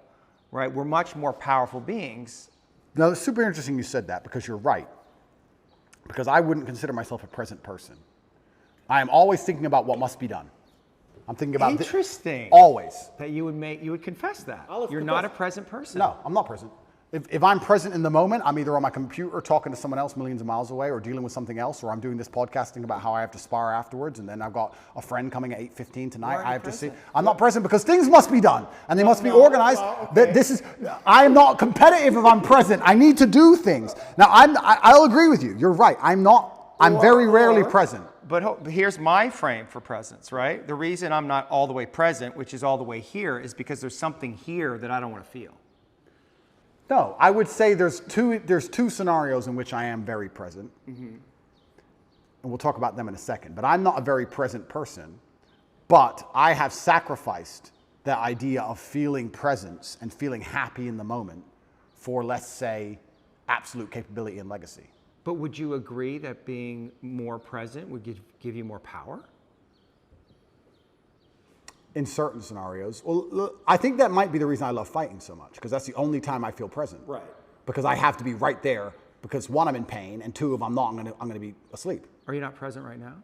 Speaker 2: right, we're much more powerful beings
Speaker 1: Now, it's super interesting you said that because you're right. Because I wouldn't consider myself a present person. I am always thinking about what must be done. I'm thinking about
Speaker 2: Interesting.
Speaker 1: Always.
Speaker 2: That you would confess that.
Speaker 3: I'll
Speaker 2: You're
Speaker 3: confess.
Speaker 2: not a present person.
Speaker 1: No, I'm not present. If I'm present in the moment, I'm either on my computer talking to someone else millions of miles away or dealing with something else, or I'm doing this podcasting about how I have to spar afterwards, and then I've got a friend coming at 8:15 tonight.
Speaker 3: Why are you
Speaker 1: I have to see.
Speaker 3: present?
Speaker 1: I'm not present because things must be done, and they must be
Speaker 3: no,
Speaker 1: organized.
Speaker 3: well,
Speaker 1: That
Speaker 3: okay.
Speaker 1: I am not competitive if I'm present. I need to do things. Now, I'll agree with you. You're right. I'm very rarely present.
Speaker 2: But here's my frame for presence, right? The reason I'm not all the way present, which is all the way here, is because there's something here that I don't want to feel.
Speaker 1: No, I would say there's two scenarios in which I am very present. And we'll talk about them in a second. But I'm not a very present person. But I have sacrificed the idea of feeling presence and feeling happy in the moment for, let's say, absolute capability and legacy.
Speaker 2: But would you agree that being more present would give you more power?
Speaker 1: In certain scenarios. Well, look, I think that might be the reason I love fighting so much, because that's the only time I feel present.
Speaker 3: Right.
Speaker 1: Because I have to be right there, because one, I'm in pain, and two, if I'm not, I'm gonna be asleep.
Speaker 2: Are you not present right now?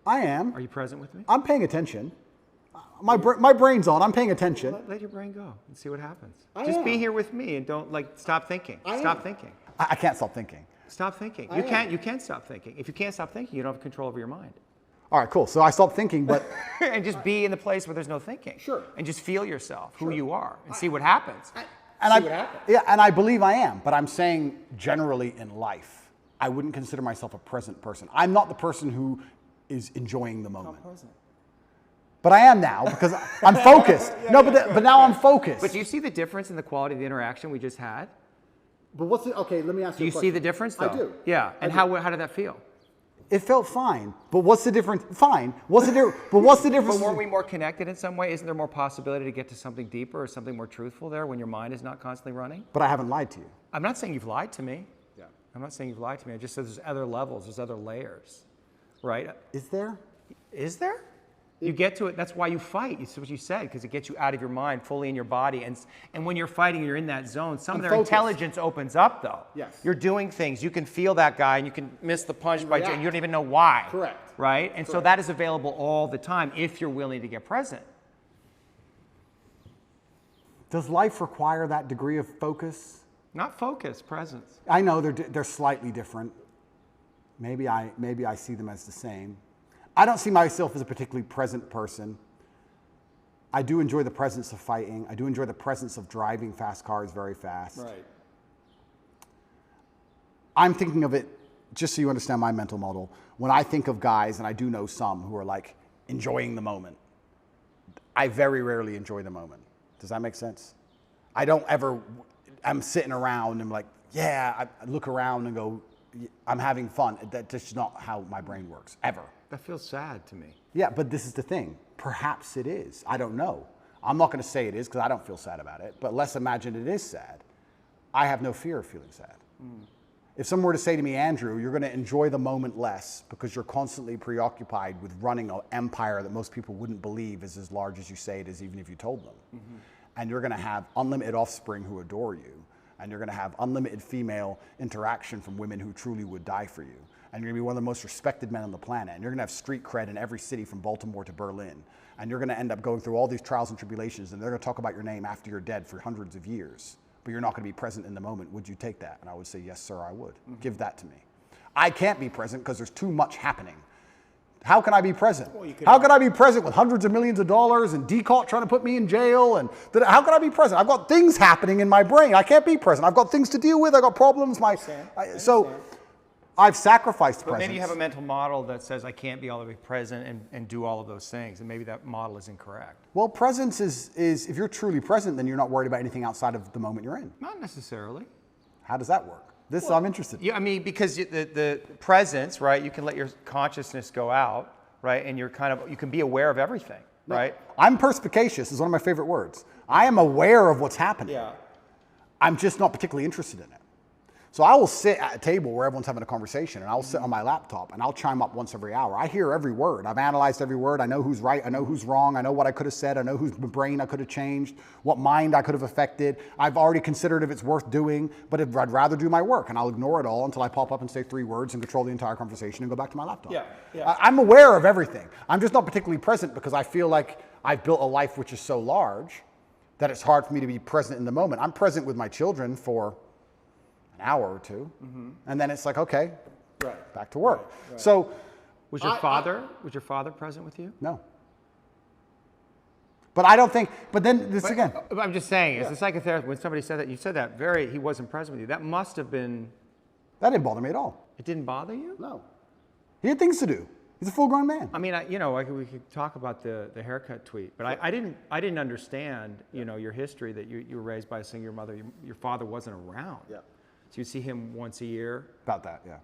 Speaker 1: I am.
Speaker 2: Are you present with me?
Speaker 1: I'm paying attention. My brain's on. I'm paying attention.
Speaker 2: Let your brain go and see what happens.
Speaker 3: I
Speaker 2: Just be
Speaker 3: am.
Speaker 2: here with me and don't stop thinking. Stop thinking.
Speaker 1: I can't stop thinking.
Speaker 2: Stop thinking.
Speaker 3: I
Speaker 2: You can't stop thinking. If you can't stop thinking, you don't have control over your mind.
Speaker 1: All right, cool. So I stopped thinking, but
Speaker 2: And just be in the place where there's no thinking.
Speaker 3: Sure.
Speaker 2: And just feel yourself, who you are, and see what happens.
Speaker 1: and
Speaker 3: See what happens.
Speaker 1: yeah, and I believe I am. But I'm saying generally in life, I wouldn't consider myself a present person. I'm not the person who is enjoying the moment.
Speaker 3: Present.
Speaker 1: But I am now because I'm focused. But now I'm focused.
Speaker 2: But do you see the difference in the quality of the interaction we just had?
Speaker 1: But what's it? Okay, let me ask
Speaker 2: Do you see the difference, though?
Speaker 1: I do.
Speaker 2: Yeah. And how did that feel?
Speaker 1: It felt fine. But what's the difference? Fine. What's the difference? But what's the difference?
Speaker 2: But weren't we more connected in some way? Isn't there more possibility to get to something deeper or something more truthful there when your mind is not constantly running?
Speaker 1: But I haven't lied to you.
Speaker 2: I'm not saying you've lied to me.
Speaker 1: Yeah.
Speaker 2: I'm not saying you've lied to me. I just said there's other levels, there's other layers, right?
Speaker 1: Is there?
Speaker 2: Is there? You get to it. That's why you fight. It's what you said, because it gets you out of your mind, fully in your body. And when you're fighting, you're in that zone. Some of their
Speaker 1: focused.
Speaker 2: intelligence opens up, though.
Speaker 1: Yes.
Speaker 2: You're doing things. You can feel that guy, and you can miss the punch and
Speaker 3: react.
Speaker 2: you don't even know why.
Speaker 3: Correct.
Speaker 2: Right? And so that is available all the time if you're willing to get present.
Speaker 1: Does life require that degree of focus?
Speaker 2: Not focus, presence.
Speaker 1: I know they're slightly different. Maybe I see them as the same. I don't see myself as a particularly present person. I do enjoy the presence of fighting. I do enjoy the presence of driving fast cars very fast.
Speaker 3: Right.
Speaker 1: I'm thinking of it, just so you understand my mental model, when I think of guys, and I do know some who are like enjoying the moment, I very rarely enjoy the moment. Does that make sense? I don't ever, I'm sitting around and I'm like, yeah, I look around and go, I'm having fun. That's just not how my brain works, ever.
Speaker 2: That feels sad to me.
Speaker 1: Yeah, but this is the thing. Perhaps it is. I don't know. I'm not going to say it is because I don't feel sad about it. But let's imagine it is sad. I have no fear of feeling sad. If someone were to say to me, Andrew, you're going to enjoy the moment less because you're constantly preoccupied with running an empire that most people wouldn't believe is as large as you say it is, even if you told them. And you're going to have unlimited offspring who adore you. And you're going to have unlimited female interaction from women who truly would die for you. And you're going to be one of the most respected men on the planet. And you're going to have street cred in every city from Baltimore to Berlin. And you're going to end up going through all these trials and tribulations, and they're going to talk about your name after you're dead for hundreds of years. But you're not going to be present in the moment. Would you take that? And I would say, yes, sir, I would. Give that to me. I can't be present because there's too much happening. How can I be present? How can I be present with hundreds of millions of dollars and DCOT trying to put me in jail? And how can I be present? I've got things happening in my brain. I can't be present. I've got things to deal with. I've got problems. So I've sacrificed
Speaker 2: But
Speaker 1: presence.
Speaker 2: maybe you have a mental model that says I can't be all the way present and do all of those things, and maybe that model is incorrect.
Speaker 1: Well, presence is if you're truly present, then you're not worried about anything outside of the moment you're in.
Speaker 2: Not necessarily.
Speaker 1: How does that work? I'm interested.
Speaker 2: Yeah, I mean, because the presence, right? You can let your consciousness go out, right? And you can be aware of everything, right?
Speaker 1: I'm perspicacious is one of my favorite words. I am aware of what's happening.
Speaker 3: Yeah.
Speaker 1: I'm just not particularly interested in it. So I will sit at a table where everyone's having a conversation, and I'll sit on my laptop, and I'll chime up once every hour. I hear every word. I've analyzed every word. I know who's right. I know who's wrong. I know what I could have said. I know whose brain I could have changed, what mind I could have affected. I've already considered if it's worth doing, but I'd rather do my work, and I'll ignore it all until I pop up and say 3 words and control the entire conversation and go back to my laptop.
Speaker 3: Yeah.
Speaker 1: I'm aware of everything. I'm just not particularly present because I feel like I've built a life which is so large that it's hard for me to be present in the moment. I'm present with my children for an hour or 2, and then it's like, okay, back to work. Right. So,
Speaker 2: was your father present with you?
Speaker 1: No. But I don't think. But then again.
Speaker 2: I'm just saying, as a psychotherapist, when somebody said that, you said that he wasn't present with you. That must have been.
Speaker 1: That didn't bother me at all.
Speaker 2: It didn't bother you?
Speaker 1: No. He had things to do. He's a full-grown man.
Speaker 2: I mean, we could talk about the haircut tweet, but I didn't understand, your history that you were raised by a single mother. Your father wasn't around. Yeah. So you'd see him once a year?
Speaker 1: About that, yeah.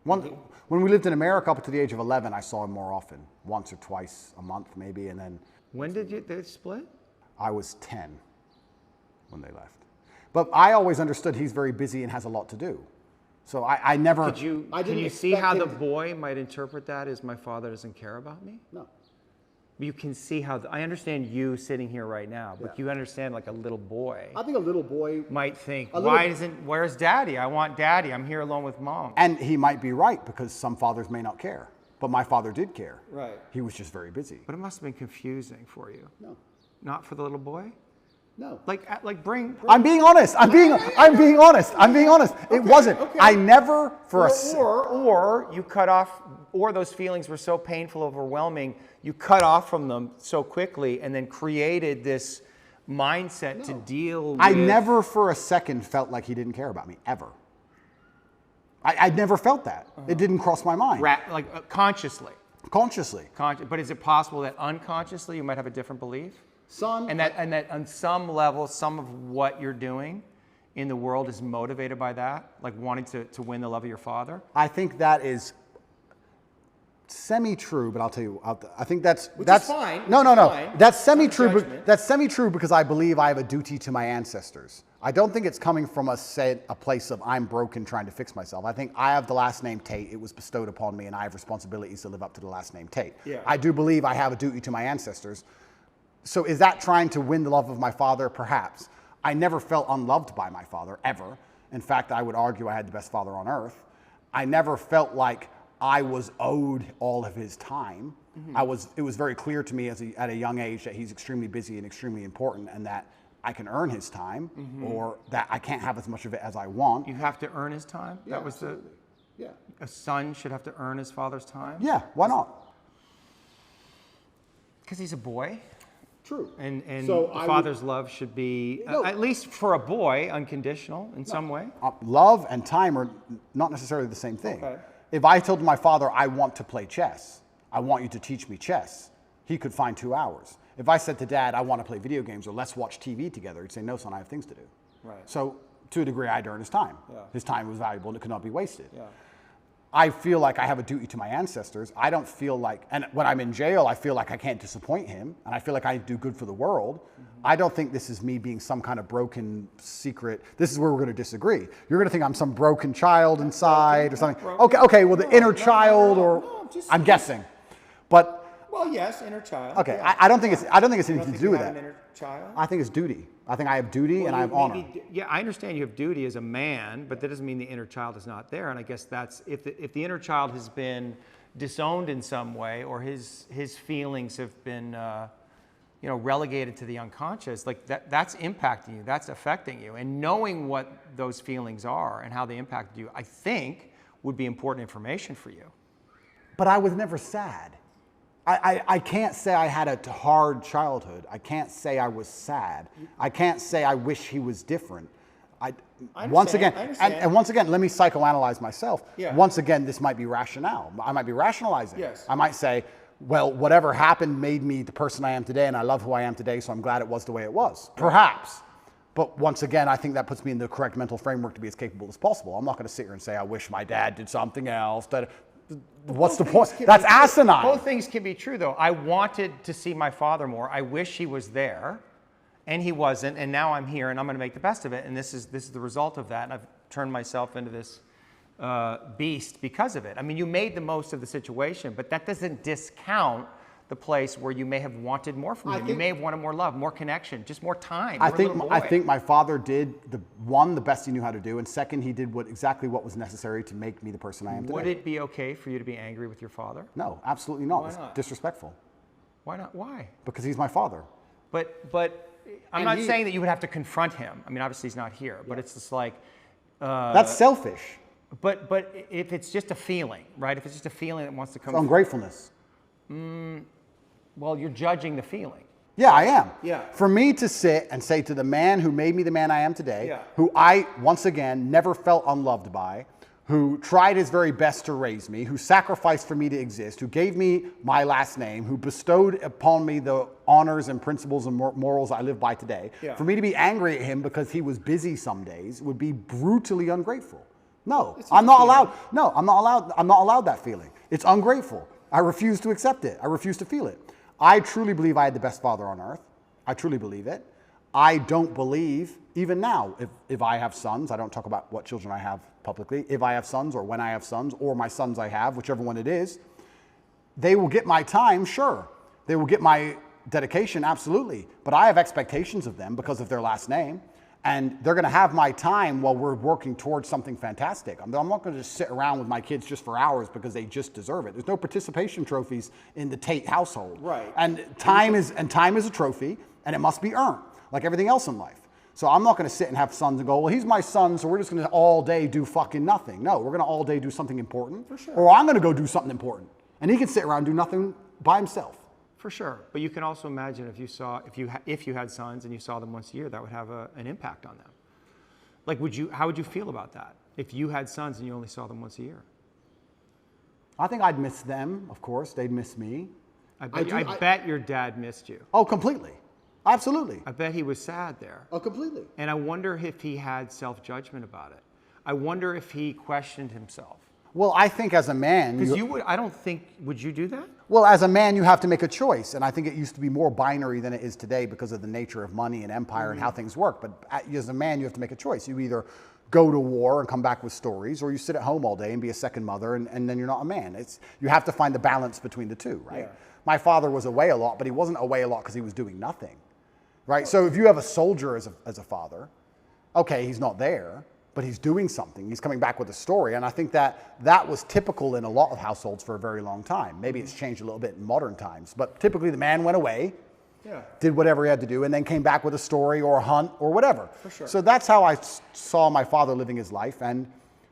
Speaker 1: When we lived in America up to the age of 11, I saw him more often, once or twice a month maybe, and then...
Speaker 2: When did they split?
Speaker 1: I was 10 when they left. But I always understood he's very busy and has a lot to do. So I never...
Speaker 2: Can you see how the boy might interpret that as my father doesn't care about me?
Speaker 1: No.
Speaker 2: You can see how, I understand you sitting here right now, but you understand like a little boy.
Speaker 1: I think a little boy
Speaker 2: might think, where's daddy? I want daddy. I'm here alone with mom.
Speaker 1: And he might be right because some fathers may not care. But my father did care.
Speaker 3: Right.
Speaker 1: He was just very busy.
Speaker 2: But it must have been confusing for you.
Speaker 1: No.
Speaker 2: Not for the little boy?
Speaker 1: No.
Speaker 2: Like bring.
Speaker 1: I'm being honest. I'm being honest. It wasn't. Okay. I never
Speaker 2: or you cut off, or those feelings were so painful, overwhelming, you cut off from them so quickly and then created this mindset to deal with.
Speaker 1: I never for a second felt like he didn't care about me, ever. I'd never felt that. It didn't cross my mind.
Speaker 2: Consciously.
Speaker 1: Consciously.
Speaker 2: But is it possible that unconsciously you might have a different belief? And that on some level, some of what you're doing in the world is motivated by that, like wanting to win the love of your father?
Speaker 1: I think that is semi-true, but I'll tell you, I think that's
Speaker 3: fine.
Speaker 1: No. That's semi-true. That's semi-true because I believe I have a duty to my ancestors. I don't think it's coming from a place of I'm broken trying to fix myself. I think I have the last name Tate. It was bestowed upon me, and I have responsibilities to live up to the last name Tate.
Speaker 3: Yeah.
Speaker 1: I do believe I have a duty to my ancestors. So is that trying to win the love of my father? Perhaps. I never felt unloved by my father, ever. In fact, I would argue I had the best father on earth. I never felt like I was owed all of his time. It was very clear to me at a young age that he's extremely busy and extremely important, and that I can earn his time, or that I can't have as much of it as I want.
Speaker 2: You have to earn his time?
Speaker 1: Yeah,
Speaker 2: that was
Speaker 1: yeah.
Speaker 2: A son should have to earn his father's time?
Speaker 1: Yeah, why not?
Speaker 2: Because he's a boy.
Speaker 1: True.
Speaker 2: And so the father's love should be, at least for a boy, unconditional in some way.
Speaker 1: Love and time are not necessarily the same thing. Okay. If I told my father, I want to play chess, I want you to teach me chess, he could find 2 hours. If I said to Dad, I want to play video games or let's watch TV together, he'd say, no, son, I have things to do.
Speaker 3: Right.
Speaker 1: So to a degree, I'd earn his time.
Speaker 3: Yeah.
Speaker 1: His time was valuable and it could not be wasted.
Speaker 3: Yeah.
Speaker 1: I feel like I have a duty to my ancestors. I don't feel like, and when I'm in jail, I feel like I can't disappoint him, and I feel like I do good for the world. I don't think this is me being some kind of broken secret. This is where we're going to disagree. You're going to think I'm some broken child inside or something. Okay. Well, the inner child, or I'm guessing, but.
Speaker 3: Well, yes, inner child.
Speaker 1: Okay, yeah. I don't think it's anything to do with that.
Speaker 3: An inner child?
Speaker 1: I think it's duty. I think I have duty and I have honor.
Speaker 2: Yeah, I understand you have duty as a man, but that doesn't mean the inner child is not there. And I guess that's if the inner child has been disowned in some way, or his feelings have been relegated to the unconscious, like that's impacting you, that's affecting you, and knowing what those feelings are and how they impacted you, I think would be important information for you.
Speaker 1: But I was never sad. I can't say I had a hard childhood. I can't say I was sad. I can't say I wish he was different. Once again, let me psychoanalyze myself.
Speaker 3: Yeah.
Speaker 1: Once again, this might be rationale. I might be rationalizing.
Speaker 3: Yes.
Speaker 1: I might say, well, whatever happened made me the person I am today, and I love who I am today, so I'm glad it was the way it was. Perhaps. But once again, I think that puts me in the correct mental framework to be as capable as possible. I'm not going to sit here and say, I wish my dad did something else. What's the point? That's asinine.
Speaker 2: Both things can be true, though. I wanted to see my father more. I wish he was there, and he wasn't. And now I'm here, and I'm going to make the best of it. And this is the result of that. And turn myself into this beast because of it. I mean, you made the most of the situation, but that doesn't discount the place where you may have wanted more from him. You may have wanted more love, more connection, just more time.
Speaker 1: I think my father did the best he knew how to do, and second, he did exactly what was necessary to make me the person I am today.
Speaker 2: Would it be okay for you to be angry with your father?
Speaker 1: No, absolutely not.
Speaker 2: Why
Speaker 1: It's
Speaker 2: not?
Speaker 1: disrespectful.
Speaker 2: Why not? Why?
Speaker 1: Because he's my father.
Speaker 2: But I'm not saying that you would have to confront him. I mean, obviously he's not here, but it's just like
Speaker 1: That's selfish.
Speaker 2: But if it's just a feeling, right? If it's just a feeling that wants to come,
Speaker 1: It's ungratefulness.
Speaker 2: well, you're judging the feeling.
Speaker 1: Yeah, I am.
Speaker 3: Yeah.
Speaker 1: For me to sit and say to the man who made me the man I am today,
Speaker 3: Yeah.
Speaker 1: who I, once again, never felt unloved by, who tried his very best to raise me, who sacrificed for me to exist, who gave me my last name, who bestowed upon me the honors and principles and morals I live by today,
Speaker 3: Yeah.
Speaker 1: for me to be angry at him because he was busy some days would be brutally ungrateful. No, I'm not allowed. No, I'm not allowed. I'm not allowed that feeling. It's ungrateful. I refuse to accept it. I refuse to feel it. I truly believe I had the best father on earth. I truly believe it. I don't believe, even now, if I have sons, I don't talk about what children I have publicly, if I have sons or when I have sons or my sons I have, whichever one it is, they will get my time, sure. They will get my dedication, absolutely. But I have expectations of them because of their last name. And they're going to have my time while we're working towards something fantastic. I'm not going to just sit around with my kids just for hours because they just deserve it. There's no participation trophies in the Tate household.
Speaker 3: Right.
Speaker 1: And time is a trophy, and it must be earned, like everything else in life. So I'm not going to sit and have sons and go, well, he's my son, so we're just going to all day do fucking nothing. No, we're going to all day do something important.
Speaker 3: For sure.
Speaker 1: Or I'm going to go do something important. And he can sit around and do nothing by himself.
Speaker 2: For sure, but you can also imagine if you had sons and you saw them once a year, that would have an impact on them. Like, how would you feel about that if you had sons and you only saw them once a year?
Speaker 1: I think I'd miss them, of course. They'd miss me.
Speaker 2: I bet your dad missed you.
Speaker 1: Oh, completely. Absolutely.
Speaker 2: I bet he was sad there.
Speaker 1: Oh, completely.
Speaker 2: And I wonder if he had self-judgment about it. I wonder if he questioned himself.
Speaker 1: Well, I think as a man...
Speaker 2: Because would you do that?
Speaker 1: Well, as a man, you have to make a choice. And I think it used to be more binary than it is today because of the nature of money and empire and how things work. But as a man, you have to make a choice. You either go to war and come back with stories, or you sit at home all day and be a second mother, and then you're not a man. You have to find the balance between the two, right?
Speaker 3: Yeah.
Speaker 1: My father was away a lot, but he wasn't away a lot because he was doing nothing, right? So if you have a soldier as a father, okay, he's not there, but he's doing something. He's coming back with a story. And I think that was typical in a lot of households for a very long time. Maybe it's changed a little bit in modern times, but typically the man went away, did whatever he had to do, and then came back with a story or a hunt or whatever.
Speaker 3: For sure.
Speaker 1: So that's how I saw my father living his life, and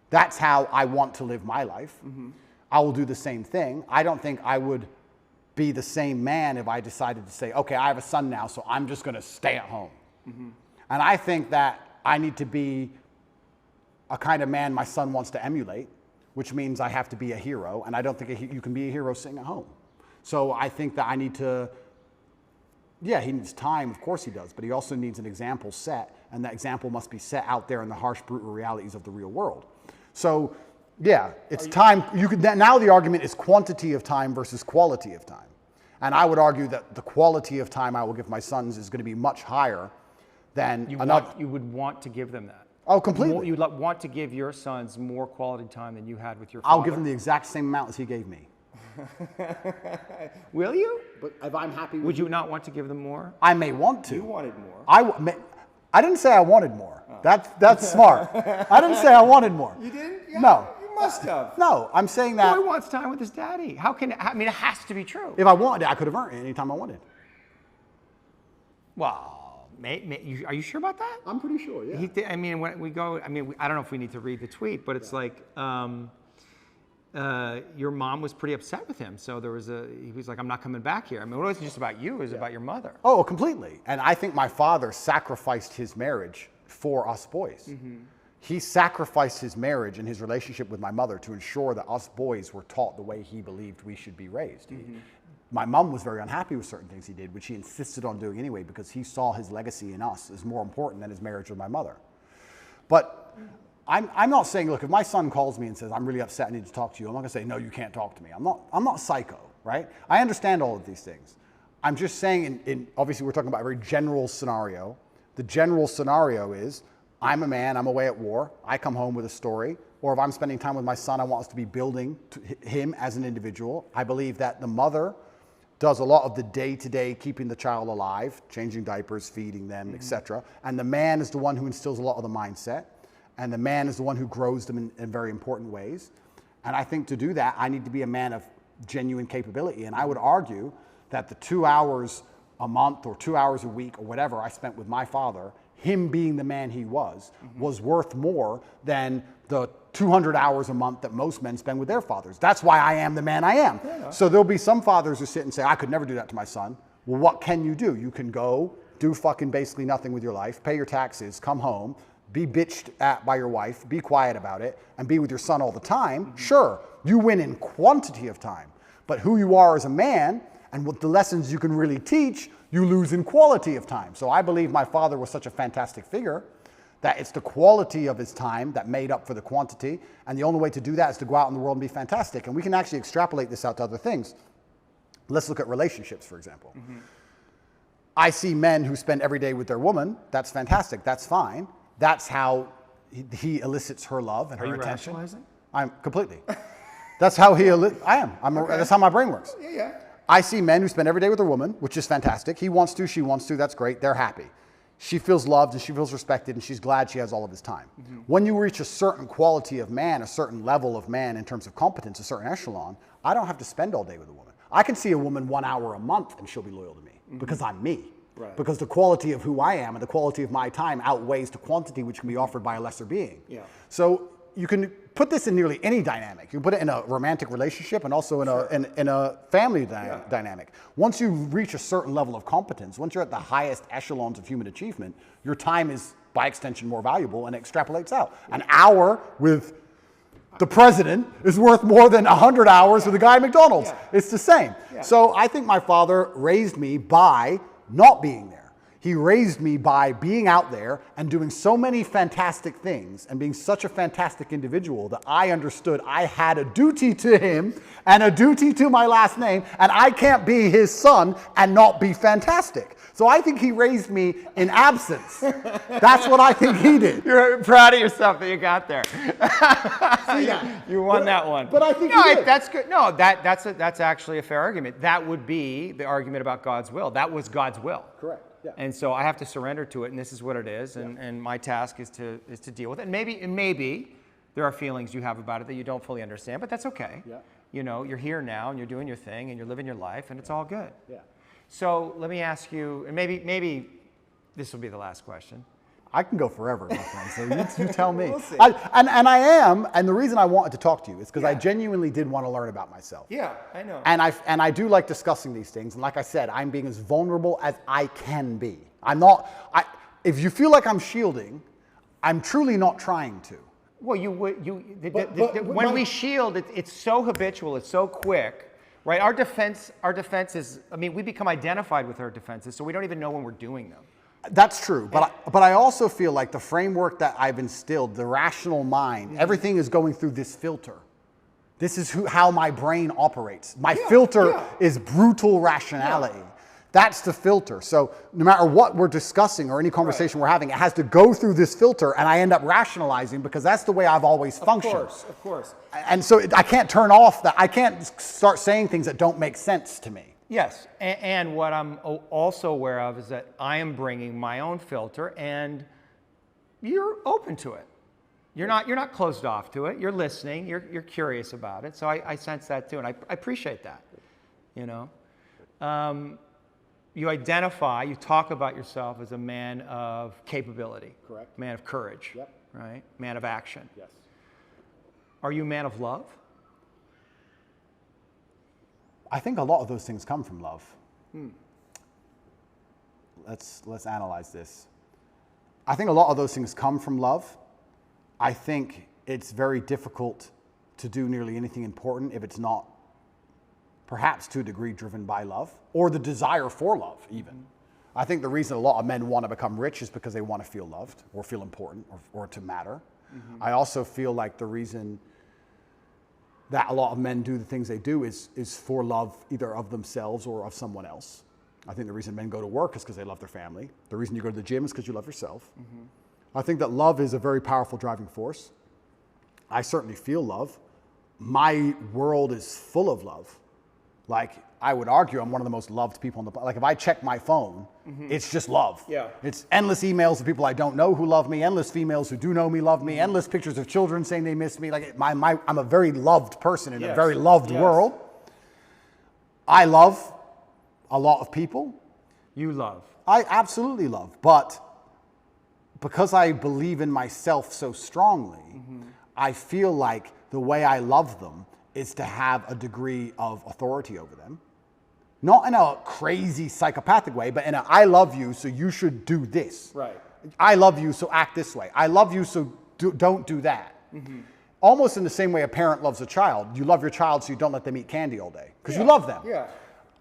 Speaker 1: that's how I want to live my life. Mm-hmm. I will do the same thing. I don't think I would be the same man if I decided to say, okay, I have a son now, so I'm just going to stay at home. Mm-hmm. And I think that I need to be a kind of man my son wants to emulate, which means I have to be a hero, and I don't think you can be a hero sitting at home. So I think that I need to, he needs time, of course he does, but he also needs an example set, and that example must be set out there in the harsh, brutal realities of the real world. So, it's time. Now the argument is quantity of time versus quality of time. And I would argue that the quality of time I will give my sons is going to be much higher than
Speaker 2: You would want to give them that.
Speaker 1: Oh, completely.
Speaker 2: You'd want to give your sons more quality time than you had with your father.
Speaker 1: I'll give them the exact same amount as he gave me.
Speaker 2: Will you?
Speaker 1: But if I'm happy with
Speaker 2: Would you not want to give them more?
Speaker 1: I may want to.
Speaker 3: You wanted more.
Speaker 1: I didn't say I wanted more. Oh. That's smart. I didn't say I wanted more.
Speaker 3: You didn't? Yeah,
Speaker 1: No.
Speaker 3: You must have.
Speaker 1: No, I'm saying that...
Speaker 2: Boy wants time with his daddy. It has to be true.
Speaker 1: If I wanted it, I could have earned it anytime I wanted.
Speaker 2: Well... are you sure about that?
Speaker 1: I'm pretty sure, yeah.
Speaker 2: When we go, I don't know if we need to read the tweet, but it's like, your mom was pretty upset with him. So he was like, I'm not coming back here. It wasn't just about you, it was about your mother.
Speaker 1: Oh, completely. And I think my father sacrificed his marriage for us boys. Mm-hmm. He sacrificed his marriage and his relationship with my mother to ensure that us boys were taught the way he believed we should be raised. Mm-hmm. My mom was very unhappy with certain things he did, which he insisted on doing anyway because he saw his legacy in us as more important than his marriage with my mother. But I'm not saying, look, if my son calls me and says, I'm really upset, I need to talk to you, I'm not going to say, no, you can't talk to me. I'm not psycho, right? I understand all of these things. I'm just saying, obviously we're talking about a very general scenario. The general scenario is, I'm a man, I'm away at war, I come home with a story, or if I'm spending time with my son, I want us to be building him as an individual. I believe that the mother does a lot of the day-to-day keeping the child alive, changing diapers, feeding them, etc. And the man is the one who instills a lot of the mindset, and the man is the one who grows them in very important ways. And I think to do that, I need to be a man of genuine capability. And I would argue that the 2 hours a month or 2 hours a week or whatever I spent with my father, him being the man he was worth more than the 200 hours a month that most men spend with their fathers. That's why I am the man I am. Yeah. So there'll be some fathers who sit and say, I could never do that to my son. Well, what can you do? You can go do fucking basically nothing with your life, pay your taxes, come home, be bitched at by your wife, be quiet about it, and be with your son all the time. Sure, you win in quantity of time, but who you are as a man and what the lessons you can really teach, you lose in quality of time. So I believe my father was such a fantastic figure that it's the quality of his time that made up for the quantity. And the only way to do that is to go out in the world and be fantastic. And we can actually extrapolate this out to other things. Let's look at relationships, for example. I see men who spend every day with their woman. That's fantastic. That's fine. That's how he elicits her love and her attention.
Speaker 2: Are you rationalizing?
Speaker 1: I'm completely. That's how that's how my brain works.
Speaker 3: Yeah.
Speaker 1: I see men who spend every day with their woman, which is fantastic. He wants to, she wants to, that's great. They're happy. She feels loved and she feels respected and she's glad she has all of his time. When you reach a certain quality of man, a certain level of man in terms of competence, a certain echelon, I don't have to spend all day with a woman. I can see a woman 1 hour a month and she'll be loyal to me because I'm me.
Speaker 3: Right.
Speaker 1: Because the quality of who I am and the quality of my time outweighs the quantity which can be offered by a lesser being. Yeah. So you can put this in nearly any dynamic. You can put it in a romantic relationship and also in a family dynamic. Once you reach a certain level of competence, once you're at the highest echelons of human achievement, your time is by extension more valuable and extrapolates out. An hour with the president is worth more than 100 hours with a guy at McDonald's. It's the same. So I think my father raised me by not being there. He raised me by being out there and doing so many fantastic things and being such a fantastic individual that I understood I had a duty to him and a duty to my last name, and I can't be his son and not be fantastic. So I think he raised me in absence. That's what I think he did.
Speaker 2: You're proud of yourself that you got there. You won that one.
Speaker 1: But I think he did.
Speaker 2: That's good. No, that's actually a fair argument. That would be the argument about God's will. That was God's will.
Speaker 1: Correct. Yeah.
Speaker 2: And so I have to surrender to it, and this is what it is, and my task is to deal with it. And maybe there are feelings you have about it that you don't fully understand, but that's okay. Yeah. You know, you're here now, and you're doing your thing, and you're living your life, and it's all good.
Speaker 1: Yeah.
Speaker 2: So let me ask you, and maybe this will be the last question.
Speaker 1: I can go forever, my friend, so you tell me.
Speaker 3: We'll see.
Speaker 1: And I am, and the reason I wanted to talk to you is because I genuinely did want to learn about myself.
Speaker 3: Yeah, I know.
Speaker 1: And I do like discussing these things, and like I said, I'm being as vulnerable as I can be. If you feel like I'm shielding, I'm truly not trying to.
Speaker 2: Well, when we shield, it's so habitual, it's so quick, right? Our defense is, we become identified with our defenses, so we don't even know when we're doing them.
Speaker 1: That's true, but I also feel like the framework that I've instilled, the rational mind, everything is going through this filter. This is how my brain operates. My filter is brutal rationality. That's the filter. So no matter what we're discussing or any conversation we're having, it has to go through this filter, and I end up rationalizing because that's the way I've always functioned.
Speaker 3: Of course.
Speaker 1: And so I can't turn off that. I can't start saying things that don't make sense to me.
Speaker 2: Yes, and what I'm also aware of is that I am bringing my own filter, and you're open to it. You're not closed off to it. You're listening. You're curious about it. So I sense that too, and I appreciate that. You know, you talk about yourself as a man of capability.
Speaker 1: Correct.
Speaker 2: Man of courage.
Speaker 1: Yep.
Speaker 2: Right. Man of action.
Speaker 1: Yes.
Speaker 2: Are you a man of love?
Speaker 1: I think a lot of those things come from love. Let's analyze this. I think a lot of those things come from love. I think it's very difficult to do nearly anything important if it's not perhaps to a degree driven by love or the desire for love even. I think the reason a lot of men want to become rich is because they want to feel loved or feel important or to matter. I also feel like the reason that a lot of men do the things they do is for love either of themselves or of someone else. I think the reason men go to work is because they love their family. The reason you go to the gym is because you love yourself. I think that love is a very powerful driving force. I certainly feel love. My world is full of love. Like, I would argue I'm one of the most loved people on the planet. Like, if I check my phone, it's just love.
Speaker 3: Yeah.
Speaker 1: It's endless emails of people I don't know who love me, endless females who do know me love me, endless pictures of children saying they miss me. Like, I'm a very loved person in a very loved world. I love a lot of people.
Speaker 2: You love.
Speaker 1: I absolutely love. But because I believe in myself so strongly, I feel like the way I love them is to have a degree of authority over them. Not in a crazy psychopathic way, but in a I love you, so you should do this.
Speaker 3: Right.
Speaker 1: I love you, so act this way. I love you, so don't do that. Almost in the same way a parent loves a child. You love your child, so you don't let them eat candy all day, because you love them.
Speaker 3: Yeah.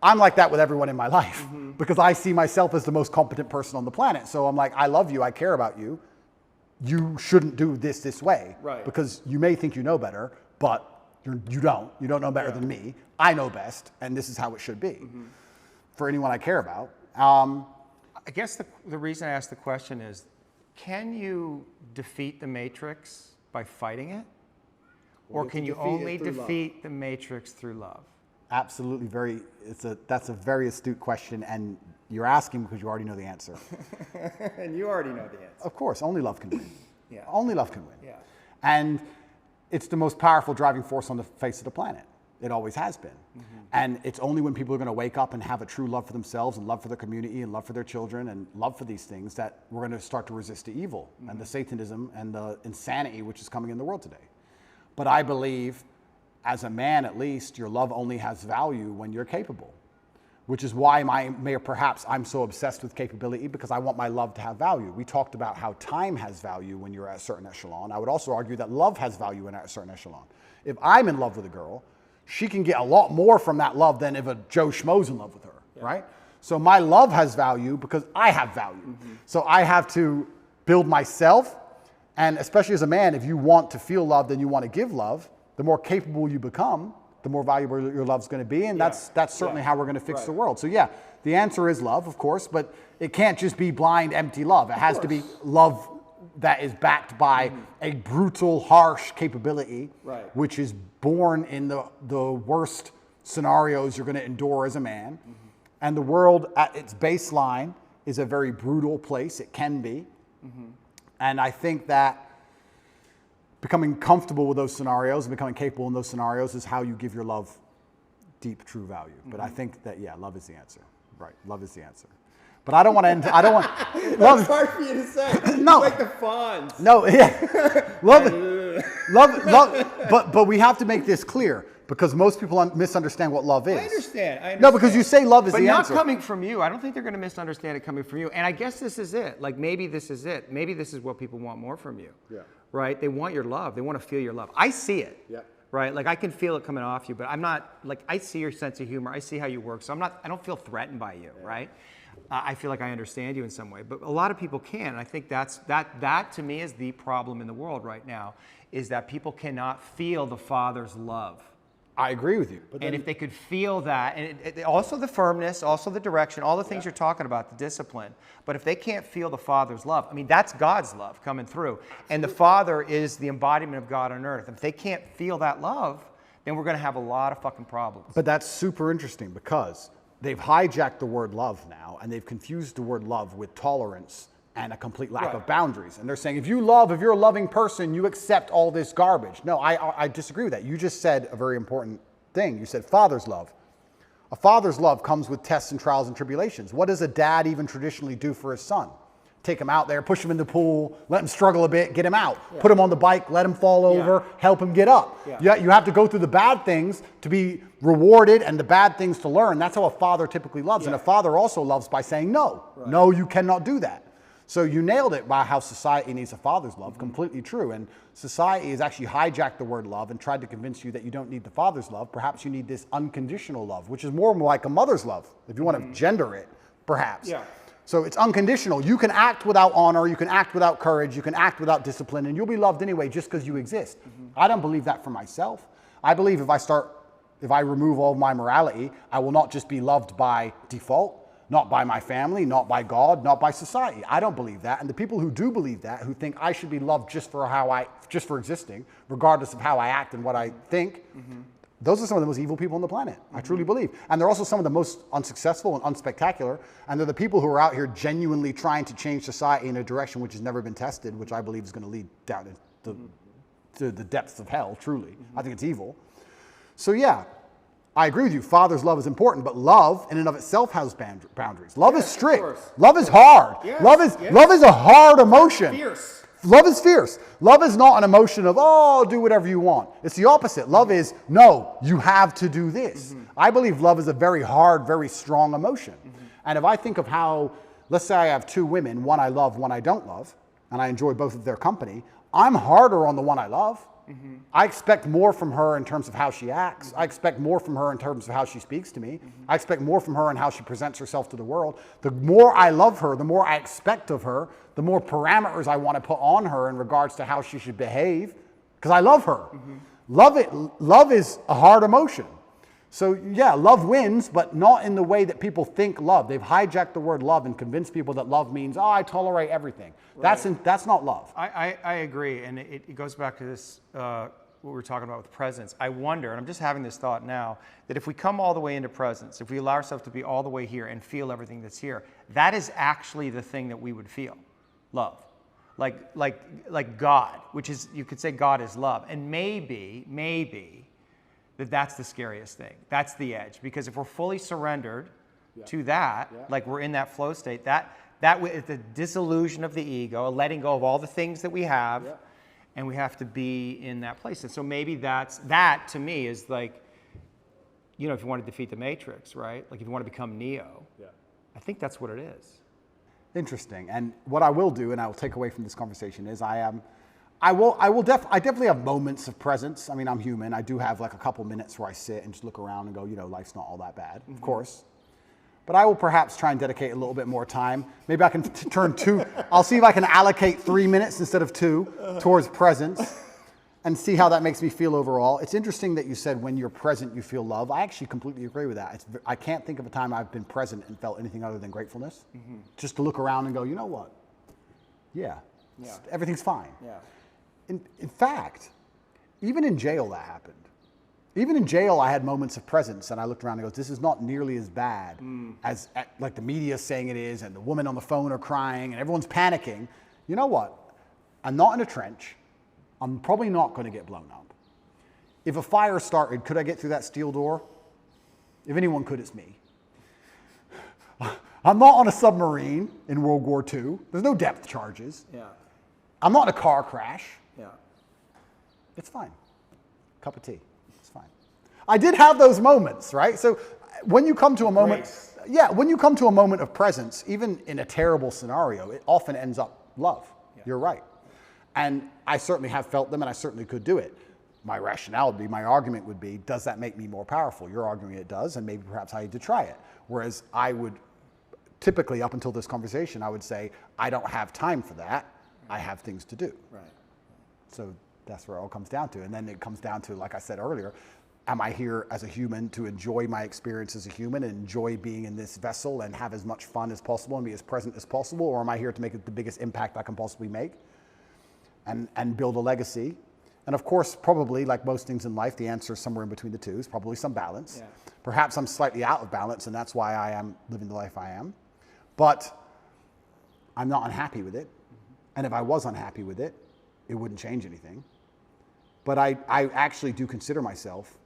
Speaker 1: I'm like that with everyone in my life, because I see myself as the most competent person on the planet. So I'm like, I love you, I care about you. You shouldn't do this way.
Speaker 3: Right.
Speaker 1: Because you may think you know better, but you don't. You don't know better than me. I know best, and this is how it should be for anyone I care about.
Speaker 2: I guess the reason I asked the question is, can you defeat the matrix by fighting it? Or can you only defeat the matrix through love?
Speaker 1: Absolutely, that's a very astute question, and you're asking because you already know the answer.
Speaker 3: And you already know the answer.
Speaker 1: Of course, only love can win.
Speaker 3: Yeah.
Speaker 1: Only love can win.
Speaker 3: Yeah.
Speaker 1: And it's the most powerful driving force on the face of the planet. It always has been. And it's only when people are going to wake up and have a true love for themselves and love for their community and love for their children and love for these things that we're going to start to resist the evil and the Satanism and the insanity which is coming in the world today. But I believe, as a man at least, your love only has value when you're capable, which is why perhaps I'm so obsessed with capability, because I want my love to have value. We talked about how time has value when you're at a certain echelon. I would also argue that love has value at a certain echelon. If I'm in love with a girl, she can get a lot more from that love than if a Joe Schmo's in love with her, right? So my love has value because I have value. So I have to build myself, and especially as a man, if you want to feel loved and you want to give love, the more capable you become, the more valuable your love's going to be, and that's certainly how we're going to fix the world. So yeah, the answer is love, of course, but it can't just be blind, empty love. It has to be love that is backed by a brutal, harsh capability, which is born in the worst scenarios you're going to endure as a man. And the world at its baseline is a very brutal place. It can be. And I think that becoming comfortable with those scenarios and becoming capable in those scenarios is how you give your love deep, true value. But I think that, yeah, love is the answer. Right, love is the answer. But I don't want to end, I don't want...
Speaker 3: That's hard for you to say.
Speaker 1: No.
Speaker 3: It's like the Fonz.
Speaker 1: No, yeah. But we have to make this clear, because most people misunderstand what love is.
Speaker 3: I understand.
Speaker 1: No, because you say love is
Speaker 2: But
Speaker 1: the
Speaker 2: not
Speaker 1: answer.
Speaker 2: coming from you. I don't think they're going to misunderstand it coming from you. And I guess this is it. Like, maybe this is it. Maybe this is what people want more from you.
Speaker 1: Yeah.
Speaker 2: Right? They want your love. They want to feel your love. I see it.
Speaker 1: Yeah.
Speaker 2: Right? Like, I can feel it coming off you, but I'm not, like, I see your sense of humor. I see how you work. So I don't feel threatened by you, right? I feel like I understand you in some way, but a lot of people can. And I think that to me is the problem in the world right now, is that people cannot feel the Father's love.
Speaker 1: I agree with you.
Speaker 2: And if they could feel that, and also the firmness, also the direction, all the things you're talking about, the discipline, but if they can't feel the Father's love, I mean, that's God's love coming through. And the Father is the embodiment of God on earth. If they can't feel that love, then we're going to have a lot of fucking problems.
Speaker 1: But that's super interesting, because they've hijacked the word love now, and they've confused the word love with tolerance and a complete lack of boundaries. And they're saying, if you're a loving person, you accept all this garbage. No, I disagree with that. You just said a very important thing. You said father's love. A father's love comes with tests and trials and tribulations. What does a dad even traditionally do for his son? Take him out there, push him in the pool, let him struggle a bit, get him out. Put him on the bike, let him fall over, help him get up. You have to go through the bad things to be rewarded and the bad things to learn. That's how a father typically loves. And a father also loves by saying no. No, you cannot do that. So you nailed it by how society needs a father's love. Completely true. And society has actually hijacked the word love and tried to convince you that you don't need the father's love. Perhaps you need this unconditional love, which is more like a mother's love, if you want to gender it, perhaps. So it's unconditional. You can act without honor, you can act without courage, you can act without discipline, and you'll be loved anyway just because you exist. I don't believe that for myself. I believe if I remove all my morality, I will not just be loved by default. not by my family, not by God, not by society. I don't believe that. And the people who do believe that, who think I should be loved just for existing, regardless of how I act and what I think, those are some of the most evil people on the planet. I truly believe. And they're also some of the most unsuccessful and unspectacular. And they're the people who are out here genuinely trying to change society in a direction which has never been tested, which I believe is going to lead down to the depths of hell, truly. I think it's evil. So yeah, I agree with you. Father's love is important, but love in and of itself has boundaries. Love is strict. Love is hard.
Speaker 3: Yes,
Speaker 1: Love is a hard emotion.
Speaker 3: Fierce.
Speaker 1: Love is fierce. Love is not an emotion of, oh, do whatever you want. It's the opposite. Love is, no, you have to do this. I believe love is a very hard, very strong emotion. And if I think of how, let's say I have two women, one I love, one I don't love, and I enjoy both of their company, I'm harder on the one I love. I expect more from her in terms of how she acts. I expect more from her in terms of how she speaks to me. I expect more from her in how she presents herself to the world. The more I love her, the more I expect of her, the more parameters I want to put on her in regards to how she should behave, because I love her. Love is a hard emotion. So yeah, love wins, but not in the way that people think love. They've hijacked the word love and convinced people that love means, oh, I tolerate everything. Right. That's not love.
Speaker 2: I agree, and it goes back to this, what we were talking about with presence. I wonder, and I'm just having this thought now, that if we come all the way into presence, if we allow ourselves to be all the way here and feel everything that's here, that is actually the thing that we would feel, love. Like God, which is, you could say God is love. And maybe, that's the scariest thing. That's the edge. Because if we're fully surrendered to that, like we're in that flow state, that is the dissolution of the ego, a letting go of all the things that we have, and we have to be in that place. And so maybe that to me is like, you know, if you want to defeat the Matrix, right? Like if you want to become Neo, I think that's what it is.
Speaker 1: Interesting. And what I will do, and I will take away from this conversation, is I definitely have moments of presence. I mean, I'm human. I do have like a couple minutes where I sit and just look around and go, you know, life's not all that bad, of course. But I will perhaps try and dedicate a little bit more time. Maybe I can I'll see if I can allocate 3 minutes instead of 2 towards presence and see how that makes me feel overall. It's interesting that you said when you're present, you feel love. I actually completely agree with that. I can't think of a time I've been present and felt anything other than gratefulness. Just to look around and go, you know what? Yeah. Everything's fine. In fact, even in jail that happened. Even in jail, I had moments of presence, and I looked around and goes, this is not nearly as bad as like the media is saying it is, and the women on the phone are crying, and everyone's panicking. You know what? I'm not in a trench. I'm probably not going to get blown up. If a fire started, could I get through that steel door? If anyone could, it's me. I'm not on a submarine in World War II. There's no depth charges. I'm not in a car crash. It's fine. Cup of tea. It's fine. I did have those moments, right? So when you come to a moment, when you come to a moment of presence, even in a terrible scenario, it often ends up love. You're right. And I certainly have felt them, and I certainly could do it. My rationale would be, my argument would be, does that make me more powerful? You're arguing it does, and maybe perhaps I need to try it. Whereas I would typically, up until this conversation, I would say, I don't have time for that. I have things to do. So that's where it all comes down to. And then it comes down to, like I said earlier, am I here as a human to enjoy my experience as a human and enjoy being in this vessel and have as much fun as possible and be as present as possible? Or am I here to make the biggest impact I can possibly make and build a legacy? And of course, probably like most things in life, the answer is somewhere in between the two. It's probably some balance. Perhaps I'm slightly out of balance, and that's why I am living the life I am. But I'm not unhappy with it. And if I was unhappy with it, it wouldn't change anything. But I actually do consider myself,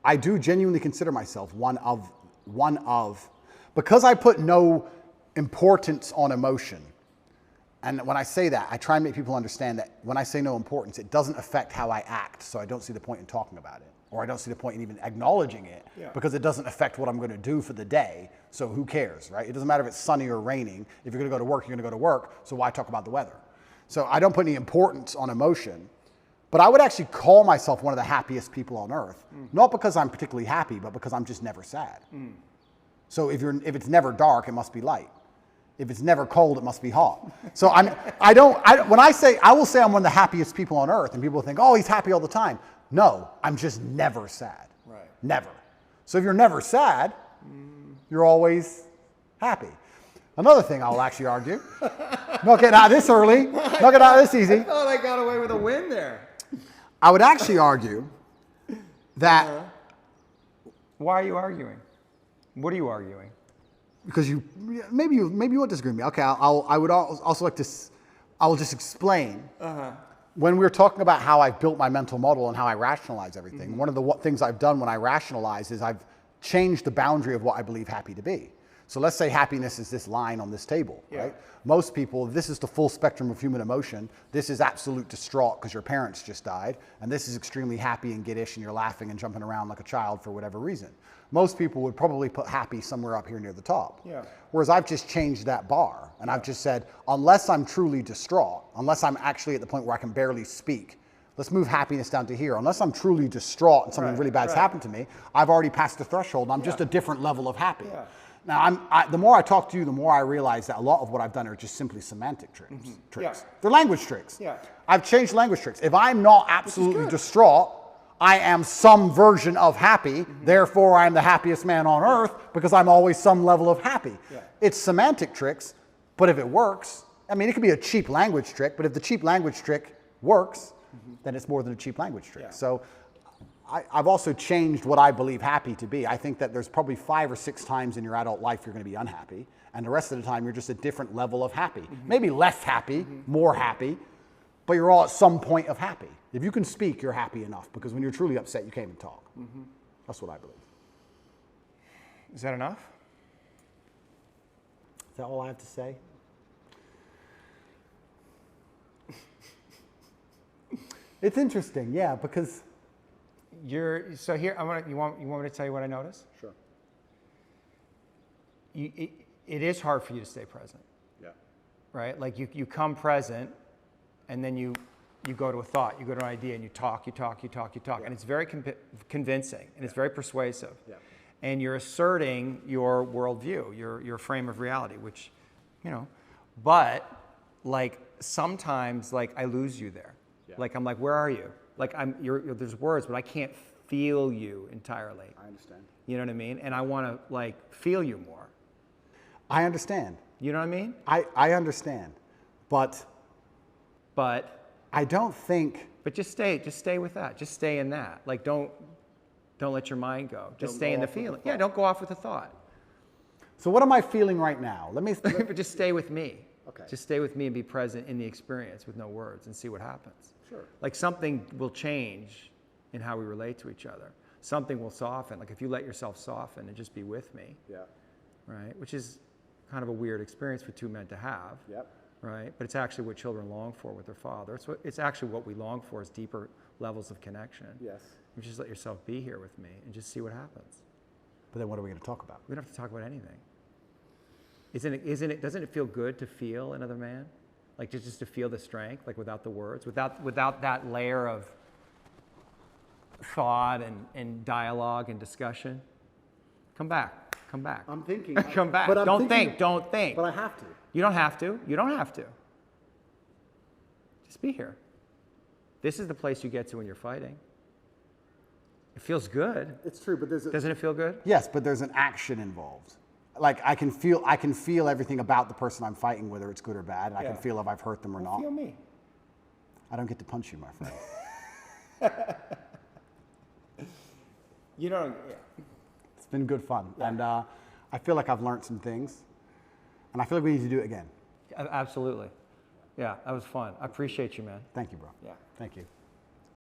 Speaker 1: I do genuinely consider myself one of, because I put no importance on emotion. And when I say that, I try and make people understand that when I say no importance, it doesn't affect how I act. So I don't see the point in talking about it, or I don't see the point in even acknowledging it, because it doesn't affect what I'm going to do for the day. So who cares, right? It doesn't matter if it's sunny or raining. If you're going to go to work, you're going to go to work. So why talk about the weather? So I don't put any importance on emotion. But I would actually call myself one of the happiest people on earth, not because I'm particularly happy, but because I'm just never sad. So if it's never dark, it must be light. If it's never cold, it must be hot. So when I say, I will say I'm one of the happiest people on earth, and people think, oh, he's happy all the time. No, I'm just never sad. Never. So if you're never sad, you're always happy. Another thing I'll actually argue, not getting out of this early, not getting out of this easy.
Speaker 3: I thought I got away with a win there.
Speaker 1: I would actually argue that
Speaker 2: Why are you arguing? What are you arguing?
Speaker 1: because maybe you won't disagree with me. Okay, I would also like to. I will just explain. When we're talking about how I've built my mental model and how I rationalize everything, one of the things I've done when I rationalize is I've changed the boundary of what I believe happy to be. So let's say happiness is this line on this table, right? Most people, this is the full spectrum of human emotion. This is absolute distraught because your parents just died. And this is extremely happy and giddish and you're laughing and jumping around like a child for whatever reason. Most people would probably put happy somewhere up here near the top.
Speaker 3: Yeah.
Speaker 1: Whereas I've just changed that bar and I've just said, unless I'm truly distraught, unless I'm actually at the point where I can barely speak, let's move happiness down to here. Unless I'm truly distraught and something really bad's happened to me, I've already passed the threshold and I'm just a different level of happy.
Speaker 3: Yeah.
Speaker 1: Now, the more I talk to you, the more I realize that a lot of what I've done are just simply semantic tricks.
Speaker 3: Yeah.
Speaker 1: They're language tricks.
Speaker 3: Yeah.
Speaker 1: I've changed language tricks. If I'm not absolutely distraught, I am some version of happy. Therefore, I'm the happiest man on earth because I'm always some level of happy.
Speaker 3: Yeah.
Speaker 1: It's semantic tricks, but if it works, I mean, it could be a cheap language trick, but if the cheap language trick works, then it's more than a cheap language trick.
Speaker 3: Yeah.
Speaker 1: So I've also changed what I believe happy to be. I think that there's probably 5 or 6 times in your adult life you're going to be unhappy, and the rest of the time you're just a different level of happy. Maybe less happy, more happy, but you're all at some point of happy. If you can speak, you're happy enough, because when you're truly upset, you can't even talk. That's what I believe.
Speaker 2: Is that enough?
Speaker 1: Is that all I have to say? It's interesting, yeah, because
Speaker 2: So here, you want me to tell you what I noticed?
Speaker 1: Sure.
Speaker 2: It is hard for you to stay present,
Speaker 1: Yeah.
Speaker 2: right? Like you come present, and then you go to a thought, you go to an idea, and you talk, and it's very convincing, and it's very persuasive.
Speaker 1: Yeah.
Speaker 2: And you're asserting your worldview, your frame of reality, which, but like sometimes like I lose you there.
Speaker 1: Yeah.
Speaker 2: Like I'm like, where are you? Like there's words, but I can't feel you entirely.
Speaker 1: I understand.
Speaker 2: You know what I mean? And I want to like feel you more.
Speaker 1: I understand.
Speaker 2: You know what I mean?
Speaker 1: I understand, but
Speaker 2: I
Speaker 1: don't think.
Speaker 2: But just stay with that. Just stay in that. Like don't let your mind go. Just stay in the feeling. Yeah, don't go off with the thought.
Speaker 1: So what am I feeling right now?
Speaker 2: But just stay with me.
Speaker 1: Okay.
Speaker 2: Just stay with me and be present in the experience with no words and see what happens.
Speaker 1: Sure.
Speaker 2: Like something will change in how we relate to each other. Something will soften. Like if you let yourself soften and just be with me.
Speaker 1: Yeah.
Speaker 2: Right? Which is kind of a weird experience for two men to have.
Speaker 1: Yep.
Speaker 2: Right? But it's actually what children long for with their father. It's actually what we long for is deeper levels of connection.
Speaker 1: Yes.
Speaker 2: You just let yourself be here with me and just see what happens.
Speaker 1: But then what are we going to talk about?
Speaker 2: We don't have to talk about anything. Doesn't it feel good to feel another man? Like just to feel the strength, like without the words, without that layer of thought and dialogue and discussion? Come back.
Speaker 1: I'm thinking.
Speaker 2: Come back.
Speaker 1: But
Speaker 2: Don't think.
Speaker 1: But I have to.
Speaker 2: You don't have to. Just be here. This is the place you get to when you're fighting. It feels good.
Speaker 1: It's true, but
Speaker 2: Doesn't it feel good?
Speaker 1: Yes, but there's an action involved. Like I can feel everything about the person I'm fighting, whether it's good or bad. And I can feel if I've hurt them or not.
Speaker 3: Feel me.
Speaker 1: I don't get to punch you, my friend.
Speaker 3: Yeah.
Speaker 1: It's been good fun, and I feel like I've learned some things, and I feel like we need to do it again.
Speaker 2: Absolutely. Yeah, that was fun. I appreciate you, man.
Speaker 1: Thank you, bro.
Speaker 3: Yeah.
Speaker 1: Thank you.